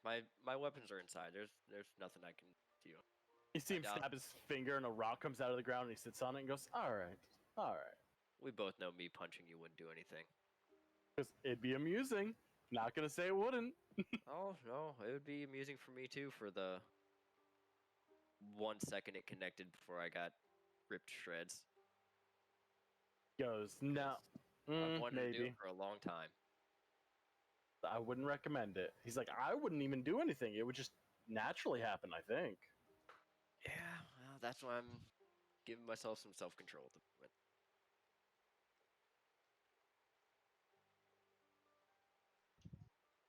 my weapons are inside. There's nothing I can do. You see him doubt- snap his finger and a rock comes out of the ground and he sits on it and goes, all right. We both know me punching you wouldn't do anything. Because it'd be amusing. Not gonna say it wouldn't. Oh no, it would be amusing for me too. For the 1 second it connected before I got ripped to shreds. He goes, no. I've wanted to do Maybe. it for a long time. I wouldn't recommend it. He's like, I wouldn't even do anything. It would just naturally happen, I think. Yeah, well, that's why I'm giving myself some self-control at the moment.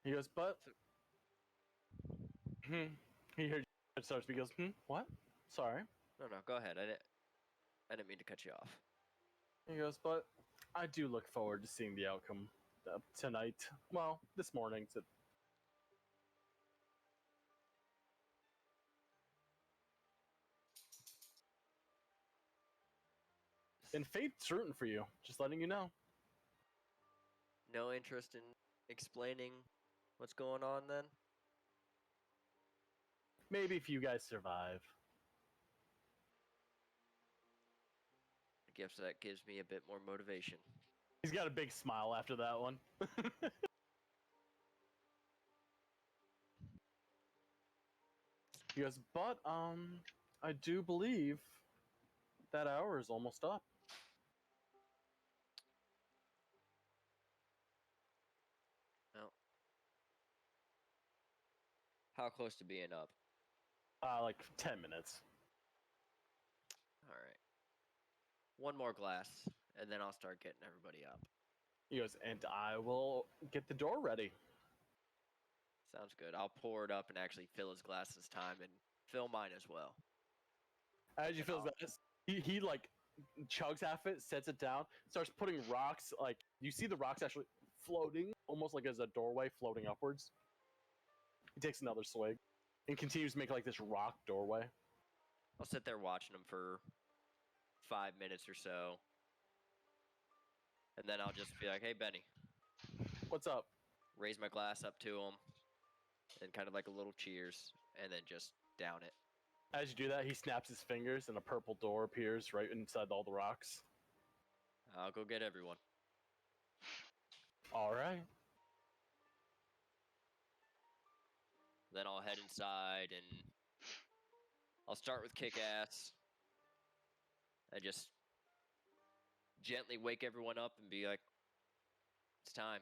He goes, but. He hears it starts. He goes, what? Sorry. No, go ahead. I didn't mean to cut you off. He goes, but I do look forward to seeing the outcome tonight. Well, this morning. And fate's rooting for you. Just letting you know. No interest in explaining what's going on then? Maybe if you guys survive. I guess that gives me a bit more motivation. He's got a big smile after that one. He goes, but I do believe that hour is almost up. Well, how close to being up? Like 10 minutes. All right. One more glass, and then I'll start getting everybody up. He goes, and I will get the door ready. Sounds good. I'll pour it up and actually fill his glass this time, and fill mine as well. As you fill his glass, he like chugs half it, sets it down, starts putting rocks, like, you see the rocks actually floating, almost like as a doorway floating upwards. He takes another swig and continues to make like this rock doorway. I'll sit there watching him for 5 minutes or so. And then I'll just be like, hey, Benny. What's up? Raise my glass up to him. And kind of like a little cheers. And then just down it. As you do that, he snaps his fingers and a purple door appears right inside all the rocks. I'll go get everyone. All right. Then I'll head inside and I'll start with kick-ass. I just gently wake everyone up and be like, it's time.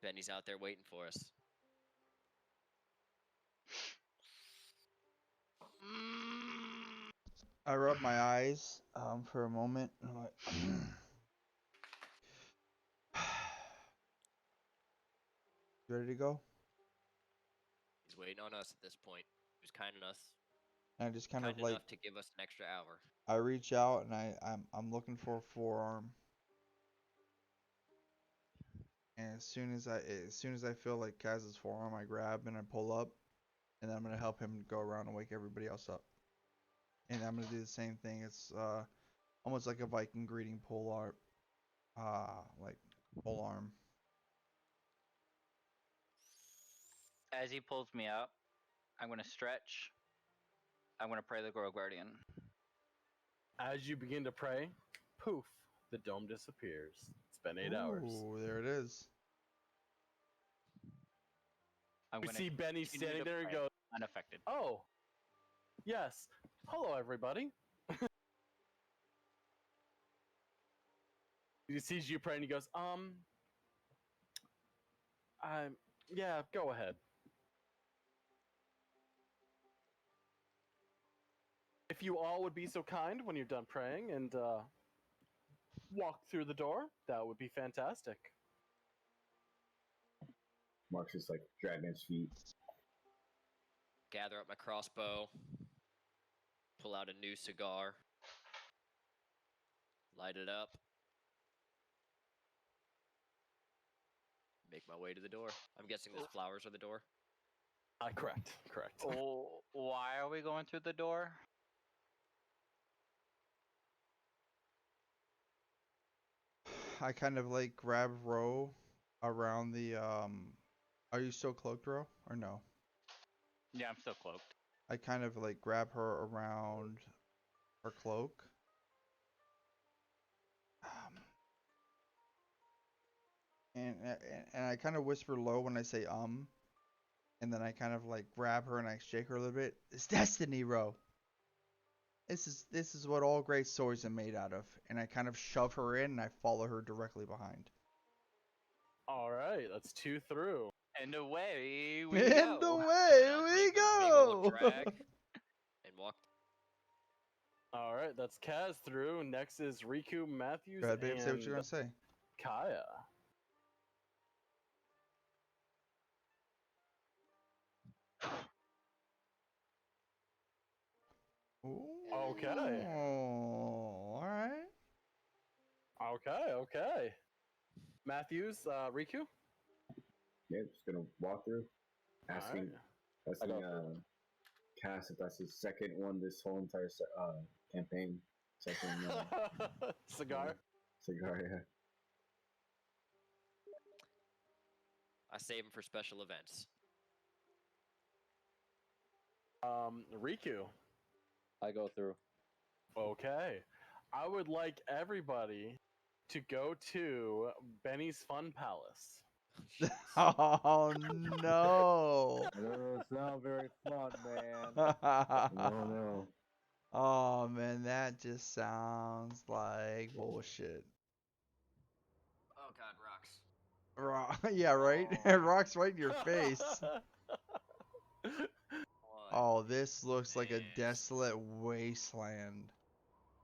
Benny's out there waiting for us. I rub my eyes for a moment. And I'm like, you ready to go? He's waiting on us at this point. He was kind enough, And I just kind of like enough to give us an extra hour. I reach out and I'm looking for a forearm. And as soon as I feel like Kaz's forearm, I grab and I pull up, and then I'm gonna help him go around and wake everybody else up. And I'm gonna do the same thing. It's almost like a Viking greeting pole arm, like pole arm. As he pulls me up, I'm gonna stretch. I'm gonna pray the Grow Guardian. As you begin to pray, poof, the dome disappears. It's been 8 hours. Ooh, there it is. We see Benny standing there and goes, unaffected. "Oh, yes. Hello, everybody." He sees you praying. He goes, yeah, go ahead. If you all would be so kind when you're done praying and walk through the door, that would be fantastic." Mark's just like dragging his feet. Gather up my crossbow. Pull out a new cigar. Light it up. Make my way to the door. I'm guessing there's flowers at the door. Correct. Oh, why are we going through the door? I kind of like grab Ro around the Are you still cloaked, Ro, or no? Yeah, I'm still cloaked. I kind of like grab her around her cloak. And I kind of whisper low when I say and then I kind of like grab her and I shake her a little bit. It's destiny, Ro. This is what all great stories are made out of. And I kind of shove her in and I follow her directly behind. All right, that's 2 through. And away we And go. away we go. Drag and walk. All right, that's Kaz through. Next is Riku, Matthews, Go ahead, babe. and Say what you're gonna say. Kaya. Ooh. Okay. All right. Okay. Matthews, Riku? Yeah, just gonna walk through, asking Cass if that's his second one this whole entire campaign. Second Cigar? Cigar, yeah. I save them for special events. Riku. I go through. Okay. I would like everybody to go to Benny's Fun Palace. Oh no. It's not very fun, man. No. Oh man, that just sounds like bullshit. Oh God, rocks. Yeah, right? Rocks right in your face. Oh, this looks like a desolate wasteland.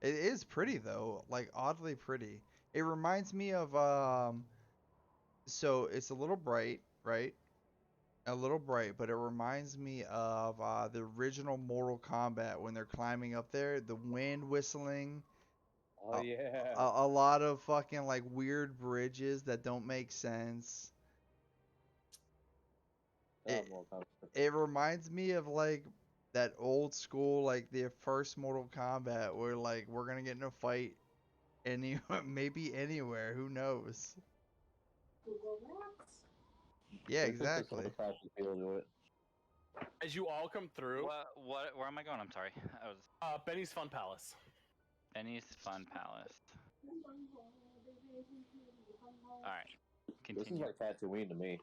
It is pretty though, like oddly pretty. It reminds me of so it's a little bright, right? A little bright, but it reminds me of the original Mortal Kombat when they're climbing up there, the wind whistling. Oh yeah. A lot of fucking like weird bridges that don't make sense. It reminds me of like that old school, like the first Mortal Kombat where like we're gonna get in a fight maybe anywhere, who knows? Google Maps. Yeah, exactly. As you all come through, Where am I going? I'm sorry. I was Benny's Fun Palace. Benny's Fun Palace. Alright. This is Continue. like Tatooine to me.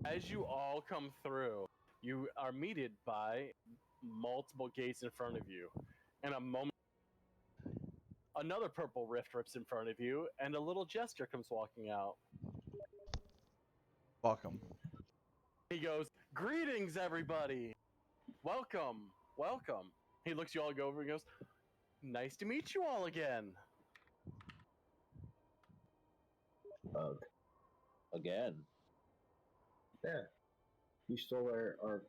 As you all come through, you are meted by multiple gates in front of you. In a moment, another purple rift rips in front of you, and a little jester comes walking out. Fuck 'em. He goes, "Greetings, everybody. Welcome, welcome." He looks you all over and goes, "Nice to meet you all again." Ugh. Again. Yeah. You stole our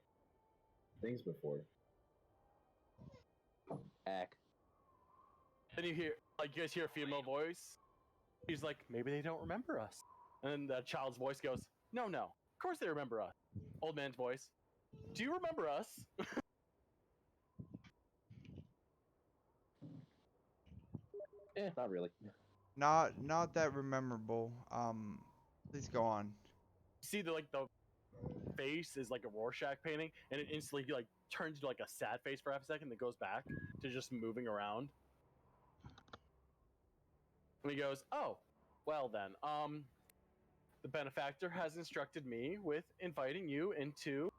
things before. Heck. Then you hear, like, you guys hear a female voice. He's like, "Maybe they don't remember us." And then the child's voice goes, "No, no. Of course they remember us." Old man's voice, "Do you remember us?" Not really. Not that memorable. Please go on. See the face is like a Rorschach painting, and it instantly like turns into like a sad face for half a second, then goes back to just moving around. And he goes, "Oh, well then, the benefactor has instructed me with inviting you into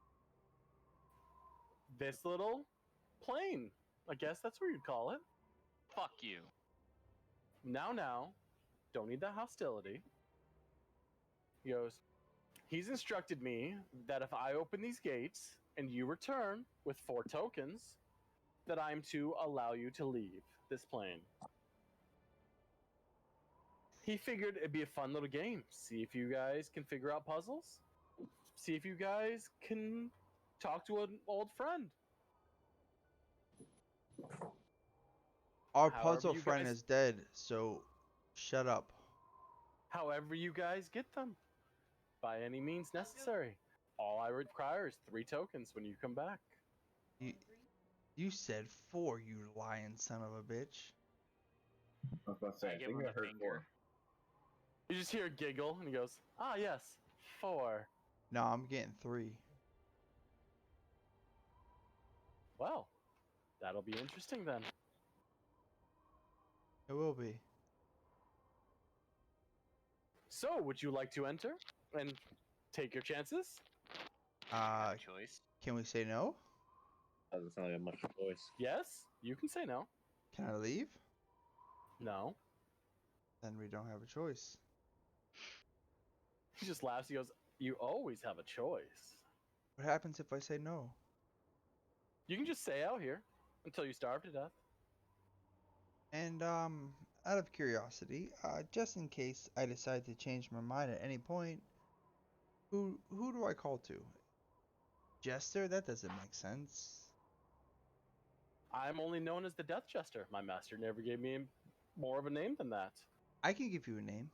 this little plane. I guess that's what you'd call it. Fuck you. Now, don't need that hostility." He goes, "He's instructed me that if I open these gates and you return with 4 tokens, that I'm to allow you to leave this plane." He figured it'd be a fun little game. See if you guys can figure out puzzles. See if you guys can talk to an old friend. Our However puzzle you friend guys- is dead, so shut up. However you guys get them, by any means necessary. All I require is 3 tokens when you come back. You said 4, you lying son of a bitch. I was about to say, I give think him I a heard finger. 4. You just hear a giggle, and he goes, "Ah, yes, 4. No, I'm getting 3. Well, that'll be interesting then." It will be. So, would you like to enter and take your chances? Uh, Choice. can we say no? Doesn't sound like a much choice. Yes, you can say no. Can I leave? No. Then we don't have a choice. He just laughs. He goes, "You always have a choice. What happens if I say no? You can just stay out here until you starve to death." And out of curiosity, just in case I decide to change my mind at any point, who do I call to? Jester? That doesn't make sense. I'm only known as the Death Jester. My master never gave me more of a name than that. I can give you a name,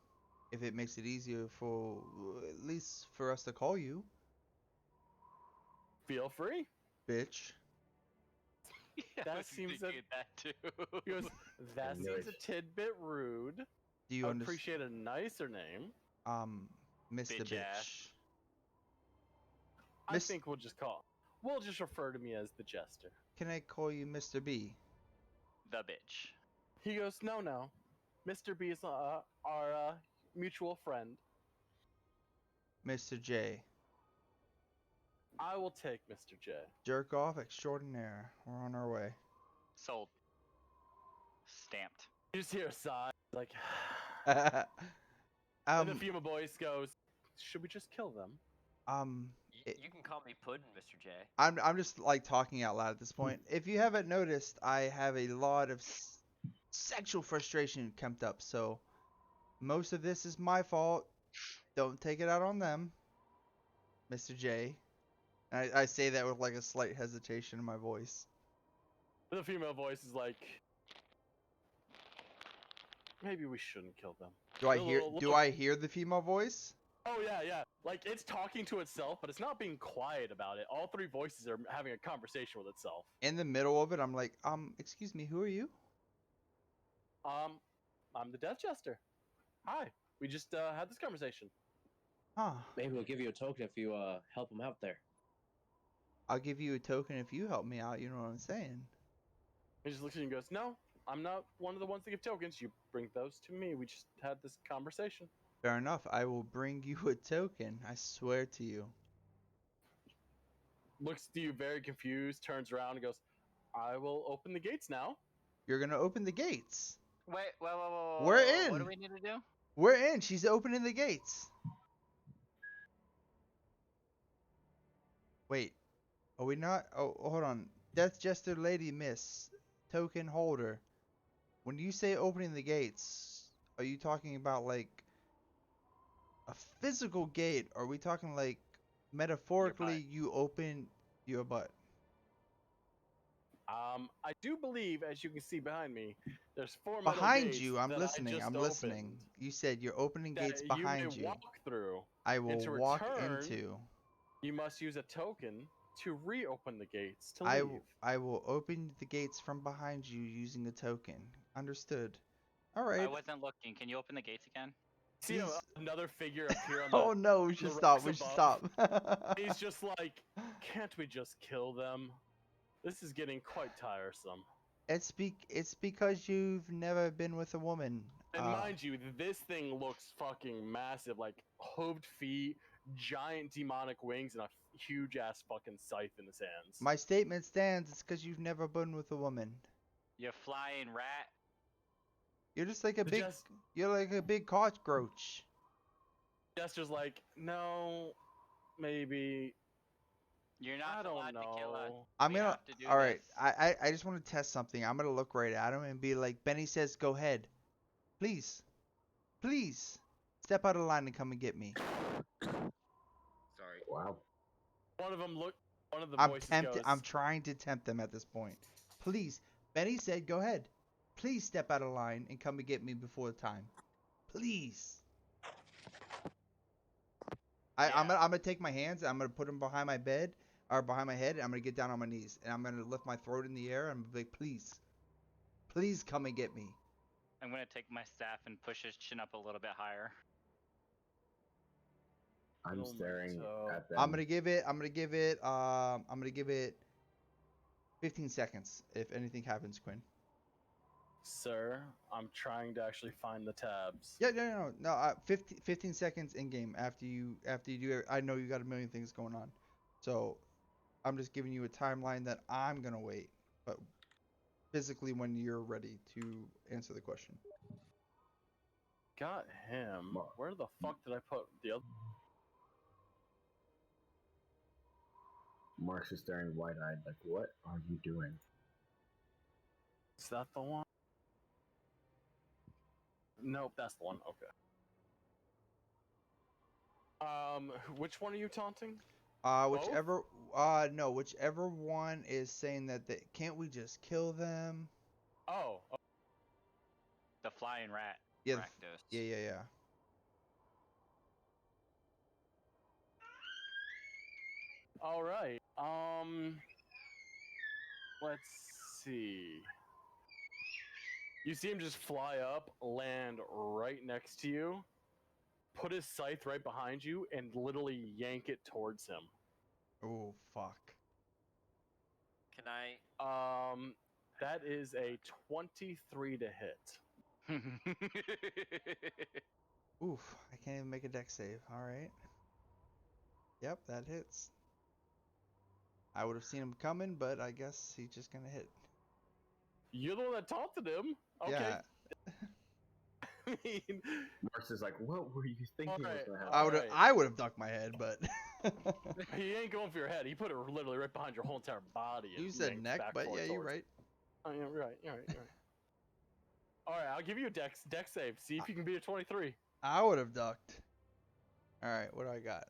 if it makes it easier for at least for us to call you, Feel free. bitch. Yeah, That I was seems thinking that too. He goes, "That seems a tidbit rude. Do you I'd understand? appreciate a nicer name." Mr. Bitch ass. Bitch. I Miss- think we'll just refer to me as the Jester. Can I call you Mr. B? The bitch. He goes, "No. Mr. B is our mutual friend. Mr. J. I will take Mr. J." Jerk off extraordinaire. We're on our way. Sold. Stamped. You just hear a sigh, like, um, and the female voice goes, "Should we just kill them?" You can call me Puddin', Mr. J. I'm just like talking out loud at this point. If you haven't noticed, I have a lot of sexual frustration kept up, so most of this is my fault. Don't take it out on them, Mr. J. I say that with like a slight hesitation in my voice. The female voice is like, "Maybe we shouldn't kill them." Do I A hear? little- Do I hear the female voice? Oh yeah. Like it's talking to itself, but it's not being quiet about it. All 3 voices are having a conversation with itself. In the middle of it, I'm like, excuse me, who are you? I'm the Death Jester. Hi. We just had this conversation. Huh. Maybe we'll give you a token if you help him out there. I'll give you a token if you help me out. You know what I'm saying? He just looks at you and goes, "No, I'm not one of the ones that give tokens. You bring those to me. We just had this conversation." Fair enough. I will bring you a token. I swear to you. Looks to you very confused, turns around and goes, "I will open the gates now." You're gonna open the gates. Wait. We're in. What do we need to do? We're in. She's opening the gates. Wait, are we not? Oh, hold on. Death Jester Lady Miss, token holder. When you say opening the gates, are you talking about like a physical gate? Or are we talking like metaphorically you open your butt? I do believe, as you can see behind me, there's 4 metal Behind gates you, I'm that listening. I just I'm opened listening. You said you're opening that gates you behind may you. walk through. I And will to walk return, into. You must use a token to reopen the gates to I leave. I will open the gates from behind you using a token. Understood. All I right. wasn't looking. Can you open the gates again? See He's- another figure appear on the. Oh no, we should the stop. rocks We should above. stop. He's just like, can't we just kill them? This is getting quite tiresome. It's because you've never been with a woman. And mind you, this thing looks fucking massive, like hooved feet, giant demonic wings, and a huge ass fucking scythe in his hands. My statement stands. It's because you've never been with a woman. You flying rat. You're just like a big. Just- You're like a big cockroach. Jester's like, no, maybe. You're I not don't allowed to kill us. know. I'm We gonna. have to do All right. this. I just want to test something. I'm gonna look right at him and be like, Benny says, "Go ahead, please, please, step out of line and come and get me." Sorry. Wow. One of them look. One of the I'm voices tempted. goes. I'm trying to tempt them at this point. Please, Benny said, "Go ahead, please step out of line and come and get me before the time, please." I'm gonna take my hands. I'm gonna put them behind my bed or behind my head. And I'm gonna get down on my knees and I'm gonna lift my throat in the air. And I'm gonna be like, please, please come and get me. I'm gonna take my staff and push his chin up a little bit higher. I'm Oh my staring toe. at them. I'm gonna give it 15 seconds if anything happens, Quinn. Sir, I'm trying to actually find the tabs. Yeah, no. 15 seconds in game after you do it. I know you got a million things going on, so I'm just giving you a timeline that I'm gonna wait, but physically when you're ready to answer the question. Got him. Mar- Where the fuck did I put the other? Mark's is staring wide-eyed, like, what are you doing? Is that the one? Nope, that's the one. Okay. Which one are you taunting? Whichever whichever one is saying that can't we just kill them? Oh, The flying rat. Yeah, Rakdos. yeah. all right. Let's see. You see him just fly up, land right next to you, put his scythe right behind you, and literally yank it towards him. Oh fuck. Can I? That is a 23 to hit. Oof, I can't even make a dex save. All right. Yep, that hits. I would have seen him coming, but I guess he's just gonna hit. You're the one that taunted him. Okay. Yeah. I mean, Mark's is like, what were you thinking was Alright, gonna happen? Alright. I would have ducked my head, but he ain't going for your head. He put it literally right behind your whole entire body. and you said yanked neck, back but forward yeah, you're towards- right. Oh, yeah, you're right. You're right. All right, I'll give you a dex save. See if you can beat a 23. I would have ducked. All right, what do I got?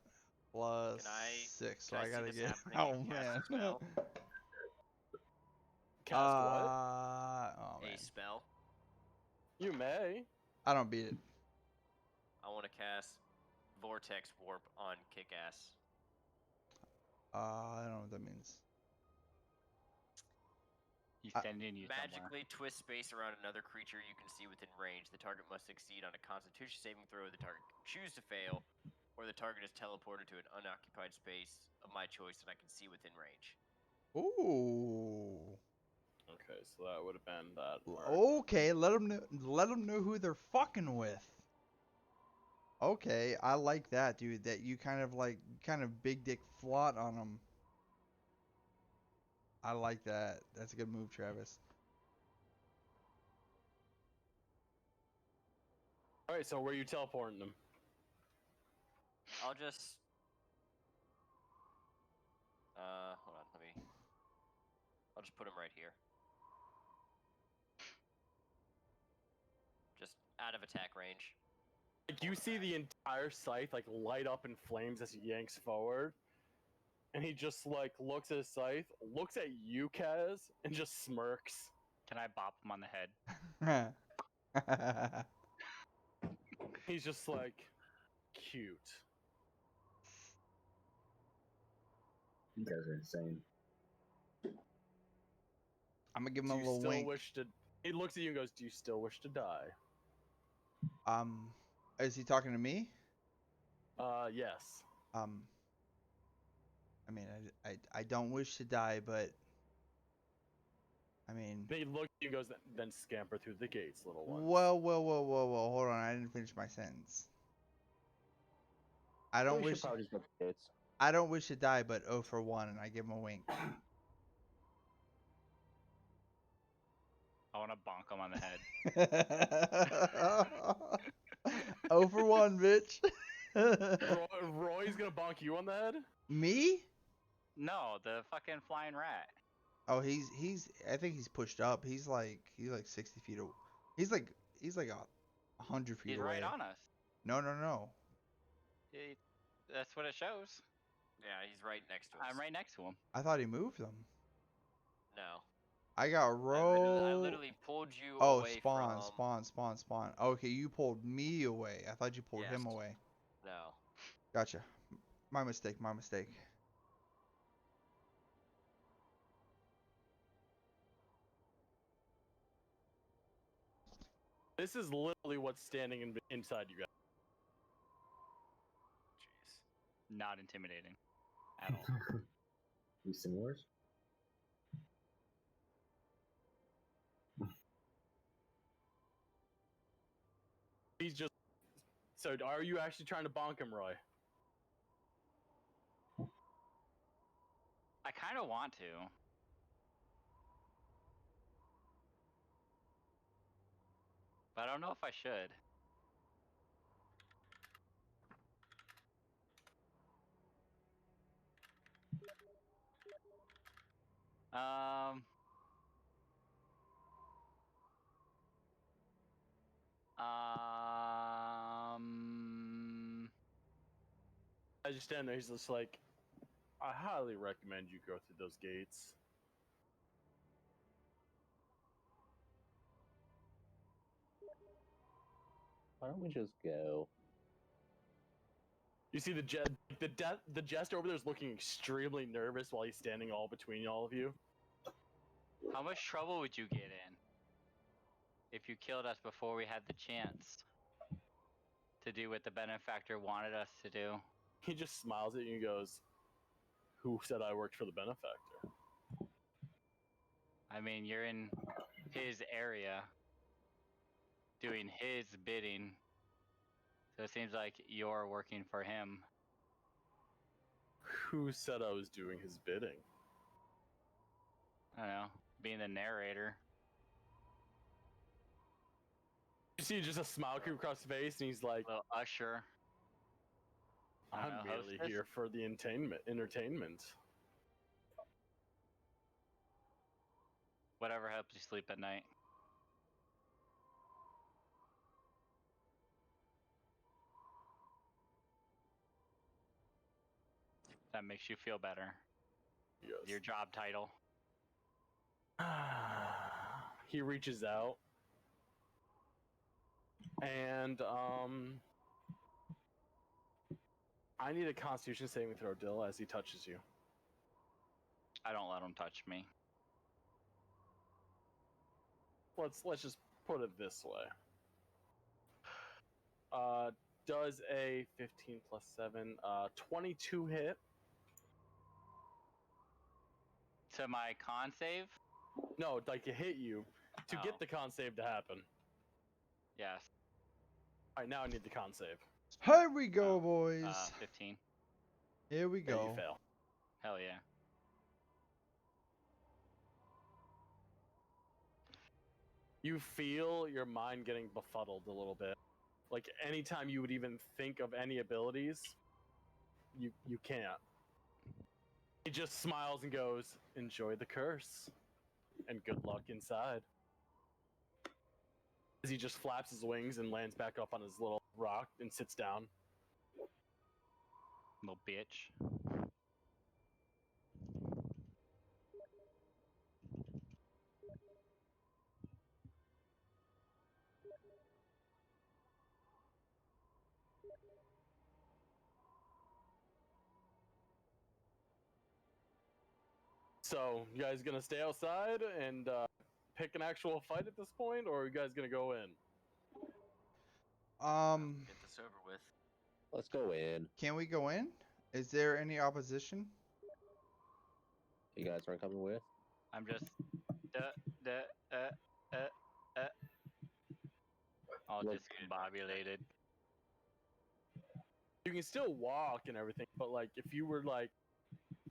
Plus Can I- 6, so can I I see gotta this get. happening Oh and cast man. a spell? Cast what? Oh man. A spell. You may. I don't beat it. I want to cast Vortex Warp on Kick-Ass. I don't know what that means. He's sending you somewhere. Magically twist space around another creature you can see within range. The target must succeed on a Constitution saving throw. The target can choose to fail, or the target is teleported to an unoccupied space of my choice that I can see within range. Ooh. Okay, so that would have been that. part. Okay, let them know who they're fucking with. Okay, I like that, dude. That you kind of big dick flaunt on them. I like that. That's a good move, Travis. All right, so where are you teleporting them? I'll just... Hold on, I'll just put him right here. Just out of attack range. Like you see the entire scythe like light up in flames as he yanks forward, and he just like looks at his scythe, looks at you, Kaz, and just smirks. Can I bop him on the head? He's just like, cute. You guys are insane. I'm gonna give him Do a you little still wink. wish to? He looks at you and goes, "Do you still wish to die?" Is he talking to me? Yes. I mean, I don't wish to die, but I mean, Then he looks at you and goes, "Then scamper through the gates, little ones." whoa, hold on, I didn't finish my sentence. I don't We should wish probably just go to the gates. I don't wish to die, but 0 for 1, and I give him a wink. I want to bonk him on the head. 0 for 1, bitch. Roy's gonna bonk you on the head. Me? No, the fucking flying rat. Oh, he's. I think he's pushed up. He's like 60 feet. He's like 100 feet He's away. right on us. No. That's what it shows. Yeah, he's right next to us. I'm right next to him. I thought he moved them. No. I got rolled. I literally pulled you Oh, away spawn. from... Okay, you pulled me away. I thought you pulled him Yes. away. No. Gotcha. My mistake. This is literally what's standing inside you guys. Jeez. Not intimidating at all. You similars? He's just. So, are you actually trying to bonk him, Roy? I kind of want to. But I don't know if I should. Um. I just stand there. He's just like, I highly recommend you go through those gates. Why don't we just go? You see the jester over there is looking extremely nervous while he's standing all between all of you. How much trouble would you get in if you killed us before we had the chance to do what the benefactor wanted us to do? He just smiles at you and goes, "Who said I worked for the benefactor?" I mean, you're in his area doing his bidding, so it seems like you're working for him. Who said I was doing his bidding? I don't know, being the narrator. You see just a smile creep across his face, and he's like, Little usher. I don't I'm know, merely hostess? here for the entertainment. Whatever helps you sleep at night. That makes you feel better. He goes, Your job title. he reaches out, and I need a Constitution saving throw, Dill, as he touches you. I don't let him touch me. Let's just put it this way. Does a 15 plus 7, 22 hit? To my con save? No, like to hit you to Oh. get the con save to happen. Yes. All right, now I need the con save. Here we go, boys. 15. Here we Yeah, go. you fail. Hell yeah. You feel your mind getting befuddled a little bit. Like anytime you would even think of any abilities, you can't. He just smiles and goes, "Enjoy the curse, and good luck inside." As he just flaps his wings and lands back up on his little rock and sits down. Little bitch. So, you guys gonna stay outside and pick an actual fight at this point, or are you guys gonna go in? Get this over with. Let's go in. Can we go in? Is there any opposition? You guys aren't coming with? I'm just all Look- discombobulated. You can still walk and everything, but like if you were like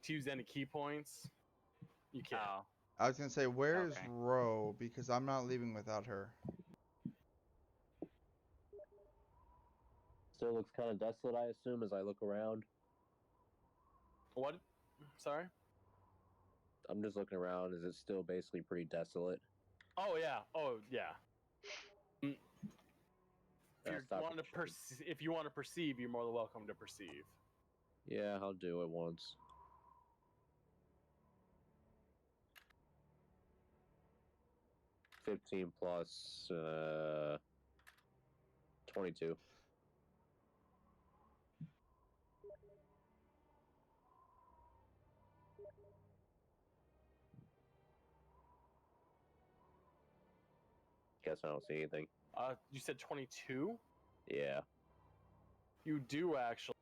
to use any key points, you can't. Oh, I was gonna say, where's Okay. Ro? Because I'm not leaving without her. Still looks kind of desolate, I assume, as I look around. What? Sorry? I'm just looking around. Is it still basically pretty desolate? Oh yeah. Oh yeah. Mm. That's not If you want to perceive, you're more than welcome to perceive. Yeah, I'll do it once. $15 plus 22. Guess I don't see anything. You said 22? Yeah. You do actually.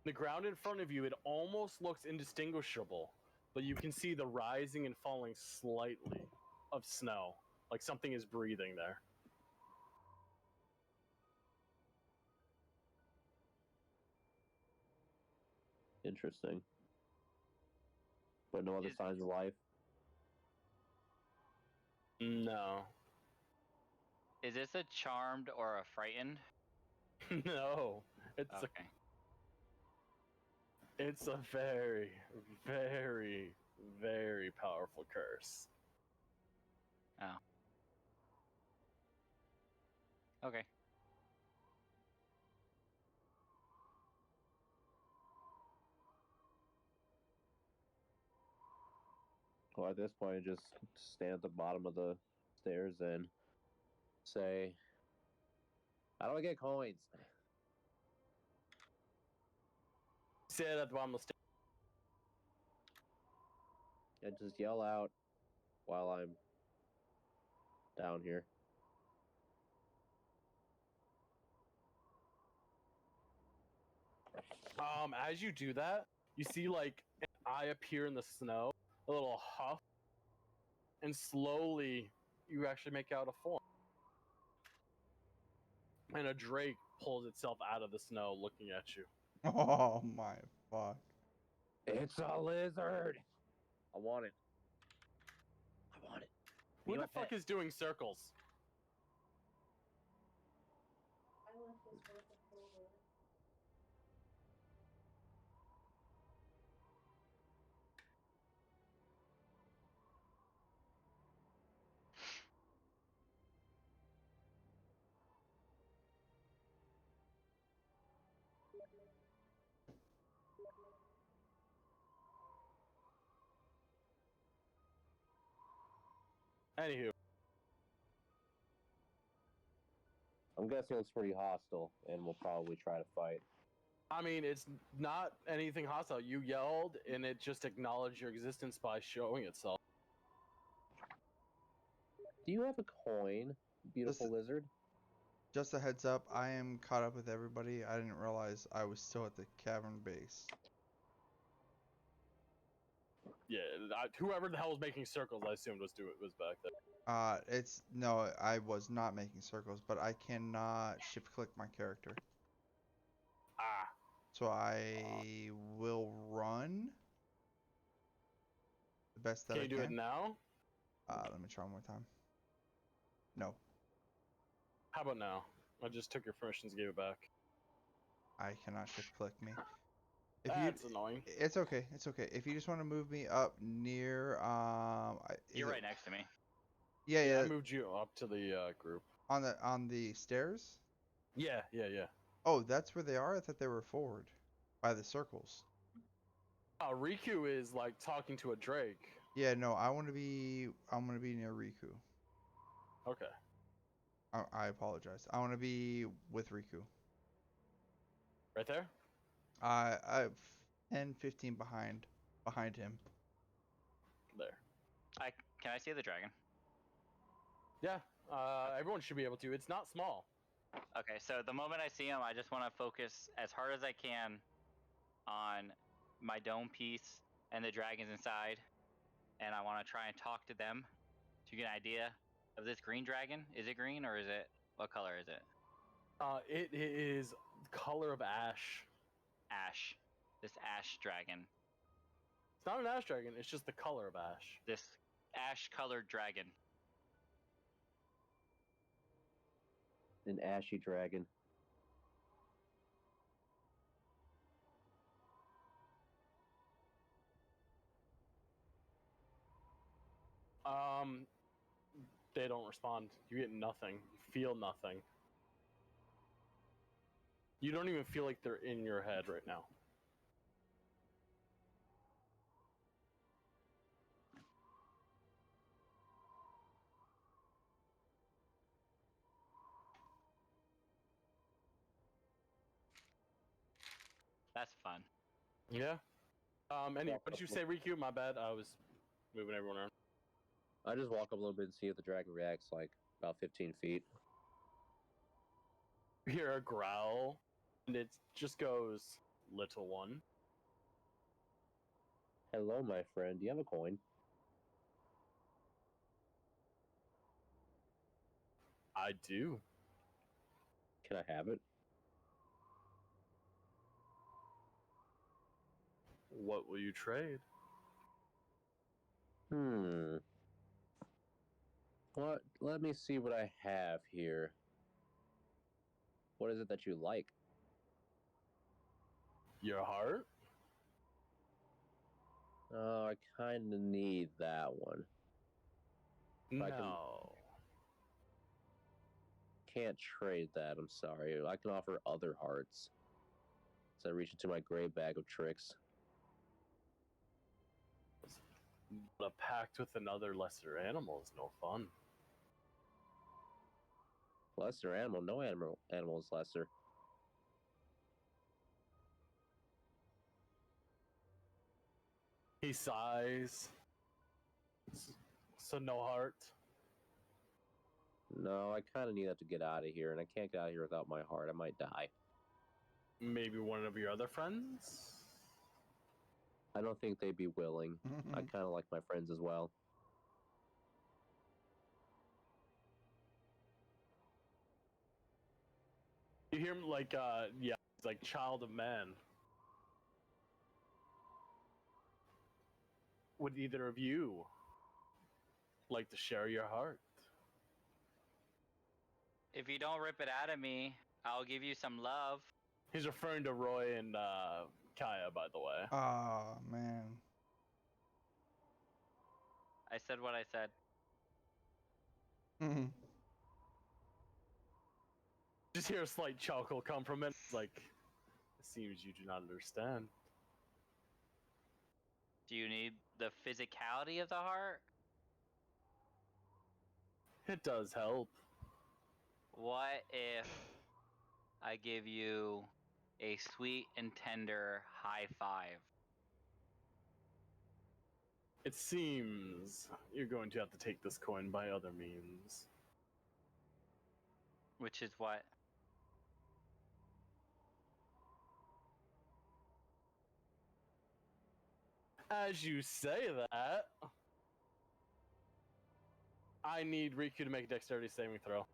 The ground in front of you, it almost looks indistinguishable, but you can see the rising and falling slightly of snow, like something is breathing there. Interesting. But no other Is- signs of life? No. Is this a charmed or a frightened? No. Okay. It's a very, very, very powerful curse. Okay. Well, at this point, just stand at the bottom of the stairs and say, "How do I get coins?" Say it at the bottom of the stairs. And just yell out while I'm down here. As you do that, you see like an eye appear in the snow, a little huff, and slowly you actually make out a form. And a drake pulls itself out of the snow looking at you. Oh my fuck. It's a lizard! I want it. I want it. Who Be the my fuck pet. is doing circles? I left this work over. Anywho, I'm guessing it's pretty hostile, and we'll probably try to fight. I mean, it's not anything hostile. You yelled, and it just acknowledged your existence by showing itself. Do you have a coin, beautiful lizard? Just a heads up, I am caught up with everybody. I didn't realize I was still at the cavern base. Yeah, whoever the hell was making circles, I assumed was back there. It's no, I was not making circles, but I cannot shift click my character. Ah, So I will run the best that can I you do it now? Let me try one more time. No, How about now? I just took your permissions, gave it back. I cannot shift click me. If That's annoying. it's okay. It's okay. If you just want to move me up near You're right next to me. Yeah, Yeah, yeah. I moved you up to the group. On the stairs. Yeah. Oh, that's where they are. I thought they were forward, by the circles. Riku is like talking to a Drake. Yeah, no, I'm gonna be near Riku. Okay. I apologize. I want to be with Riku. Right there? I 10, 15 behind him. There. Can I see the dragon? Yeah. Everyone should be able to. It's not small. Okay, so the moment I see him, I just want to focus as hard as I can on my dome piece and the dragons inside, and I want to try and talk to them to get an idea of this green dragon. Is it green or is it, what color is it? It is color of ash. Ash. This ash dragon. It's not an ash dragon. It's just the color of ash. This ash colored dragon. An ashy dragon. They don't respond. You get nothing. You feel nothing. You don't even feel like they're in your head right now. That's fun. Yeah. Anyway, what did you say, Riku? My bad. I was moving everyone around. I just walk up a little bit and see if the dragon reacts like about 15 feet. You hear a growl, and it just goes, "Little one." Hello, my friend. Do you have a coin? I do. Can I have it? What will you trade? What? Let me see what I have here. What is it that you like? Your heart? Oh, I kind of need that one. No. Can't trade that. I'm sorry. I can offer other hearts. So I reach into my gray bag of tricks. But a pact with another lesser animal is no fun. Lesser animal? No animal is lesser. He sighs. So no heart. No, I kind of need that to get out of here, and I can't get out of here without my heart. I might die. Maybe one of your other friends? I don't think they'd be willing. I kind of like my friends as well. You hear him like, yeah, he's like child of man. Would either of you like to share your heart? If you don't rip it out of me, I'll give you some love. He's referring to Roy and Kaya, by the way. Oh, man. I said what I said. Just hear a slight chuckle come from it. It's like, it seems you do not understand. Do you need the physicality of the heart? It does help. What if I give you a sweet and tender high five? It seems you're going to have to take this coin by other means. Which is what? As you say that, I need Riku to make a dexterity saving throw.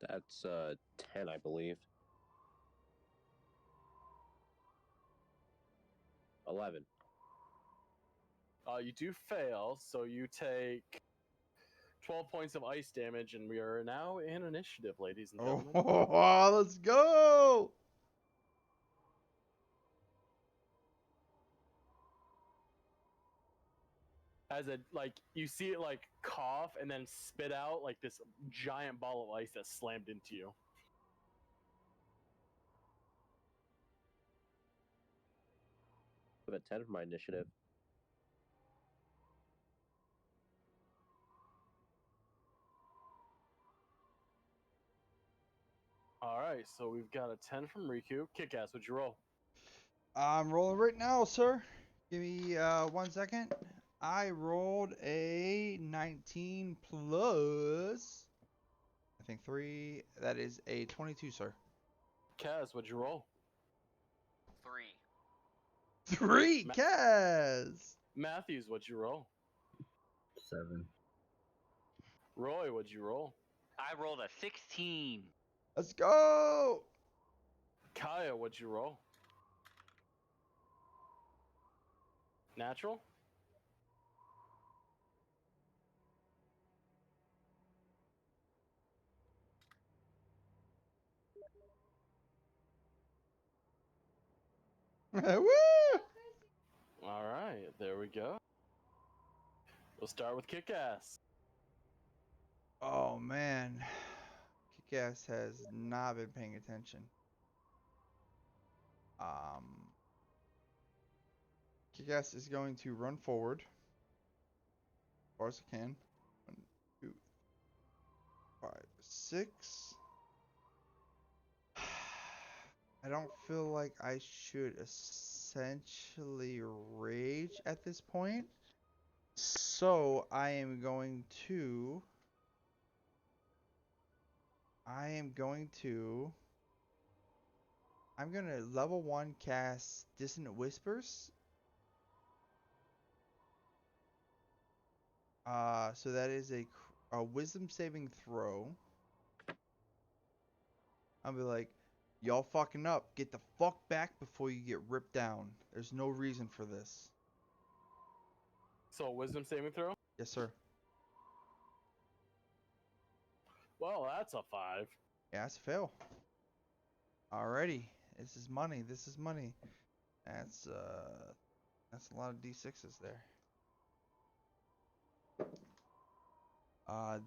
That's 10, I believe. 11. You do fail, so you take 12 points of ice damage, and we are now in initiative, ladies and Oh, gentlemen. let's go! As it you see it cough and then spit out like this giant ball of ice that slammed into you. I have a 10 for my initiative. All right, so we've got a 10 from Riku. Kick-ass, what'd you roll? I'm rolling right now, sir. Give me 1 second. I rolled a 19 plus, I think 3. That is a 22, sir. Kaz, what'd you roll? 3. 3, Kaz! Matthews, what'd you roll? 7. Roy, what'd you roll? I rolled a 16. Let's go! Kaya, what'd you roll? Natural? Woo! All right, there we go. We'll start with Kick-ass. Oh man, Kick-ass has not been paying attention. Kick-ass is going to run forward as far as I can. 1, 2, 5, 6. I don't feel like I should essentially rage at this point. So I'm going to level 1 cast Dissonant Whispers. So that is a wisdom saving throw. I'll be like, y'all fucking up. Get the fuck back before you get ripped down. There's no reason for this. So, wisdom saving throw? Yes, sir. Well, that's a 5. Yeah, it's a fail. Alrighty. This is money. This is money. That's a lot of D6s there.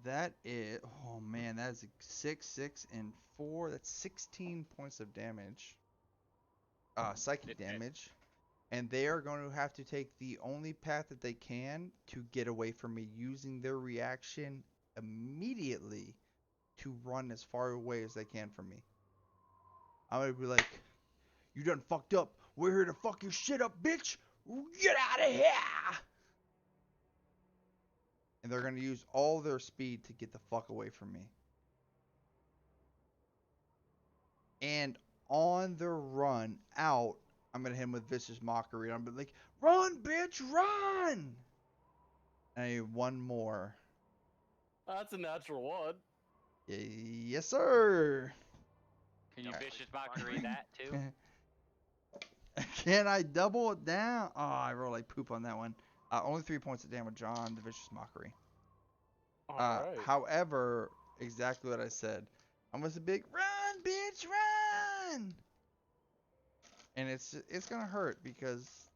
That is, oh man, that is 6, 6, and 4. That's 16 points of damage. Psychic damage. And they are going to have to take the only path that they can to get away from me, using their reaction immediately to run as far away as they can from me. I'm going to be like, you done fucked up. We're here to fuck your shit up, bitch. Get out of here. And they're going to use all their speed to get the fuck away from me. And on the run out, I'm going to hit him with Vicious Mockery. I'm going to be like, run, bitch, run! And I need one more. That's a natural 1. Yes, sir. Can you vicious mockery that too? Can I double it down? Oh, I rolled like poop on that one. Only 3 points of damage on the Vicious Mockery. All right. However, exactly what I said. I'm just a big run, bitch, run! And it's gonna hurt because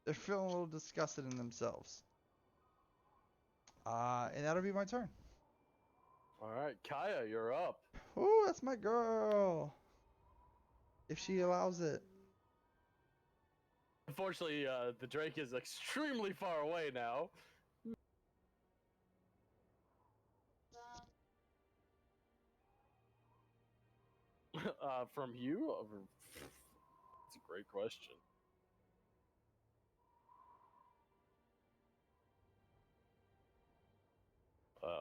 they're feeling a little disgusted in themselves. And that'll be my turn. All right, Kaya, you're up. Ooh, that's my girl. If she allows it. Unfortunately, the Drake is extremely far away now. From you? That's a great question.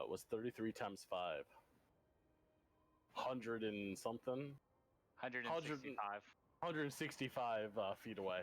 Was 33 times 5. 100 and something? 165. 165 feet away.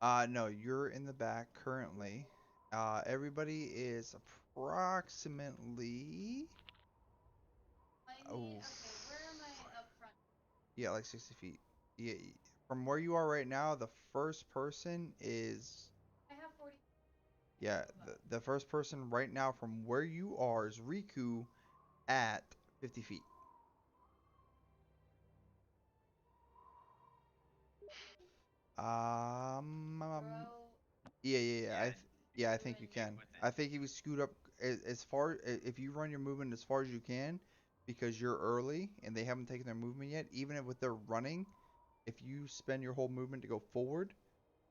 No, you're in the back currently. Everybody is approximately. Oh. Okay, where am I up front? Yeah, like 60 feet. Yeah, from where you are right now, the first person is. I have 40. Yeah, the first person right now from where you are is Riku at 50 feet. Bro, Yeah, I think you can. I think if you scoot up as far, if you run your movement as far as you can, because you're early and they haven't taken their movement yet, even if with their running, if you spend your whole movement to go forward,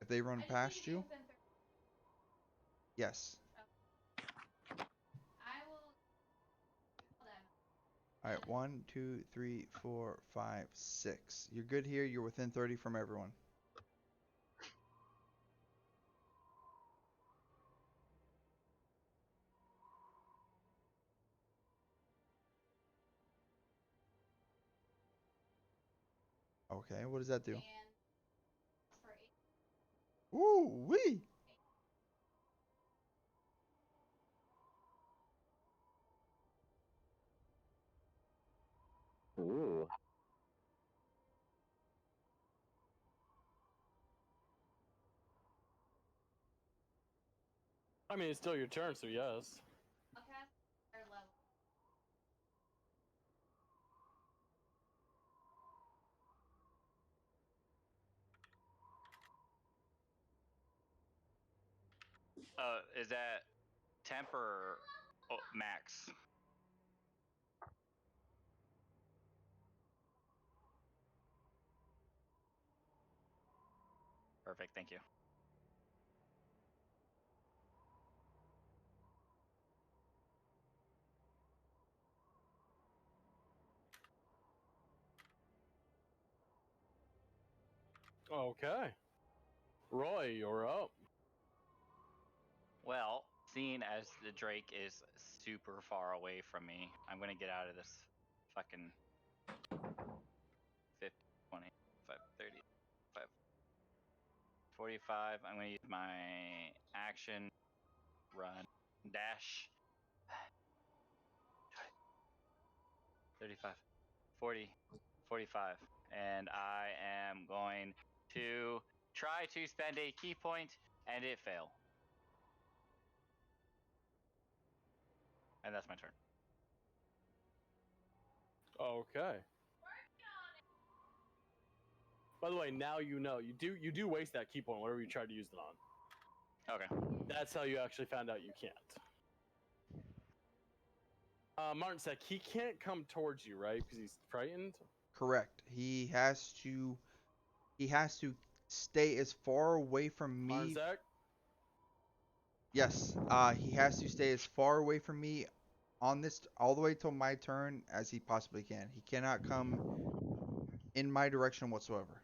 if they run I just need past to be you, within 30. yes. I will. Hold on. All right, 1, 2, 3, 4, 5, 6. You're good here. You're within 30 from everyone. Okay, what does that do? And for 8. Ooh, wee! Ooh. I mean, it's still your turn, so yes. I'll cast fire level. Is that temp or max? Perfect, thank you. Okay. Roy, you're up. Well, seeing as the Drake is super far away from me, I'm gonna get out of this fucking 50, 20, 5, 30, 5, 45. I'm gonna use my action, run, dash. 35, 40, 45. And I am going to try to spend a key point, and it failed. And that's my turn. Okay. By the way, now you know you do waste that key point whatever you try to use it on. Okay. That's how you actually found out you can't. Martin said he can't come towards you, right? Because he's frightened. Correct. He has to stay as far away from me. Marzak? Yes. He has to stay as far away from me on this all the way till my turn as he possibly can. He cannot come in my direction whatsoever.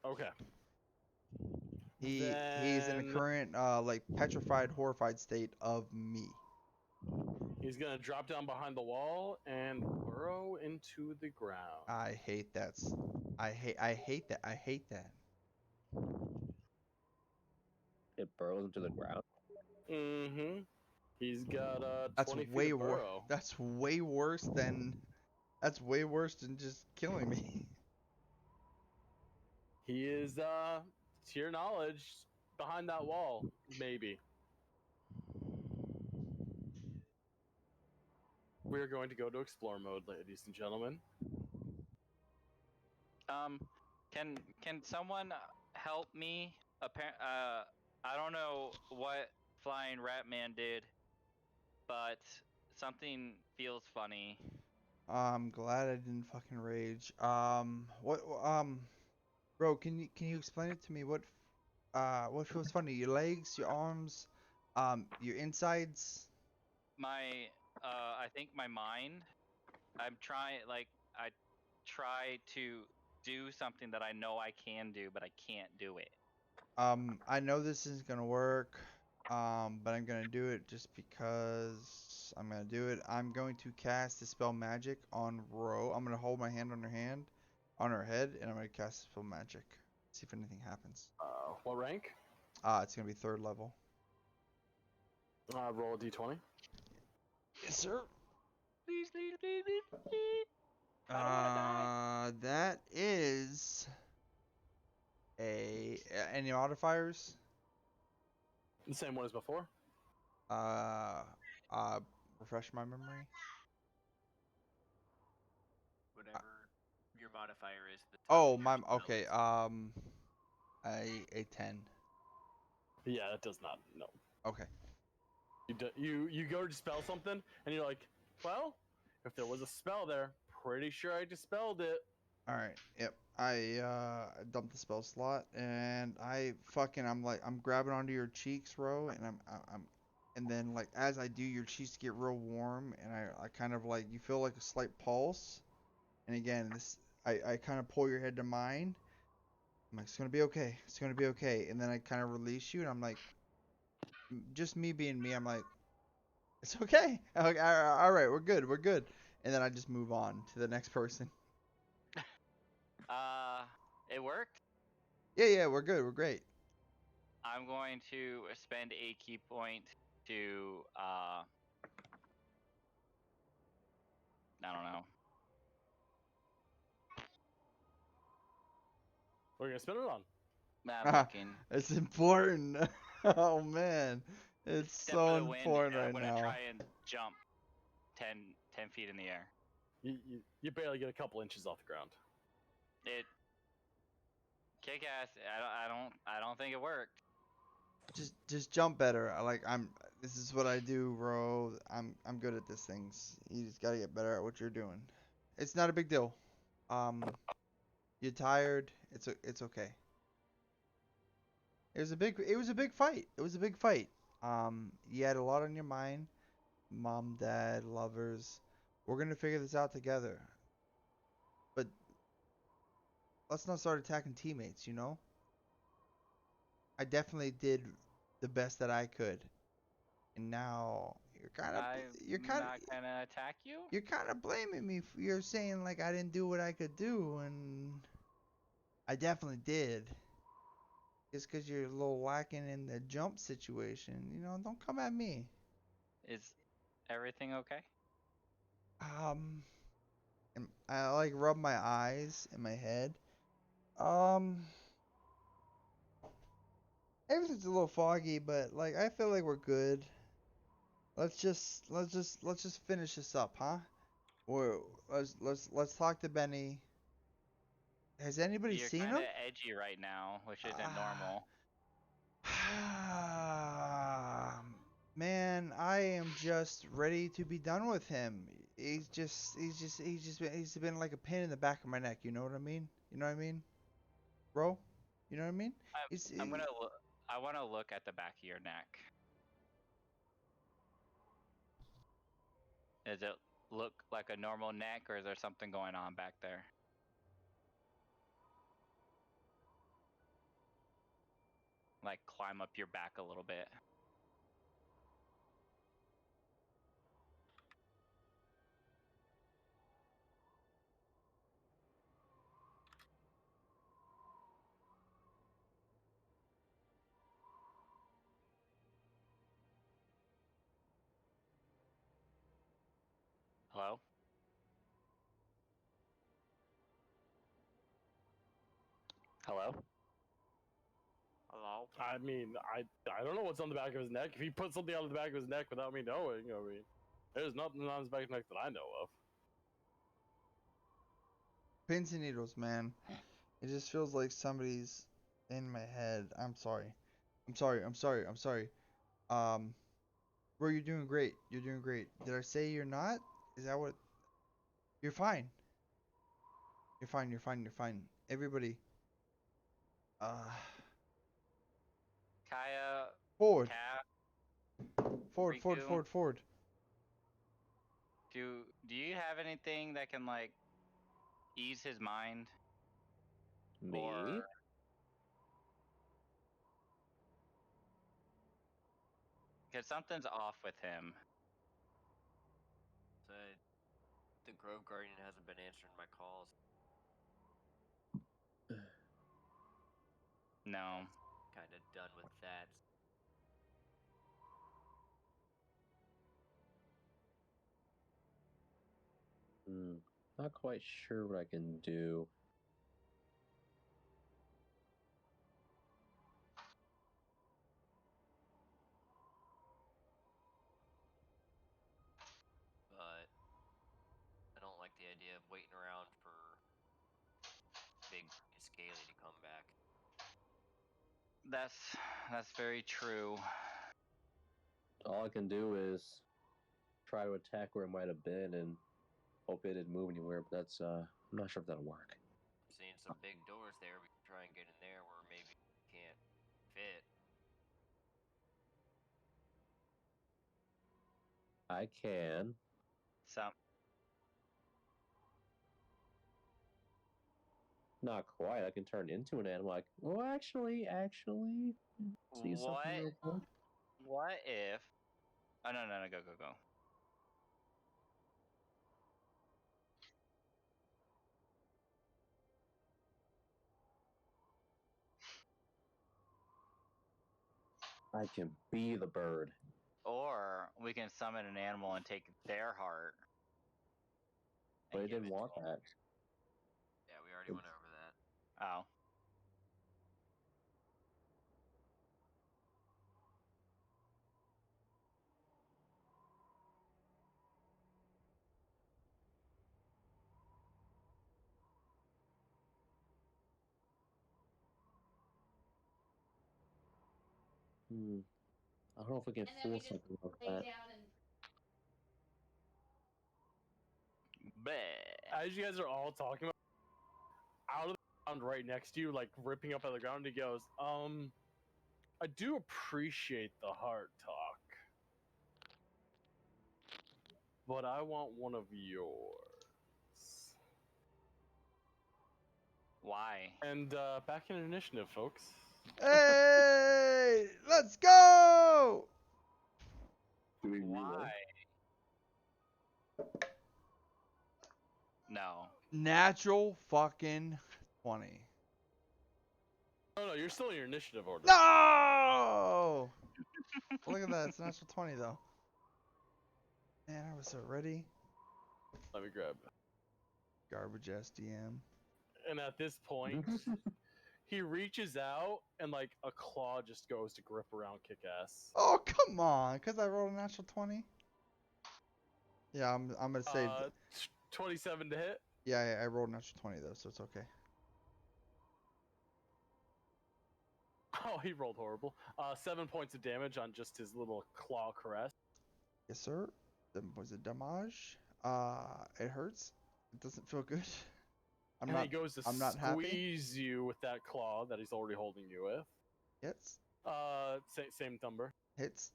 Okay. He's in a Then current like petrified, horrified state of me. he's gonna drop down behind the wall and burrow into the ground. I hate that. I hate that. I hate that. It burrows into the ground. Mm-hmm. He's got That's 20 feet way of worse. burrow. That's way worse than. That's way worse than just killing me. He is, to your knowledge, behind that wall, maybe. We're going to go to explore mode, ladies and gentlemen. Can someone help me? I don't know what Flying Rat Man did, but something feels funny. I'm glad I didn't fucking rage. Bro, can you explain it to me? What feels funny? Your legs, your arms, your insides? I think my mind. I'm trying, like, I try to do something that I know I can do, but I can't do it. I know this isn't gonna work, but I'm gonna do it just because I'm gonna do it. I'm going to cast Dispel Magic on Ro. I'm gonna hold my hand, on her head, and I'm gonna cast Dispel Magic. See if anything happens. What rank? It's gonna be 3rd level. Roll a d20. Yes, sir. Please, please, please, please, please. I don't wanna die. That is any modifiers? The same one as before. Uh, refresh my memory. Whatever your modifier is. The top Oh, of your my spell okay. is. A 10. Yeah, that does not. No. Okay. You go to spell something, and you're like, well, if there was a spell there, pretty sure I dispelled it. All right. Yep. I dumped the spell slot, and I'm grabbing onto your cheeks, Ro, and and then like as I do, your cheeks get real warm, and I kind of like you feel like a slight pulse, and again I kind of pull your head to mine. I'm like, it's gonna be okay. It's gonna be okay, and then I kind of release you, and I'm like, just me being me. I'm like, it's okay. I'm like, all right, we're good, and then I just move on to the next person. It worked. Yeah, we're good. We're great. I'm going to spend a key point to I don't know. What are you gonna spin it on? I'm looking. It's important. Oh man, it's Step so for the wind, important and I'm right gonna now. try and jump 10 feet in the air. You barely get a couple inches off the ground. It kick ass. I don't think it worked. Just jump better. This is what I do, bro. I'm good at these things. You just gotta get better at what you're doing. It's not a big deal. You're tired. It's okay. It was a big fight. It was a big fight. You had a lot on your mind. Mom, dad, lovers. We're gonna figure this out together. But let's not start attacking teammates, you know? I definitely did the best that I could. And now I'm not gonna attack you. you're kind of blaming me. You're saying like I didn't do what I could do, and I definitely did. Just because you're a little lacking in the jump situation, don't come at me. Is everything okay? And I like rub my eyes and my head. Everything's a little foggy, but like I feel like we're good. Let's just finish this up, huh? Or let's talk to Benny. Has anybody You're seen kind him? of edgy right now, which isn't normal. Man, I am just ready to be done with him. He's been like a pain in the back of my neck. You know what I mean? You know what I mean, bro? You know what I mean? I'm gonna look. I want to look at the back of your neck. Does it look like a normal neck, or is there something going on back there? Like climb up your back a little bit. Hello? Hello? Hello? I mean, I don't know what's on the back of his neck. If he put something on the back of his neck without me knowing, I mean, there's nothing on his back of his neck that I know of. Pins and needles, man. It just feels like somebody's in my head. I'm sorry. I'm sorry. Bro, you're doing great. You're doing great. Did I say you're not? Is that what? You're fine. You're fine. You're fine. You're fine. Everybody. Kaya, Forward. Kat, Forward. Riku, Forward. do you have anything that can like ease his mind? Me? Or because something's off with him. The Grove Guardian hasn't been answering my calls. No. Kind of done with that. Not quite sure what I can do. But I don't like the idea of waiting around for Big Scaly to come back. That's very true. All I can do is try to attack where it might have been and hope it didn't move anywhere, but that's I'm not sure if that'll work. I'm seeing some big doors there. We can try and get in there where maybe we can't fit. I can. So Not quite. I can turn into an animal. Well, actually, see something real quick. what if? Oh no, go. I can be the bird. Or we can summon an animal and take their heart. But and I give didn't it want to 'em. that. Yeah, we already went over that. Oh. I don't know if we can And then we fool just something like lay that. down and Bleh. As you guys are all talking about, out of the ground right next to you, like ripping up out of the ground, he goes, I do appreciate the heart talk, but I want one of yours. Why? And back in initiative, folks. Hey, let's go! Do we reroll? Why? No. Natural fucking 20. No, you're still in your initiative order. No! Look at that. It's natural 20 though. Man, I was so ready. Let me grab. Garbage SDM. And at this point, he reaches out and like a claw just goes to grip around Kick-Ass. Oh, come on. Because I rolled a natural 20? Yeah, I'm going to say. 27 to hit. Yeah, I rolled a natural 20 though, so it's okay. Oh, he rolled horrible. 7 points of damage on just his little claw caress. Yes, sir. 7 points of damage. It hurts. It doesn't feel good. He goes to I'm not happy. squeeze you with that claw that he's already holding you with. Hits. Same number. Hits.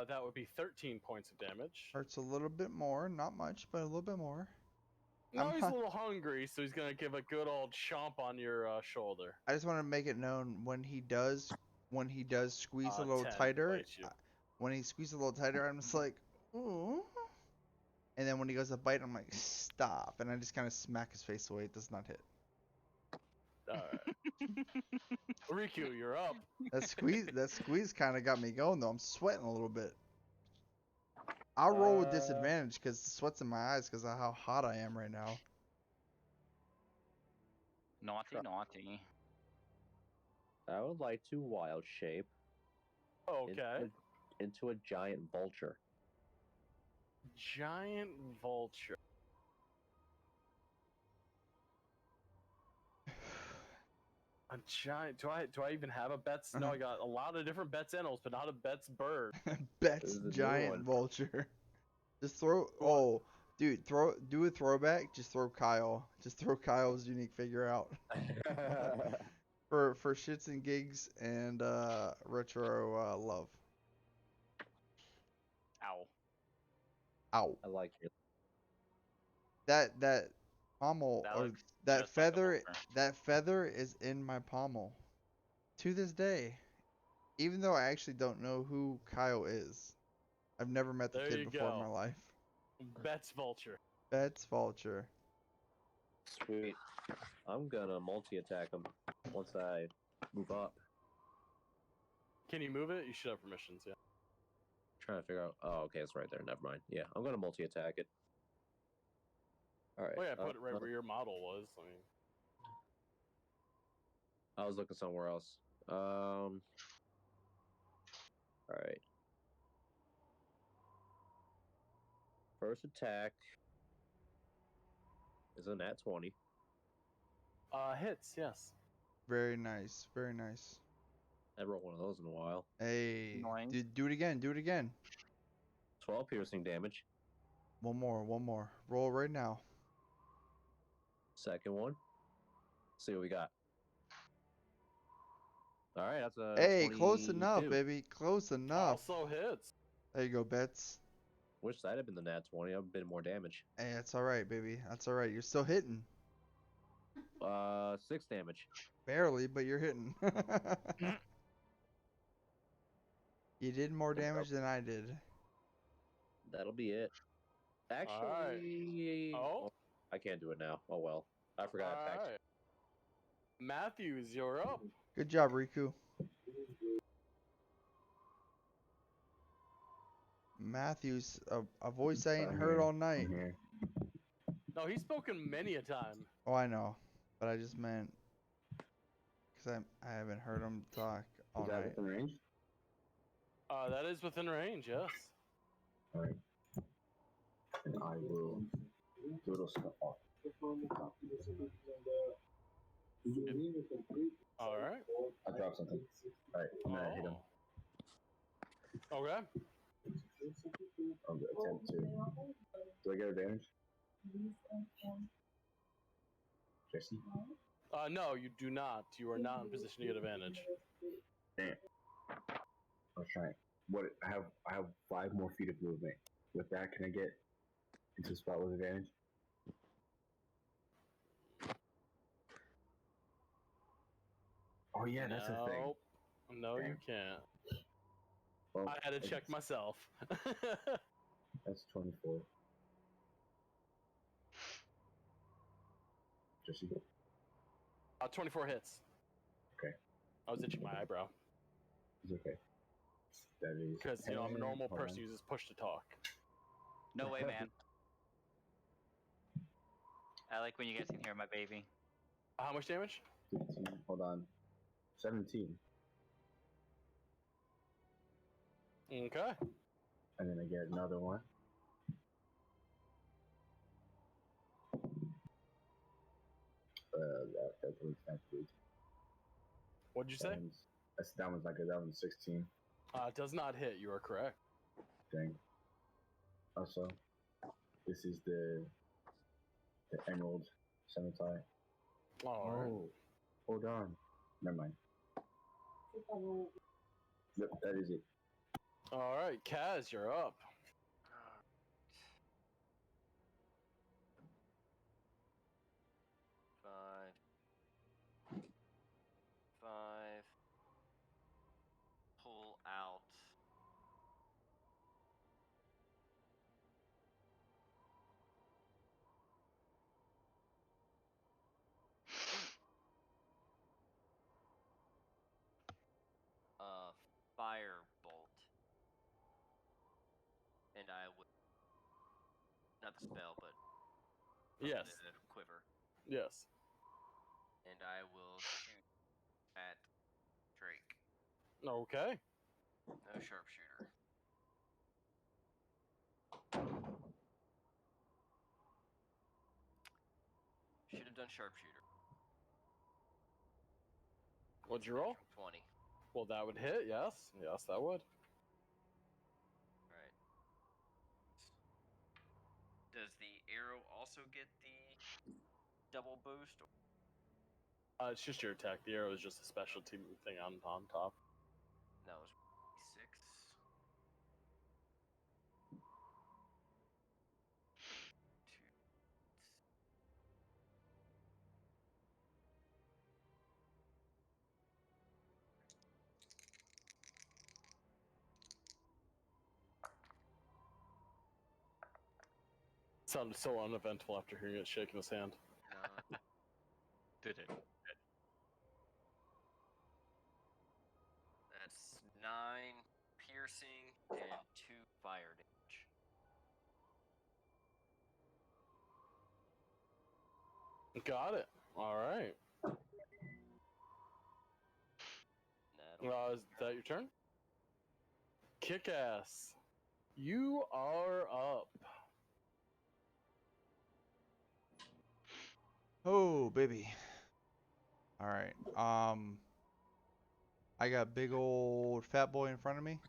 That would be 13 points of damage. Hurts a little bit more. Not much, but a little bit more. No, he's a little hungry, so he's gonna give a good old chomp on your shoulder. I just want to make it known when he does squeeze a little 10 tighter. bites you. When he squeezes a little tighter, I'm just like, ooh. And then when he goes to bite, I'm like, stop. And I just kind of smack his face away. It does not hit. Alright. Riku, you're up. That squeeze kind of got me going though. I'm sweating a little bit. I'll roll with disadvantage because the sweat's in my eyes because of how hot I am right now. Naughty. I would like to wild shape Okay. into a giant vulture. Giant vulture. A giant. Do I even have a Bet's? No, I got a lot of different Bet's animals, but not a Bet's bird. Bet's giant vulture. Just throw. Oh, dude, do a throwback. Just throw Kyle. Just throw Kyle's unique figure out. for shits and gigs and retro love. Ow. I like it. That pommel That or looks that just like a feather vulture. that feather is in my pommel to this day. Even though I actually don't know who Kyle is. I've never met the There kid you before in go. my life. Bet's vulture. Bets vulture. Sweet. I'm gonna multi-attack him once I move up. Can you move it? You should have permissions, yeah. Trying to figure out. Oh, okay, it's right there. Never mind. Yeah, I'm gonna multi-attack it. All right. Oh, yeah, put it right where your model was. I mean, I was looking somewhere else. All right. First attack is a nat 20. hits, yes. Very nice. Very nice. I rolled one of those in a while. Hey, Annoying. do it again. Do it again. 12 piercing damage. One more. One more. Roll right now. Second one. See what we got. All right, that's a. Hey, close 22. enough, baby. Close enough. Also hits. There you go, Bets. Wish that had been the nat 20. I've been more damage. Hey, that's all right, baby. That's all right. You're still hitting. 6 damage. Barely, but you're hitting. You did more damage than I did. That'll be it. Actually, Oh. I can't do it now. Oh well. I forgot I attacked. Alright. Matthews, you're up. Good job, Riku. Matthews, a voice I ain't heard all night. I'm here. No, he's spoken many a time. Oh, I know, but I just meant because I haven't heard him talk all Is that night. within range? That is within range, yes. Alright. And I will doodle stuff off. Alright. I dropped something. Alright, I'm gonna hit him. Okay. I'm gonna attempt to. Do I get advantage? Jesse? No, you do not. You are not in position to get advantage. Damn. I was trying. What I have 5 more feet of movement. With that, can I get into a spot with advantage? Oh yeah, that's a thing. Nope. No, you Damn. can't. Well, I had to check myself. That's 24. Jesse? 24 hits. Okay. I was itching my eyebrow. It's okay. That is. Because, you know, I'm a normal 10, person who uses push to talk. No way, man. I like when you guys can hear my baby. How much damage? 15, hold on. 17. Okay. And then I get another one. That's good. What'd you say? That one's 16. Does not hit. You are correct. Dang. Also, this is the emerald scimitar. Alright. Oh, hold on. Never mind. Yep, that is it. Alright, Kaz, you're up. Five. Pull out. Firebolt. And I would. Not the spell, but. from Yes. The quiver. Yes. And I will shoot at Drake. Okay. No sharpshooter. Should have done sharpshooter. What'd you roll? 20. Well, that would hit, yes. Yes, that would. Alright. Does the arrow also get the double boost? It's just your attack. The arrow is just a specialty thing on top. That was 6. sounded so uneventful after hearing it shaking his hand. Did it? That's 9 piercing and 2 fire damage. Got it. All right. Is that your turn? Kick ass. You are up. Oh, baby. All right. I got big old fat boy in front of me.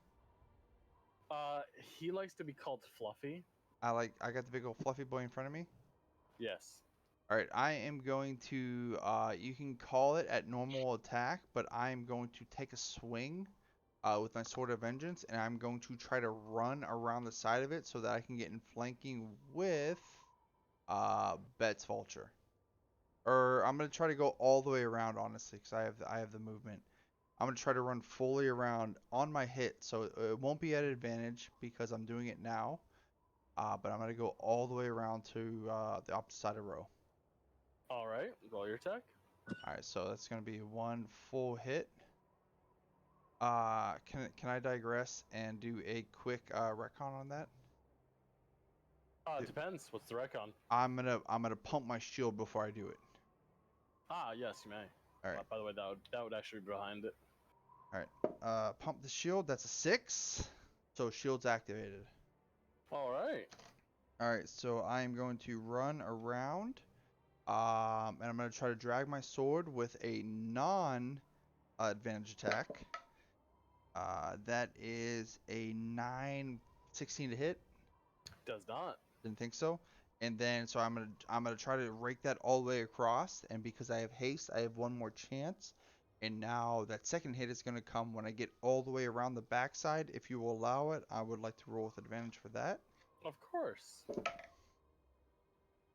He likes to be called Fluffy. I got the big old fluffy boy in front of me. Yes. All right, I am going to you can call it at normal attack, but I am going to take a swing with my sword of vengeance, and I'm going to try to run around the side of it so that I can get in flanking with Bet's vulture. Or I'm gonna try to go all the way around, honestly, because I have the movement. I'm gonna try to run fully around on my hit, so it won't be at advantage because I'm doing it now. But I'm gonna go all the way around to the opposite side of row. All right. Roll your attack. All right, so that's gonna be one full hit. Can I digress and do a quick recon on that? It depends. What's the recon? I'm gonna pump my shield before I do it. Yes, you may. All right. By the way, that would actually be behind it. All right. Pump the shield. That's a 6. So shield's activated. All right. All right. So I am going to run around. And I'm gonna try to drag my sword with a non-advantage attack. That is a 9-16 to hit. Does not. Didn't think so. And then so I'm gonna try to rake that all the way across, and because I have haste, I have one more chance. And now that second hit is gonna come when I get all the way around the backside. If you will allow it, I would like to roll with advantage for that. Of course. The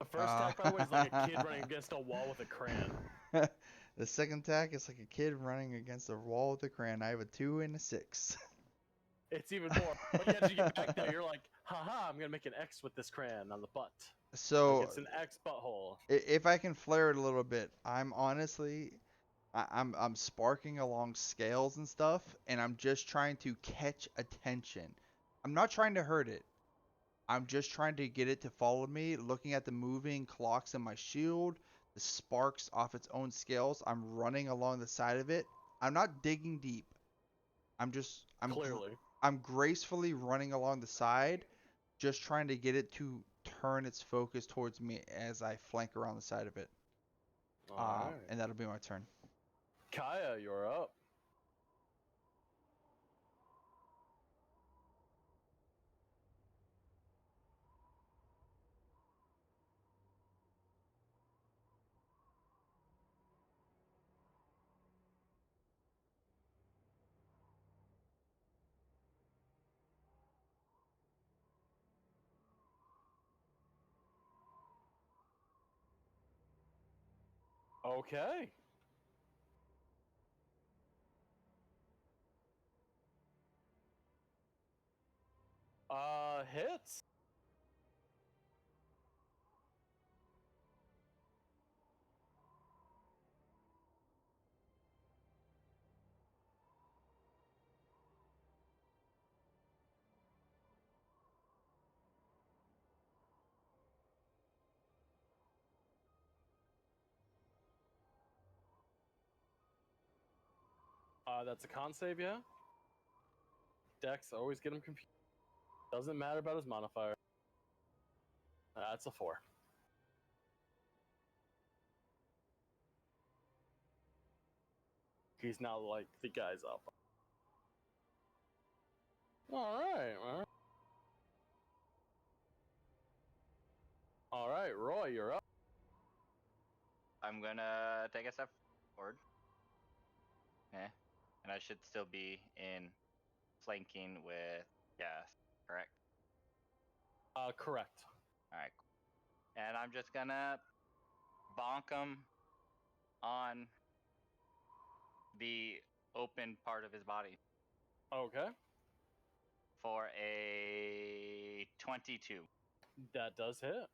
first attack, by the way, is like a kid running against a wall with a crayon. The second attack is like a kid running against a wall with a crayon. I have a 2 and a 6. It's even more. But as you get back there, you're like, haha, I'm gonna make an X with this crayon on the butt. So like it's an X butthole. If I can flare it a little bit, I'm honestly, I'm sparking along scales and stuff, and I'm just trying to catch attention. I'm not trying to hurt it. I'm just trying to get it to follow me, looking at the moving clocks in my shield, the sparks off its own scales. I'm running along the side of it. I'm not digging deep. I'm gracefully running along the side, just trying to get it to turn its focus towards me as I flank around the side of it. Alright. And that'll be my turn. Kaya, you're up. Okay. Hits. That's a con save, yeah? Dex, always get him confused. Doesn't matter about his modifier. That's a 4. He's now like the guy's up. Alright, alright. Alright, Roy, you're up. I'm gonna take a step forward. Yeah. And I should still be in flanking with Gas, correct? Correct. Alright. And I'm just gonna bonk him on the open part of his body Okay. for a 22. That does hit.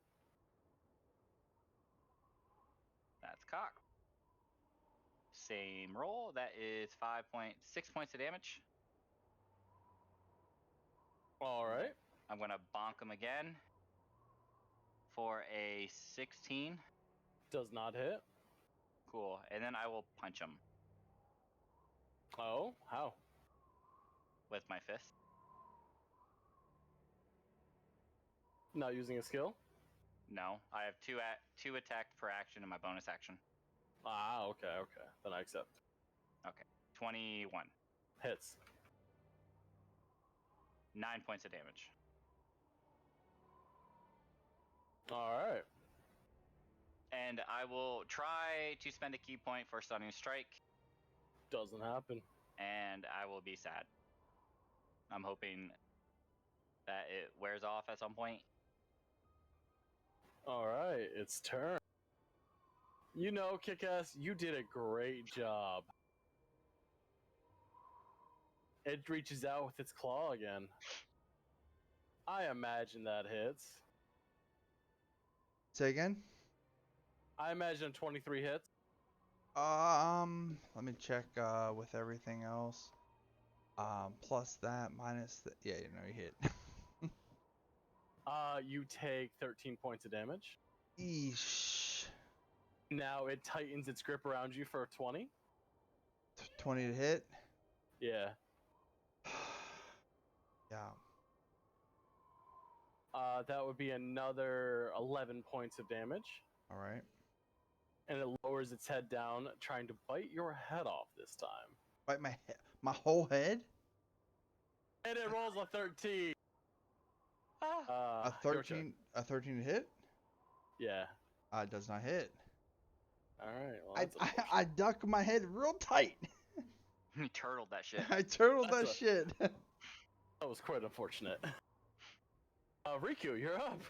cock. Same roll. That is 6 points of damage. All right. I'm gonna bonk him again for a 16. Does not hit. Cool. And then I will punch him Oh, how? with my fist. Not using a skill? No, I have two attack per action in my bonus action. Ah, okay. Then I accept. Okay. 21. Hits. 9 points of damage. All right. And I will try to spend a key point for stunning strike, Doesn't happen. and I will be sad. I'm hoping that it wears off at some point. All right, it's turn. You know, Kick-Ass, you did a great job. It reaches out with its claw again. I imagine that hits. Say again. I imagine 23 hits. Let me check with everything else. Plus that minus the yeah, you know you hit. You take 13 points of damage. Eesh. Now it tightens its grip around you for 20. 20 to hit. Yeah. Yeah. That would be another 11 points of damage. All right. And it lowers its head down, trying to bite your head off this time. Bite my whole head. And it rolls a 13. A Your turn. 13. A 13 to hit. Yeah. It does not hit. All right. Well, that's I duck my head real tight. He turtled that shit. I turtled That's that shit. That was quite unfortunate. Riku, you're up.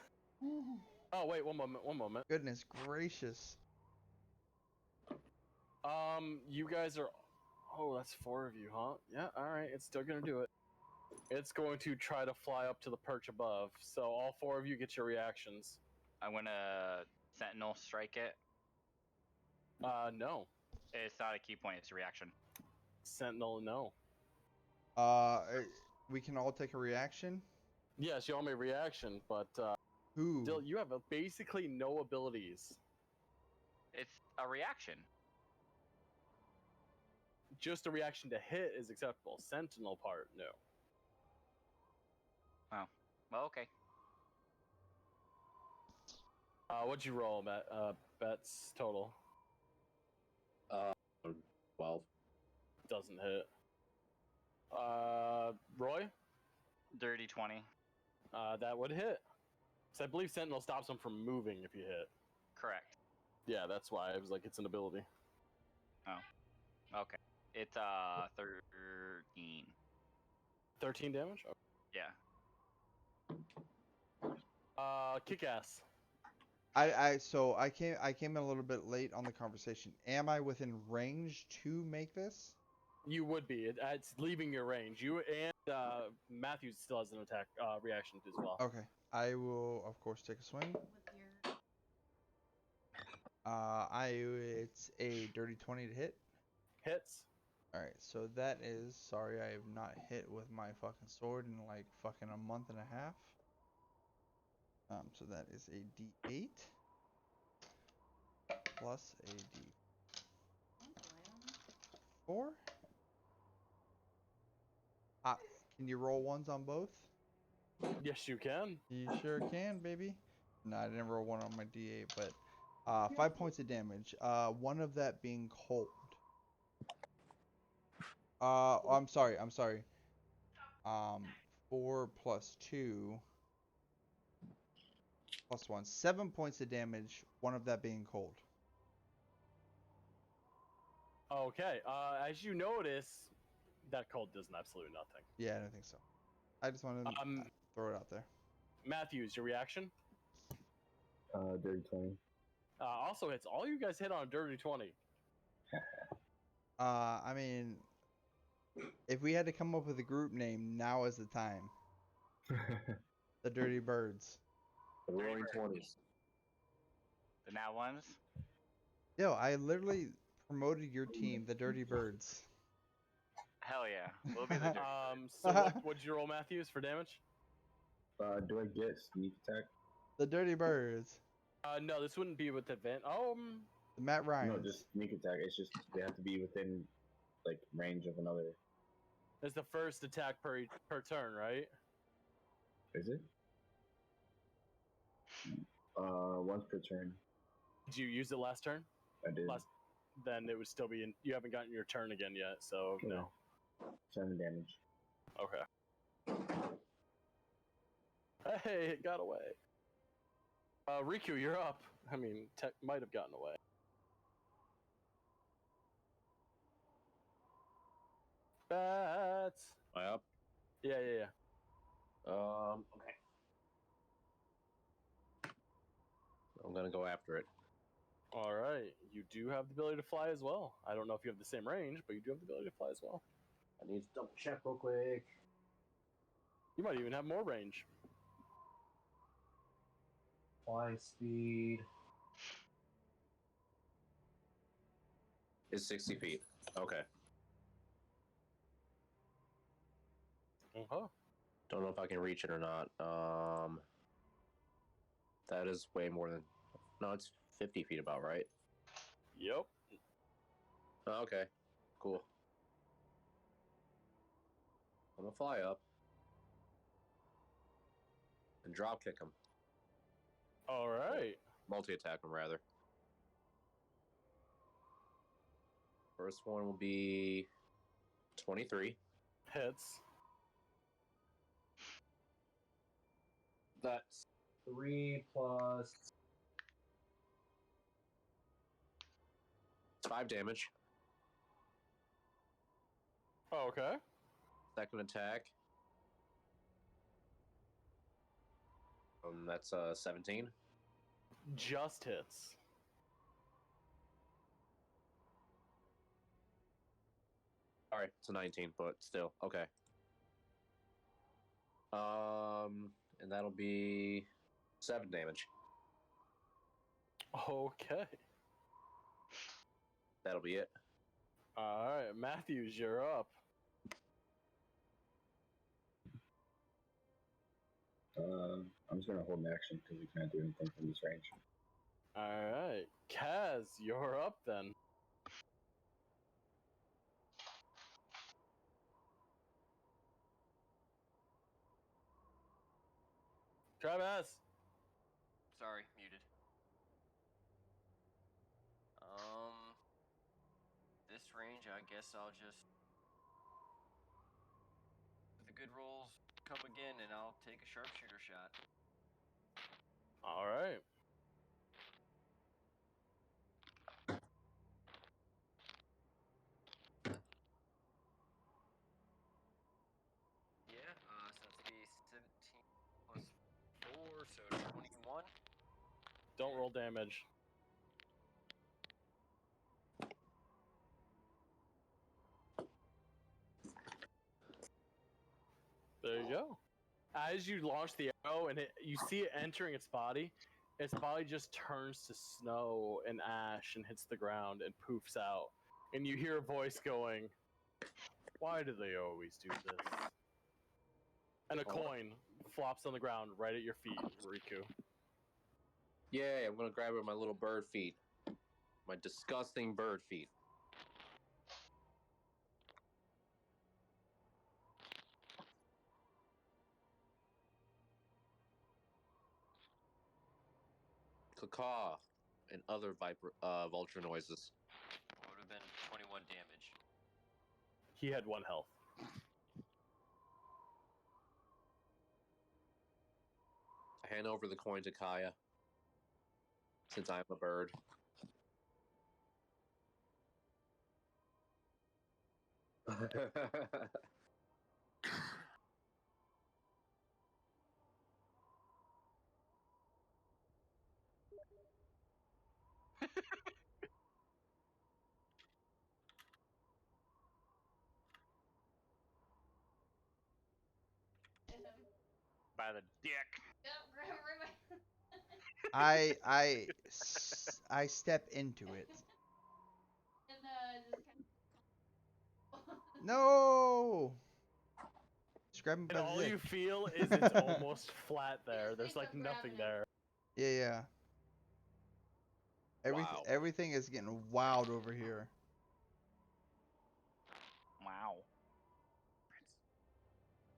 Oh wait, one moment. Goodness gracious. You guys are. Oh, that's 4 of you, huh? Yeah. All right. It's still gonna do it. It's going to try to fly up to the perch above. So all 4 of you get your reactions. I'm gonna sentinel strike it. No. It's not a key point, it's a reaction. Sentinel, no. We can all take a reaction. Yes, you all may reaction, but Who? still, you have basically no abilities. It's a reaction. Just a reaction to hit is acceptable. Sentinel part, no. Oh. Well, okay. What'd you roll, Bets total? 12. Doesn't hit. Roy? Dirty 20. That would hit. So I believe Sentinel stops him from moving if you hit. Correct. Yeah, that's why. It was like it's an ability. Oh. Okay. It's 13. 13 damage? Oh. Yeah. Kick-Ass. So I came in a little bit late on the conversation. Am I within range to make this? You would be. It's leaving your range. You and Matthews still has an attack reaction as well. Okay. I will of course take a swing. It's a dirty 20 to hit. Hits. All right. So that is sorry I have not hit with my fucking sword in like fucking a month and a half. So that is a D8 plus a D4. Can you roll ones on both? Yes, you can. You sure can, baby. No, I didn't roll one on my D8, but 5 points of damage. One of that being cold. I'm sorry. 4 plus 2 plus 1. 7 points of damage. One of that being cold. Okay. As you notice, that cold does absolutely nothing. Yeah, I don't think so. I just wanted to throw it out there. Matthews, your reaction? Dirty 20. Also hits. All you guys hit on a dirty 20. I mean, if we had to come up with a group name, now is the time. The Dirty Birds. The Roaring 20s. The now ones? Yo, I literally promoted your team, the Dirty Birds. Hell yeah, we'll be the. So what'd you roll, Matthews, for damage? Do I get sneak attack? The Dirty Birds. No, this wouldn't be with advantage. The Matt Ryans. No, just sneak attack. It's just they have to be within like range of another. It's the first attack per turn, right? Is it? Once per turn. Did you use it last turn? I did. Then it would still be in. You haven't gotten your turn again yet, so Okay. no. 7 damage. Okay. Hey, it got away. Riku, you're up. I mean, Tech might have gotten away. Bats. Am I up? Yeah. Okay. I'm gonna go after it. All right. You do have the ability to fly as well. I don't know if you have the same range, but you do have the ability to fly as well. I need to double check real quick. You might even have more range. Flying speed is 60 feet. Okay. Don't know if I can reach it or not. That is way more than. No, it's 50 feet about, right? Yep. Okay. Cool. I'm gonna fly up and drop kick him. All right. Multi-attack him, rather. First one will be 23. Hits. That's 3 plus 5 damage. Oh, okay. Second attack. That's 17. Just hits. All right, it's a 19, but still okay. And that'll be 7 damage. Okay. That'll be it. All right, Matthews, you're up. I'm just gonna hold an action because we can't do anything from this range. All right, Kaz, you're up then. Travis. Sorry, muted. This range, I guess I'll just. If the good rolls come again, and I'll take a sharpshooter shot. All right. Yeah, so it's be 17 plus 4, so 21. Don't roll damage. There you go. As you launch the arrow and you see it entering its body just turns to snow and ash and hits the ground and poofs out. And you hear a voice going, "Why do they always do this?" And a coin flops on the ground right at your feet, Riku. Yay, I'm gonna grab it with my little bird feet. My disgusting bird feet. Caw and other vulture noises. Would have been 21 damage. He had 1 health. I hand over the coin to Kaya, since I'm a bird. By the dick. Yep, grab right by. I step into it. No. Just grab him And by the all dick. you feel is it's almost flat there. There's like nothing there. Yeah, yeah. Wow. Everything is getting wild over here. Wow.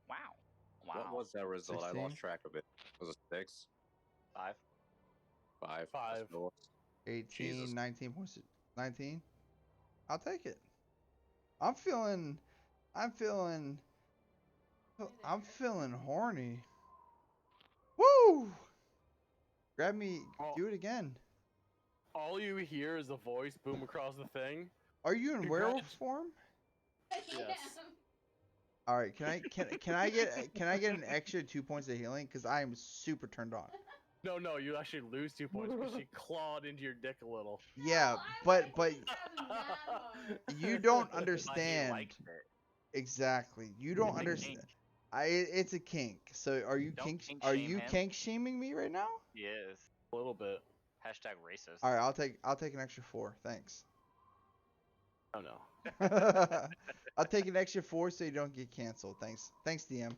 Wow. Wow. What was that result? 16? I lost track of it. Was it 6? 5? 5? 5. 18, Jesus. 19 points. 19? I'll take it. I'm feeling horny. Woo! Grab me. Oh. Do it again. All you hear is a voice boom across the thing. Are you in werewolf form? Yes. All right. Can I get an extra 2 points of healing? Because I am super turned on. No, you actually lose 2 points because she clawed into your dick a little. Yeah, but you don't But he understand. likes it. Exactly. You don't It's a understand. kink. It's a kink. So are you Don't kink? kink Are shame you him. kink shaming me right now? Yes. A little bit. Hashtag racist. All right. I'll take an extra 4. Thanks. Oh no. I'll take an extra 4 so you don't get canceled. Thanks. Thanks, DM.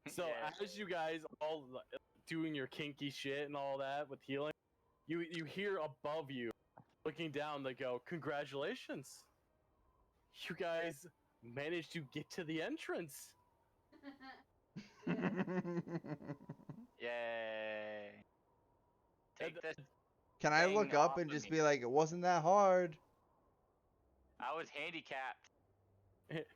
So Yeah. as you guys all doing your kinky shit and all that with healing, you hear above you, looking down, they go, "Congratulations, you guys managed to get to the entrance." Yay. Take this. Can I look Thing up off and of just me. be like, it wasn't that hard? I was handicapped.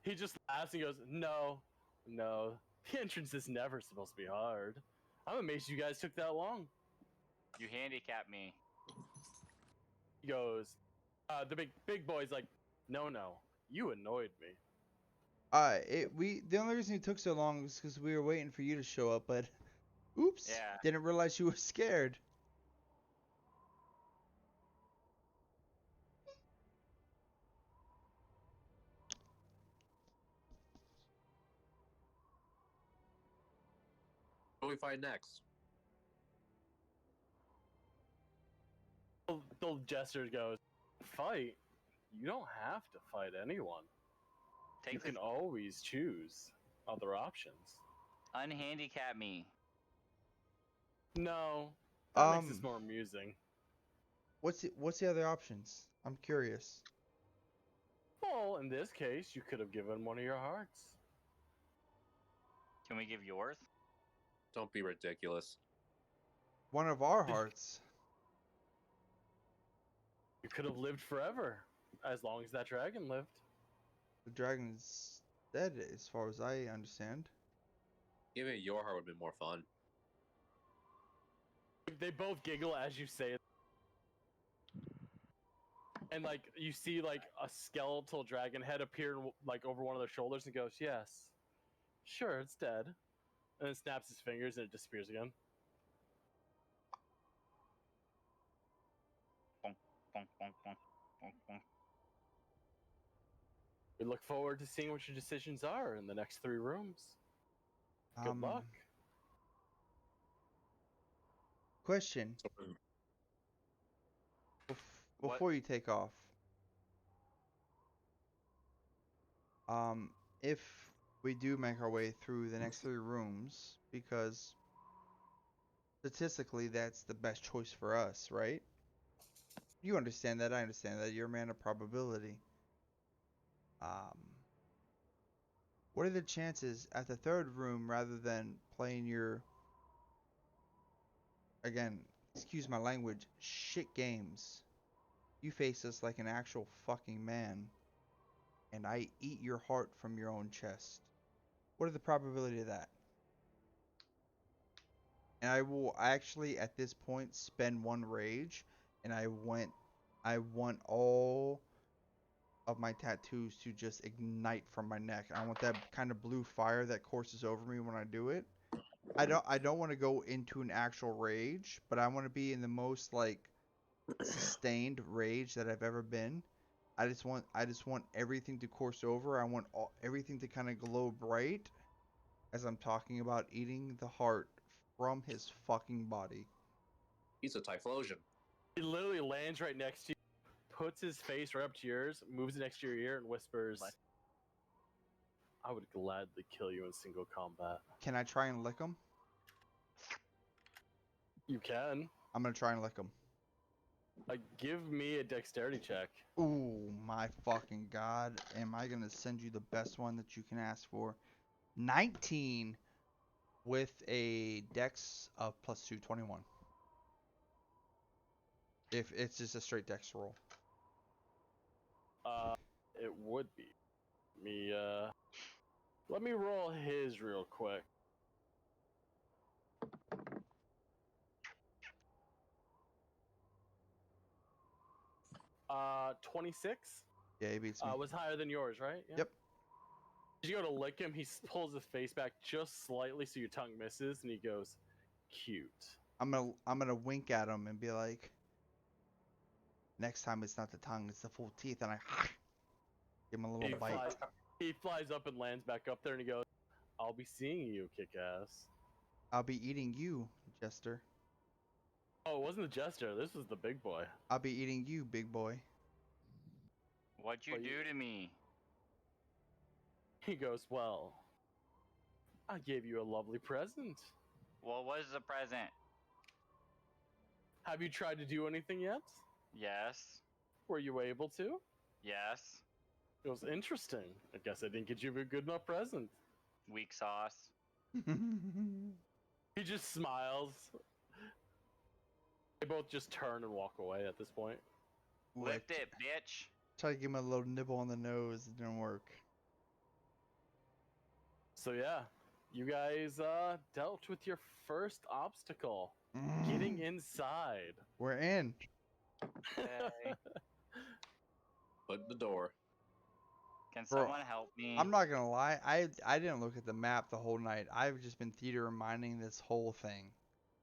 He just laughs and goes, "No, the entrance is never supposed to be hard. I'm amazed you guys took that long." You handicapped me. He goes, the big boy's like, "No, you annoyed me." The only reason it took so long was because we were waiting for you to show up, but oops, Yeah. didn't realize you were scared. What do we find next? The jester goes, "Fight? You don't have to fight anyone. You Take this. can always choose other options." Unhandicap me. No, that makes this more amusing. What's the other options? I'm curious. Well, in this case, you could have given one of your hearts. Can we give yours? Don't be ridiculous. One of our hearts. You could have lived forever, as long as that dragon lived. The dragon's dead, as far as I understand. Giving it your heart would be more fun. They both giggle as you say it. And like you see like a skeletal dragon head appear like over one of their shoulders and goes, "Yes, sure, it's dead," and then snaps his fingers and it disappears again. Bonk, bonk, bonk, bonk, bonk, bonk. We look forward to seeing what your decisions are in the next 3 rooms. Good luck. Question. Before you take off. If we do make our way through the next 3 rooms, because statistically that's the best choice for us, right? You understand that, I understand that. You're a man of probability. What are the chances at the 3rd room, rather than playing your, again, excuse my language, shit games, you face us like an actual fucking man, and I eat your heart from your own chest? What are the probability of that? And I will actually at this point spend 1 rage, and I want all of my tattoos to just ignite from my neck. I want that kind of blue fire that courses over me when I do it. I don't want to go into an actual rage, but I want to be in the most like sustained rage that I've ever been. I just want everything to course over. I want everything to kind of glow bright as I'm talking about eating the heart from his fucking body. He's a Typhlosion. He literally lands right next to you, puts his face right up to yours, moves it next to your ear, and whispers, What? "I would gladly kill you in single combat." Can I try and lick him? You can. I'm gonna try and lick him. Give me a dexterity check. Ooh, my fucking god. Am I gonna send you the best one that you can ask for? 19 with a dex of +2, 21. If it's just a straight dex roll. It would be. Let me roll his real quick. 26. Yeah, he beats me. Was higher than yours, right? Yeah. Yep. As you go to lick him, he pulls his face back just slightly so your tongue misses, and he goes, "Cute." I'm gonna wink at him and be like, next time it's not the tongue, it's the full teeth, and I give him a little bite. He flies up and lands back up there, and he goes, "I'll be seeing you, kick-ass." I'll be eating you, Jester. Oh, it wasn't the jester. This was the big boy. I'll be eating you, big boy. What'd you do to me? He goes, "Well, I gave you a lovely present. What was the present? Have you tried to do anything yet? Yes. Were you able to?" Yes. It was interesting. I guess I didn't get you a good enough present. Weak sauce. He just smiles. They both just turn and walk away at this point. Lift it, bitch. Try to give him a little nibble on the nose. It didn't work. So yeah, you guys dealt with your first obstacle. Getting inside. We're in. Okay. Put the door. Can Bro, someone help me? I'm not gonna lie. I didn't look at the map the whole night. I've just been theater reminding this whole thing.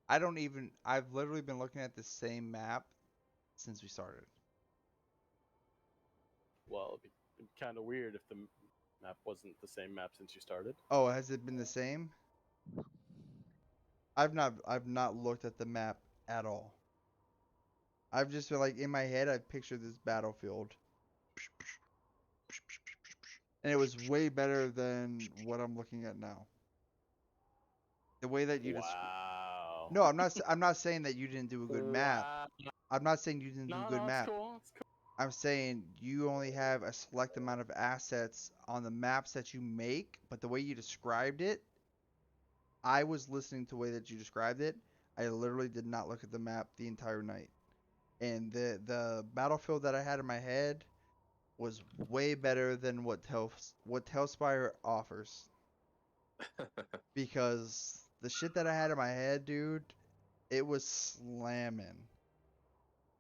I've literally been looking at the same map since we started. Well, it'd be kind of weird if the map wasn't the same map since you started. Oh, has it been the same? I've not looked at the map at all. I've just been like, in my head, I've pictured this battlefield. And it was way better than what I'm looking at now. The way that you Wow. No, I'm not saying that you didn't do a good map. I'm not saying you didn't do a good map. It's cool. It's cool. I'm saying you only have a select amount of assets on the maps that you make, but the way you described it, I was listening to the way that you described it. I literally did not look at the map the entire night. And the battlefield that I had in my head was way better than what Talespire offers. Because the shit that I had in my head, dude, it was slamming.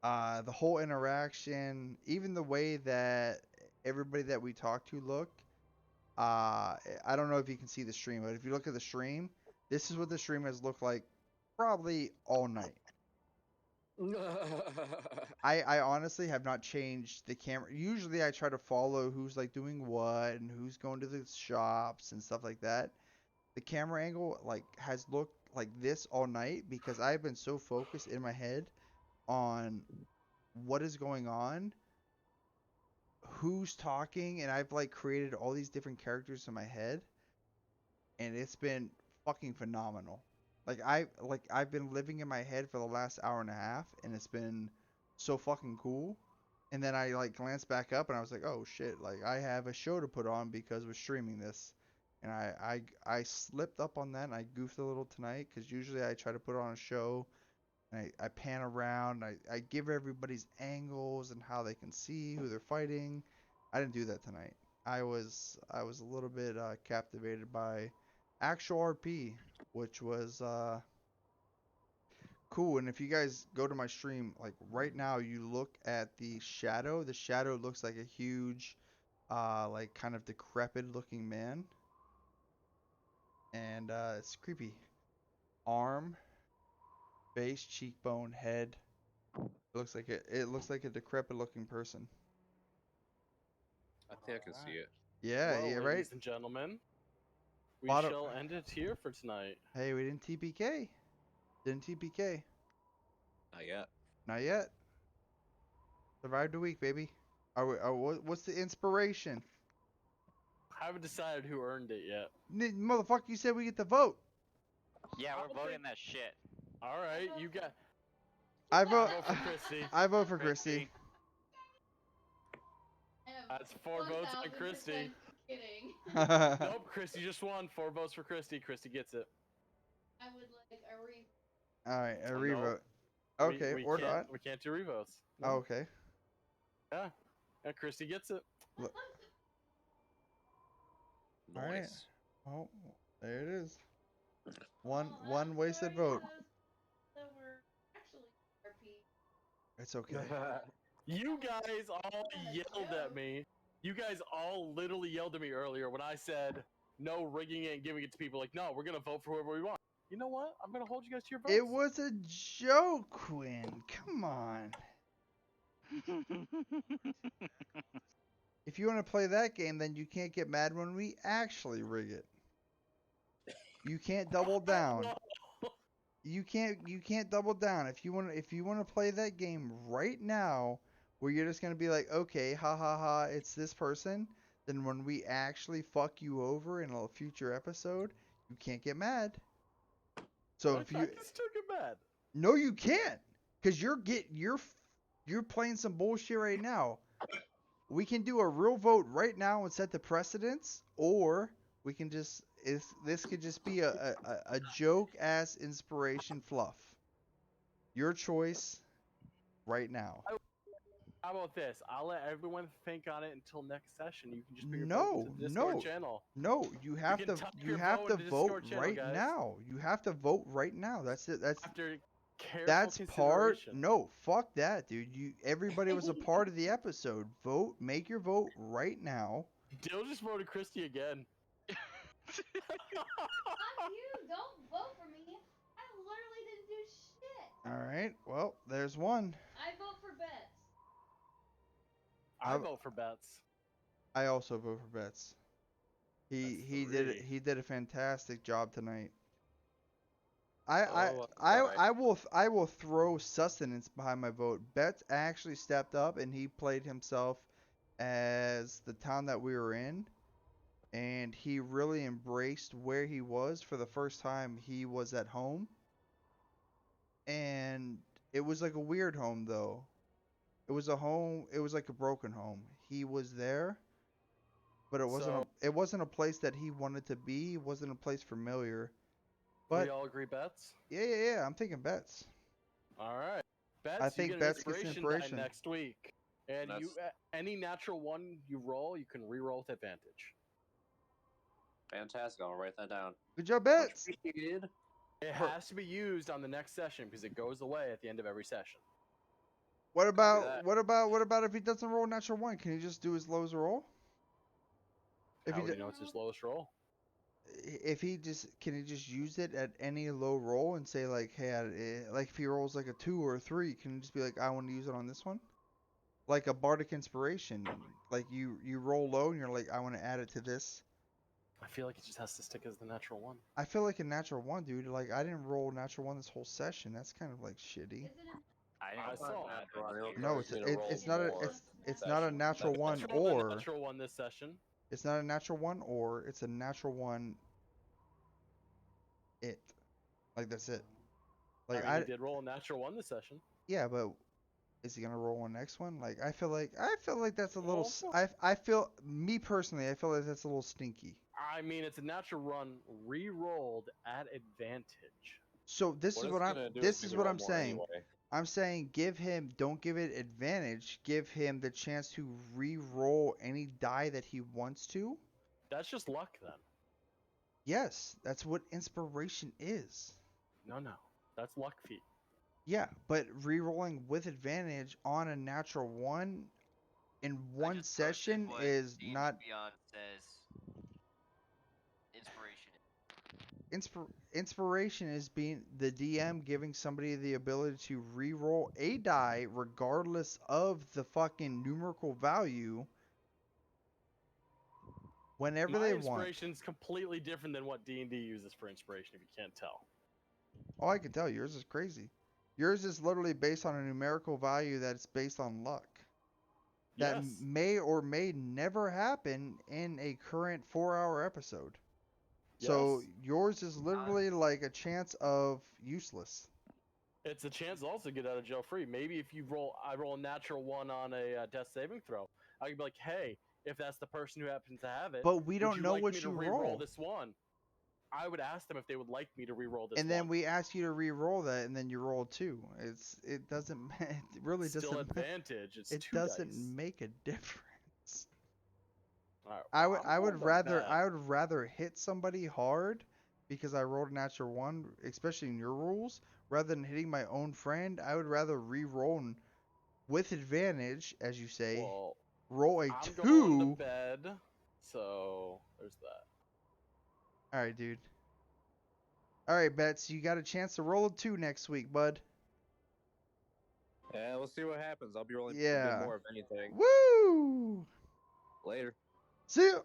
The whole interaction, even the way that everybody that we talked to looked. I don't know if you can see the stream, but if you look at the stream, this is what the stream has looked like probably all night. I honestly have not changed the camera. Usually I try to follow who's like doing what and who's going to the shops and stuff like that. The camera angle like has looked like this all night because I've been so focused in my head on what is going on, who's talking, and I've like created all these different characters in my head, and it's been fucking phenomenal. I've been living in my head for the last hour and a half, and it's been so fucking cool. And then I like glanced back up and I was like, oh shit, like I have a show to put on because we're streaming this. And I slipped up on that and I goofed a little tonight because usually I try to put on a show and I pan around, I give everybody's angles and how they can see who they're fighting. I didn't do that tonight. I was a little bit captivated by actual RP, which was cool. And if you guys go to my stream, like right now, you look at the shadow. The shadow looks like a huge, like kind of decrepit looking man, and it's creepy. Arm, face, cheekbone, head. It looks like a decrepit looking person. I think I can see it. Yeah, Well, yeah, right. ladies and gentlemen, we Bottom- shall end it here for tonight. Hey, we didn't TPK. Didn't TPK. Not yet. Not yet. Survived a week, baby. What's the inspiration? Haven't decided who earned it yet. Motherfucker, you said we get to vote. Yeah, I we're don't voting think- that shit. All right, you got. I vote. vote for Christy. I vote for Christy. I am That's 4 votes on 1000% Christy. Kidding. Nope, Christy just won. 4 votes for Christy. Christy gets it. I would like a re. All right, a No. revote. We- Okay, we or can't, not. We can't do revotes. Oh, No. okay. Yeah, Christy gets it. All right. Nice. Oh, there it is. One wasted vote. That were actually RP. It's okay. You guys all yelled at me. You guys all literally yelled at me earlier when I said no rigging it and giving it to people. Like, no, we're gonna vote for whoever we want. You know what? I'm gonna hold you guys to your votes. It was a joke, Quinn. Come on. If you want to play that game, then you can't get mad when we actually rig it. You can't double down. You can't double down. If you want to play that game right now, where you're just gonna be like, okay, ha ha ha, it's this person. Then when we actually fuck you over in a future episode, you can't get mad. So I if you can still get mad. no, you can't, cause you're playing some bullshit right now. We can do a real vote right now and set the precedence, or we can just this could just be a joke ass inspiration fluff. Your choice right now. How about this? I'll let everyone think on it until next session. You can just put your vote No, into the Discord no. channel. No, you have can to type you your have vote to in the vote Discord channel, right guys. now. You have to vote right now. That's it. After careful That's part. consideration. No, fuck that, dude. Everybody was a part of the episode. Vote. Make your vote right now. Dill just voted Christy again. Fuck you! Don't vote for me. I literally didn't do shit. All right. Well, there's one. I vote for Bets. I I've- vote for Bets. I also vote for Betts. That's He did it. 3. He did a fantastic job tonight. Oh, alright. I will throw sustenance behind my vote. Betts actually stepped up and he played himself as the town that we were in, and he really embraced where he was for the first time. He was at home, and it was like a weird home though. It was a home. It was like a broken home. He was there, but it wasn't a place that he wanted to be. It wasn't a place familiar. But we all agree Bets? yeah. I'm thinking Betts. All right. Bets, I think you get Bets an gets inspiration, die inspiration. next week. And you any natural one you roll, you can re-roll with advantage. Fantastic. I'll write that down. Good job, Much Betts. appreciated. It has to be used on the next session because it goes away at the end of every session. What that. about if he doesn't roll a natural one? Can he just do his lowest roll? If How he would d- you know it's his lowest roll? can he just use it at any low roll and say like, hey, like if he rolls like a 2 or a 3, can he just be like, I want to use it on this one? Like a bardic inspiration, like you roll low and you're like, I want to add it to this. I feel like it just has to stick as the natural one. I feel like a natural one, dude. Like I didn't roll natural one this whole session. That's kind of like shitty. Isn't it? I saw it. No, it's not a it's not a natural one Let's roll the or natural one this session. it's not a natural one or it's a natural one. Like that's it. Like I mean, he did roll a natural one this session. yeah, but is he gonna roll one next one? Like I feel like that's a little. Well, I feel me personally. I feel like that's a little stinky. I mean, it's a natural run re-rolled at advantage. So this is what I'm saying. Anyway. I'm saying don't give it advantage. Give him the chance to re-roll any die that he wants to. That's just luck then. Yes, that's what inspiration is. No, that's luck feat. Yeah, but re-rolling with advantage on a natural one in one just posted session what is D&D not. Beyond says inspiration. Inspiration is being the DM giving somebody the ability to re-roll a die regardless of the fucking numerical value whenever My they want. inspiration's completely different than what D&D uses for inspiration, if you can't tell. Oh, I can tell yours is crazy. Yours is literally based on a numerical value that's based on luck. that Yes. may or may never happen in a current 4-hour episode. So Yes. yours is literally like a chance of useless. It's a chance to also get out of jail free. Maybe if I roll a natural one on a death saving throw, I could be like, hey, if that's the person who happens to have it, But we would don't you know like what me to you re-roll roll. this one? I would ask them if they would like me to re-roll this And one. then we ask you to re-roll that, and then you roll 2. It doesn't it really Still doesn't advantage. It's it 2 doesn't dice. make a difference. All right, I well, would I'm I going would to rather bet. I would rather hit somebody hard because I rolled a natural 1, especially in your rules, rather than hitting my own friend. I would rather re-roll with advantage, as you say, Well, roll a I'm 2. going to bed, so there's that. All right, dude. All right, Bets, you got a chance to roll a 2 next week, bud. Yeah, we'll see what happens. I'll be rolling a bit Yeah. more of anything. Woo! Later. See ya.